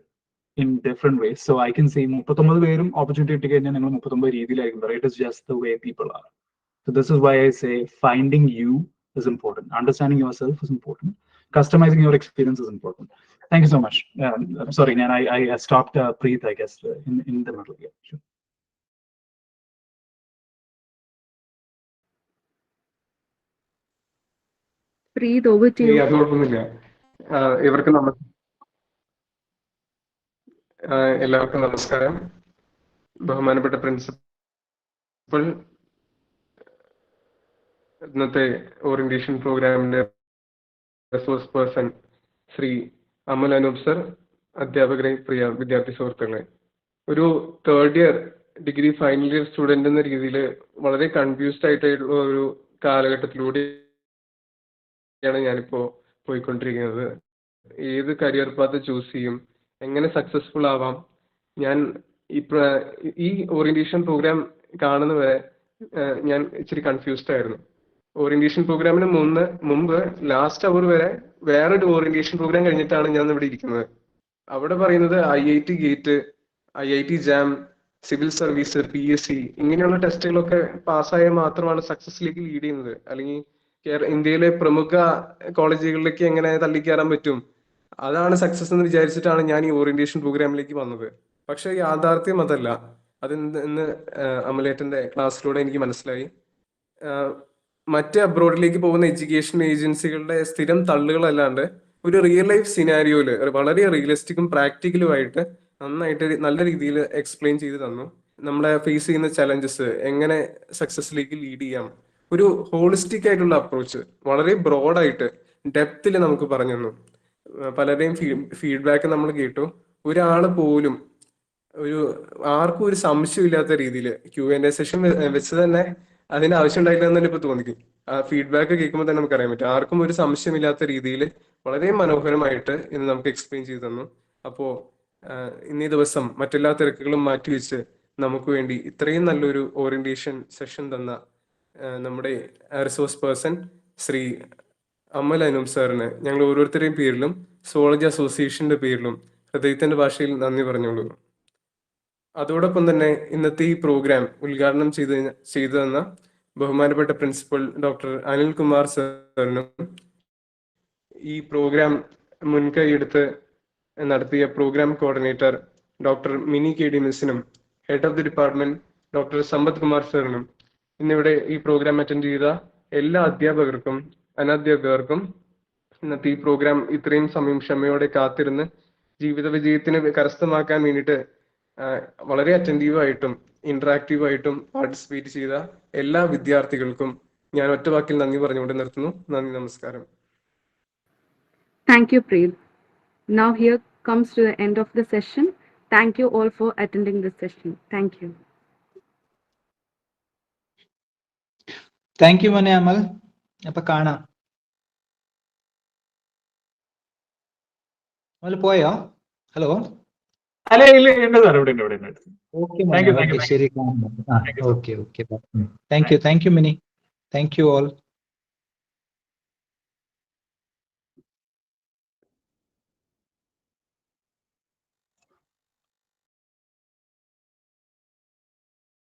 in different ways. So I can say 39 പേരും opportunity കിട്ടി കഴിഞ്ഞാൽ നിങ്ങൾ 39 രീതിയിലായിരിക്കും പറയുക. It is just the way people are. So this is why I say finding you is important. Understanding yourself is important. Customizing your experience is important. Thank you so much. I'm sorry, I stopped Preet, I guess, in the middle. Yeah, sure. Preet, over to you. എല്ലാവർക്കും നമസ്കാരം. ബഹുമാനപ്പെട്ട principal principal, ഇന്നത്തെ orientation പ്രോഗ്രാമിന്റെ resource person Shri അമൽ Anoop sir, അധ്യാപകരെ, പ്രിയ വിദ്യാർത്ഥി സുഹൃത്തുക്കളെ, ഒരു third year degree final year student എന്ന രീതിയിൽ വളരെ കൺഫ്യൂസ്ഡ് ആയിട്ടുള്ള ഒരു കാലഘട്ടത്തിലൂടെയാണ് ഞാനിപ്പോ പോയിക്കൊണ്ടിരിക്കുന്നത്. ഏത് കരിയർ പാത്ത് ചൂസ് ചെയ്യും, എങ്ങനെ സക്സസ്ഫുൾ ആവാം? ഞാൻ ഈ ഓറിയന്റേഷൻ പ്രോഗ്രാം കാണുന്നവരെ ഞാൻ ഇച്ചിരി കൺഫ്യൂസ്ഡ് ആയിരുന്നു. ഓറിയന്റേഷൻ പ്രോഗ്രാമിന് മുമ്പ് ലാസ്റ്റ് അവർ വരെ വേറൊരു ഓറിയന്റേഷൻ പ്രോഗ്രാം കഴിഞ്ഞിട്ടാണ് ഞാൻ ഇവിടെ ഇരിക്കുന്നത്. അവിടെ പറയുന്നത് IIT gate, IIT jam, civil service, PSC ഇങ്ങനെയുള്ള ടെസ്റ്റുകളൊക്കെ പാസ്സായാൽ മാത്രമാണ് സക്സസിലേക്ക് ലീഡ് ചെയ്യുന്നത്. അല്ലെങ്കിൽ ഇന്ത്യയിലെ പ്രമുഖ കോളേജുകളിലേക്ക് എങ്ങനെ തള്ളിക്കയറാൻ പറ്റും, അതാണ് സക്സസ് എന്ന് വിചാരിച്ചിട്ടാണ് ഞാൻ ഈ ഓറിയന്റേഷൻ പ്രോഗ്രാമിലേക്ക് വന്നത്. പക്ഷെ യാഥാർത്ഥ്യം അതല്ല. അത് ഇന്ന് അമലേറ്റന്റെ ക്ലാസ്സിലൂടെ എനിക്ക് മനസ്സിലായി. മറ്റ് അബ്രോഡിലേക്ക് പോകുന്ന എഡ്യൂക്കേഷൻ ഏജൻസികളുടെ സ്ഥിരം തള്ളുകളല്ലാണ്ട് ഒരു റിയൽ ലൈഫ് സിനാരിയോയില് വളരെ റിയലിസ്റ്റിക്കും പ്രാക്ടിക്കലുമായിട്ട് നന്നായിട്ട് നല്ല രീതിയിൽ എക്സ്പ്ലെയിൻ ചെയ്ത് തന്നു. നമ്മളെ ഫേസ് ചെയ്യുന്ന ചലഞ്ചസ് എങ്ങനെ സക്സസിലേക്ക് ലീഡ് ചെയ്യാം, ഒരു ഹോളിസ്റ്റിക് ആയിട്ടുള്ള അപ്രോച്ച് വളരെ ബ്രോഡായിട്ട് ഡെപ്തിൽ നമുക്ക് പറഞ്ഞു തന്നു. പലരുടെയും ഫീഡ്ബാക്ക് നമ്മൾ കേട്ടു. ഒരാൾ പോലും ആർക്കും ഒരു സംശയമില്ലാത്ത രീതിയിൽ Q&A സെഷൻ വെച്ച് തന്നെ അതിന് ആവശ്യം ഉണ്ടായില്ല എന്നല്ലേ ഇപ്പൊ തോന്നിക്കും. ആ ഫീഡ്ബാക്ക് കേൾക്കുമ്പോൾ തന്നെ നമുക്കറിയാൻ പറ്റും. ആർക്കും ഒരു സംശയമില്ലാത്ത രീതിയിൽ വളരെ മനോഹരമായിട്ട് ഇന്ന് നമുക്ക് എക്സ്പ്ലെയിൻ ചെയ്തു തന്നു. അപ്പോ ഇന്നീ ദിവസം മറ്റെല്ലാ തിരക്കുകളും മാറ്റിവെച്ച് നമുക്ക് വേണ്ടി ഇത്രയും നല്ലൊരു ഓറിയന്റേഷൻ സെഷൻ തന്ന നമ്മുടെ റിസോഴ്സ് പേഴ്സൺ ശ്രീ അമൽ അനൂപ് സാറിന് ഞങ്ങൾ ഓരോരുത്തരുടെയും പേരിലും സുവോളജി അസോസിയേഷന്റെ പേരിലും ഹൃദയത്തിന്റെ ഭാഷയിൽ നന്ദി പറഞ്ഞോളൂ. അതോടൊപ്പം തന്നെ ഇന്നത്തെ ഈ പ്രോഗ്രാം ഉദ്ഘാടനം ചെയ്തു തന്ന ബഹുമാനപ്പെട്ട പ്രിൻസിപ്പൽ ഡോക്ടർ അനിൽകുമാർ സാറിനും ഈ പ്രോഗ്രാം മുൻകൈയെടുത്ത് നടത്തിയ program coordinator doctor Mini KD മിസ്സിനും head of the department doctor Sampath Kumar സാറിനും ഇന്നിവിടെ ഈ പ്രോഗ്രാം അറ്റൻഡ് ചെയ്ത എല്ലാ അധ്യാപകർക്കും അനധ്യാപകർക്കും ഇന്നത്തെ ഈ പ്രോഗ്രാം ഇത്രയും സമയം ക്ഷമയോടെ കാത്തിരുന്ന് ജീവിത വിജയത്തിന് കരസ്ഥമാക്കാൻ വേണ്ടിയിട്ട് വളരെ അറ്റൻറ്റീവായിട്ടും ഇന്ററാക്റ്റീവായിട്ടും പാർട്ടിസിപ്പേറ്റ് ചെയ്ത എല്ലാ വിദ്യാർത്ഥികൾക്കും ഞാൻ ഒറ്റ വാക്കിൽ നന്ദി പറഞ്ഞുകൊണ്ട് നിർത്തുന്നു. നന്ദി, നമസ്കാരം. Thank you, Preel. Now here comes to the end of the session. Thank you all for attending this session. Thank you. Thank you, Mane Amal. അപ്പൊ കാണാം. അമൽ പോയോ? ഹലോ. അല്ല, ഇല്ല, ഉണ്ട് സാർ, ഇവിടെ ഉണ്ട്. ഓക്കെ, ശരി. Okay, thank you, Mini. Thank you all.